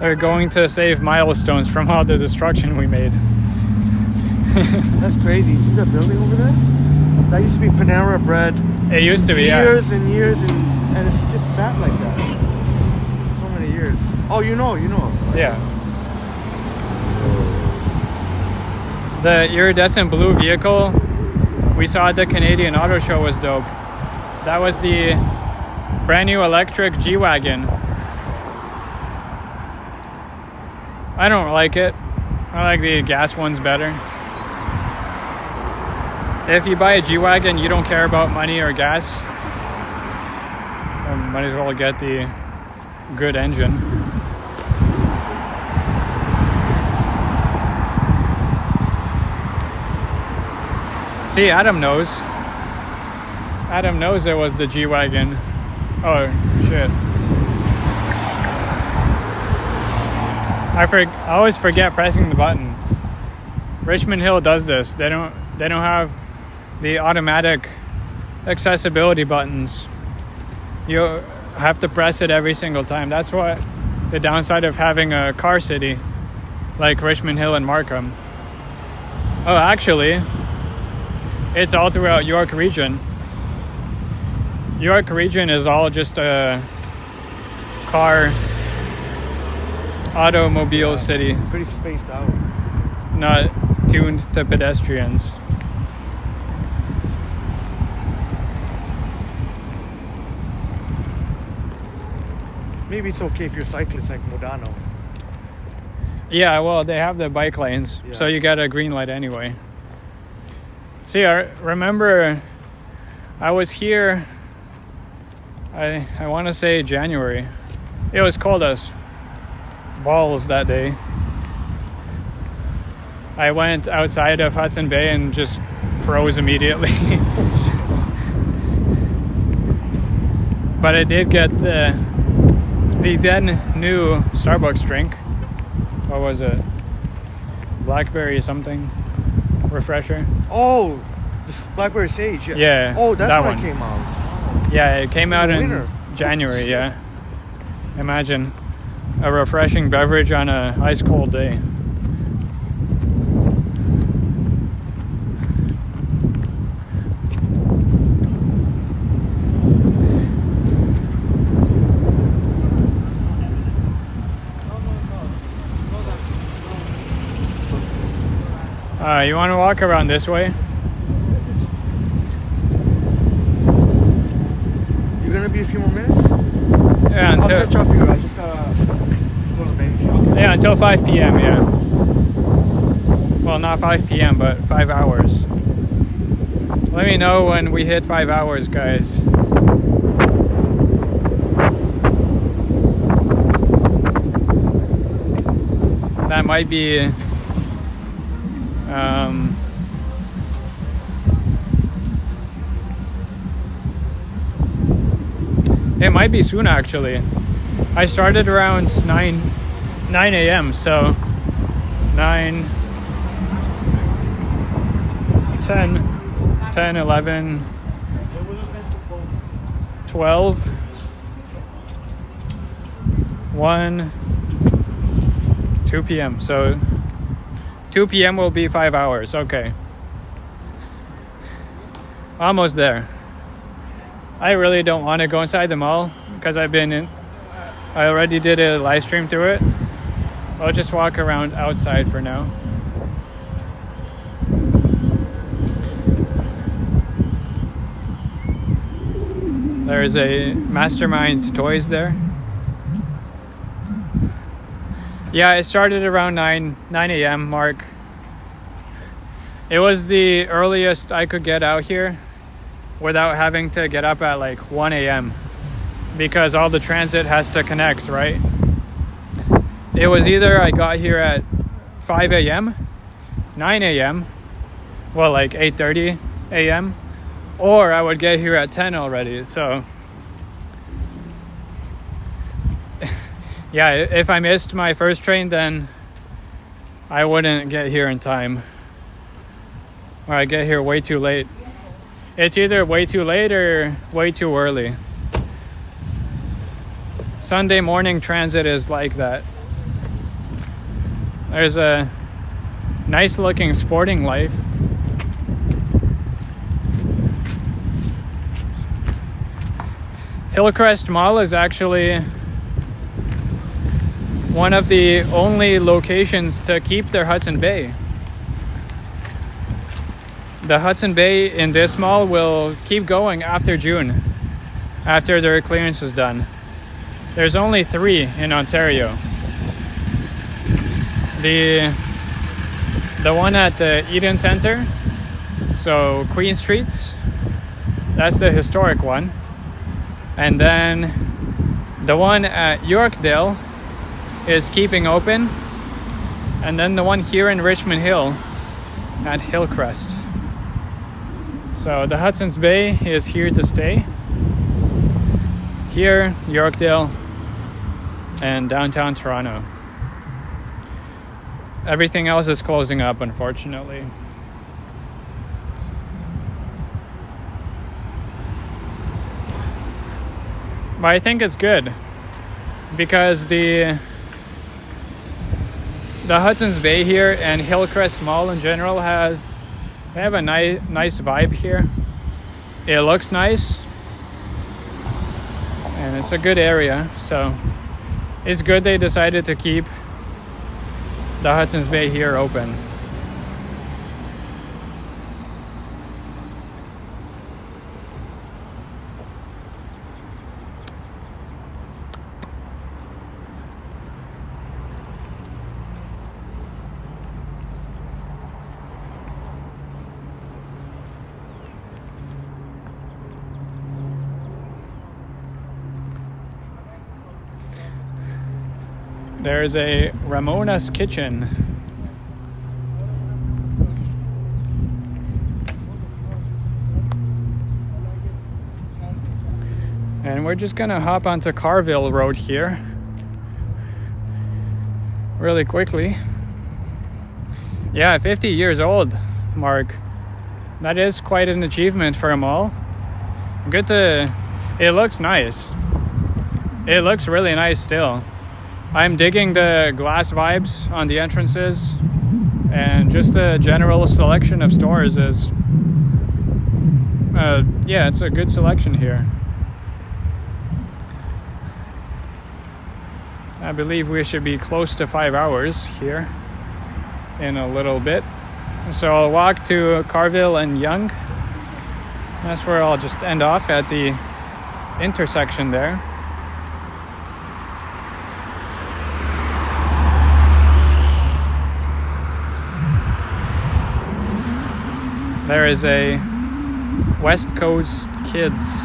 A: They're going to save Milestones from all the destruction we made.
B: That's crazy. See that building over there? That used to be Panera Bread.
A: It used to be,
B: years and years, and it's just sat like that. So many years. Oh, you know.
A: Yeah. The iridescent blue vehicle we saw at the Canadian Auto Show was dope. That was the brand new electric G-Wagon. I don't like it. I like the gas ones better. If you buy a G-Wagon, you don't care about money or gas. Might as well get the good engine. See, Adam knows. Adam knows it was the G-Wagon. Oh, shit. I always forget pressing the button. Richmond Hill does this. They don't have the automatic accessibility buttons. You have to press it every single time. That's what the downside of having a car city like Richmond Hill and Markham. Oh, actually, it's all throughout York Region. York Region is all just a car automobile city.
B: Pretty spaced out.
A: Not tuned to pedestrians.
B: Maybe it's okay if you're cyclists like Modano.
A: Yeah, well, they have the bike lanes, so you get a green light anyway. See, I remember I was here, I want to say January. It was cold as balls that day. I went outside of Hudson Bay and just froze immediately. But I did get the then new Starbucks drink. What was it? Blackberry something refresher.
B: Oh, the Blackberry Sage.
A: Yeah.
B: Oh, that's
A: that
B: when
A: one
B: it came out.
A: Yeah, it came out in
B: winter.
A: January. Yeah. Imagine a refreshing beverage on a ice cold day. You want to walk around this way?
B: You're gonna be a few more minutes?
A: Yeah,
B: I'll
A: until
B: catch up here. I just gotta go to the baby shop.
A: yeah, until 5 p.m. Yeah. Well, not 5 p.m., but 5 hours. Let me know when we hit 5 hours, guys. That might be it might be soon, actually. I started around 9 a.m. so 9, 10, 11, 12, 1, 2 p.m. So 2 p.m. will be 5 hours. Okay. Almost there. I really don't want to go inside the mall because I already did a live stream to it. I'll just walk around outside for now. There's a Mastermind Toys there. Yeah, it started around 9 a.m. mark. It was the earliest I could get out here without having to get up at like 1 a.m. because all the transit has to connect, right? It was either I got here at 5 a.m., 9 a.m., well, like 8:30 a.m., or I would get here at 10 already. So yeah, if I missed my first train, then I wouldn't get here in time, or I get here way too late. It's either way too late or way too early. Sunday morning transit is like that. There's a nice looking Sporting Life. Hillcrest Mall is actually one of the only locations to keep their Hudson Bay. The Hudson Bay in this mall will keep going after June, after their clearance is done. There's only 3 in Ontario. The one at the Eden Centre, so Queen Street, that's the historic one. And then the one at Yorkdale is keeping open. And then the one here in Richmond Hill at Hillcrest. So the Hudson's Bay is here to stay. Here, Yorkdale, and downtown Toronto. Everything else is closing up, unfortunately. But I think it's good because the Hudson's Bay here and Hillcrest Mall in general have a nice vibe here. It looks nice and it's a good area, so it's good they decided to keep the Hudson's Bay here open. There's a Ramona's Kitchen. And we're just gonna hop onto Carville Road here really quickly. Yeah, 50 years old, Mark. That is quite an achievement for a mall. It looks nice. It looks really nice still. I'm digging the glass vibes on the entrances, and just the general selection of stores is, yeah, it's a good selection here. I believe we should be close to 5 hours here in a little bit. So I'll walk to Carville and Yonge. That's where I'll just end off at the intersection there. There is a West Coast Kids.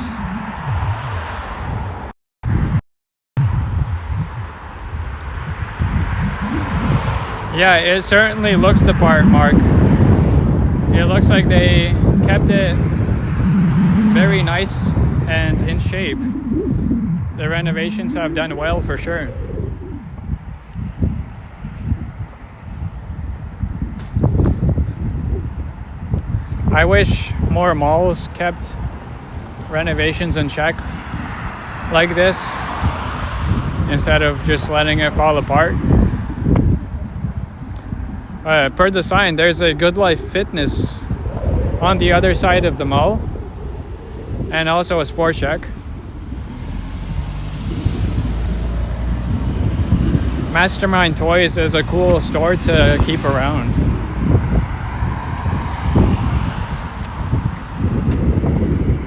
A: Yeah, it certainly looks the part, Mark. It looks like they kept it very nice and in shape. The renovations have done well for sure. I wish more malls kept renovations in check like this instead of just letting it fall apart. Per the sign, there's a Good Life Fitness on the other side of the mall, and also a Sport Check. Mastermind Toys is a cool store to keep around.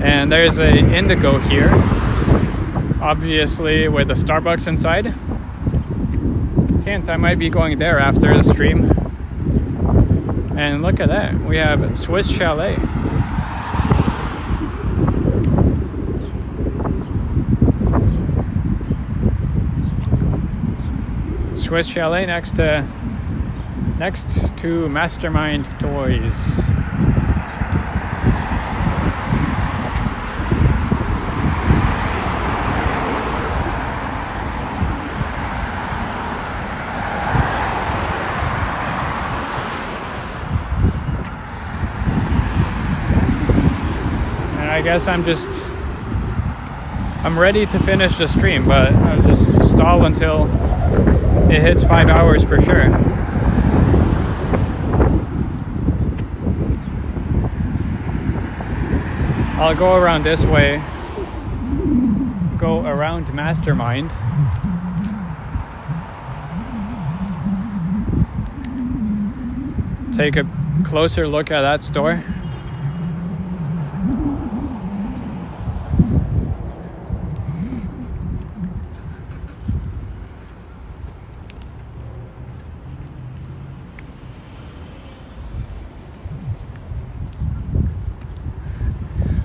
A: And there's a Indigo here, obviously with a Starbucks inside. Hint, I might be going there after the stream. And look at that, we have Swiss Chalet. Swiss Chalet next to Mastermind Toys. I guess I'm ready to finish the stream, but I'll just stall until it hits 5 hours for sure. I'll go around this way, go around Mastermind. Take a closer look at that store.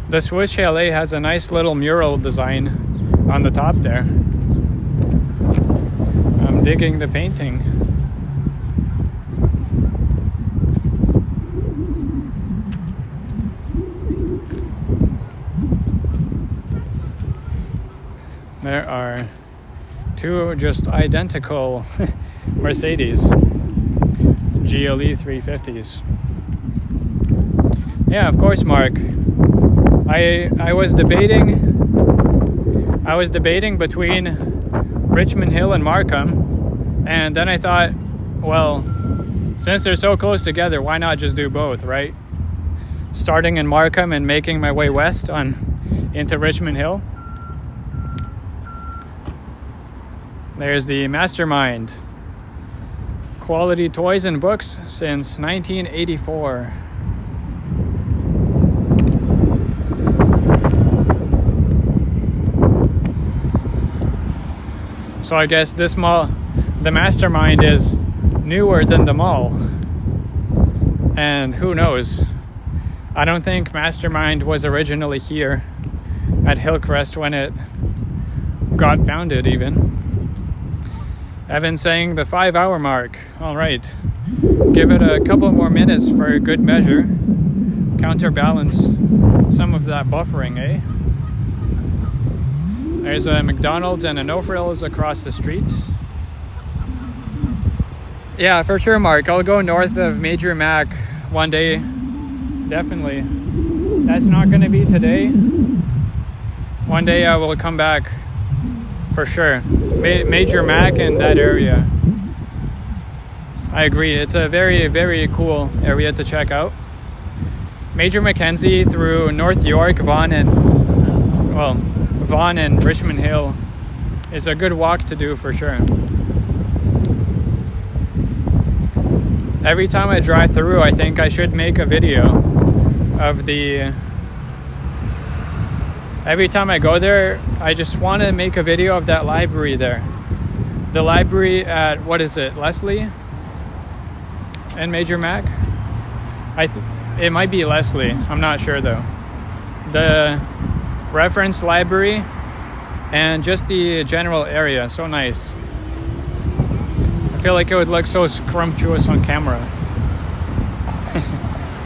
A: The Swiss Chalet has a nice little mural design on the top there. I'm digging the painting. There are two just identical Mercedes GLE 350s. Yeah, of course, Mark. I was debating between Richmond Hill and Markham, and then I thought, well, since they're so close together, why not just do both, right? Starting in Markham and making my way west into Richmond Hill. There's the Mastermind. Quality toys and books since 1984. So I guess this mall, the Mastermind, is newer than the mall. And who knows? I don't think Mastermind was originally here at Hillcrest when it got founded even. Evan's saying the 5 hour mark. All right, give it a couple more minutes for a good measure. Counterbalance some of that buffering, eh? There's a McDonald's and a No Frills across the street. Yeah, for sure, Mark. I'll go north of Major Mac one day. Definitely. That's not going to be today. One day I will come back for sure. Major Mac and that area. I agree. It's a very, very cool area to check out. Major Mackenzie through North York, Vaughan and Richmond Hill is a good walk to do for sure. every time I drive through, I think I should make a video of the... Every time I go there, I just want to make a video of that library there. The library at, what is it, Leslie and Major Mac? It might be Leslie, I'm not sure though. The reference library and just the general area, so nice. I feel like it would look so scrumptious on camera.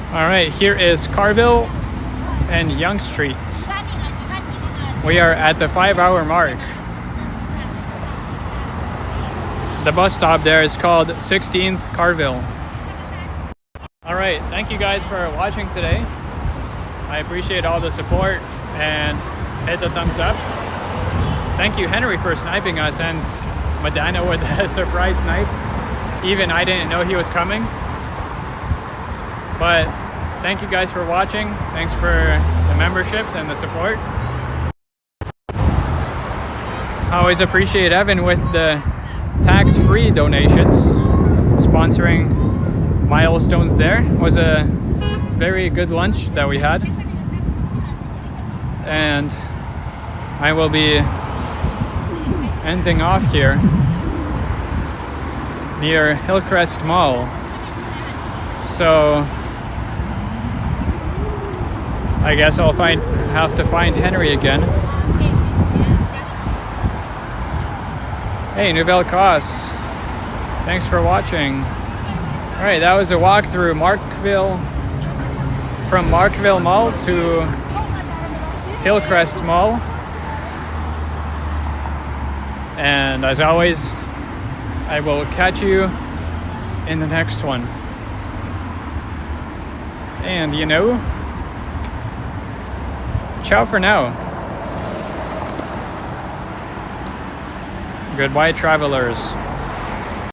A: All right, here is Carville and Yonge Street. We are at the 5-hour mark. The bus stop there is called 16th Carville. All right, thank you guys for watching today. I appreciate all the support and hit the thumbs up. Thank you, Henry, for sniping us, and Medina with a surprise snipe. Even I didn't know he was coming. But thank you guys for watching. Thanks for the memberships and the support. I always appreciate Evan with the tax-free donations. Sponsoring Milestones there. Was a very good lunch that we had. And I will be ending off here near Hillcrest Mall. So I guess I'll have to find Henry again. Hey, Nouvelle Cos. Thanks for watching. Alright, that was a walk through Markville, from Markville Mall to Hillcrest Mall. And as always, I will catch you in the next one. And you know, ciao for now. Goodbye, travelers.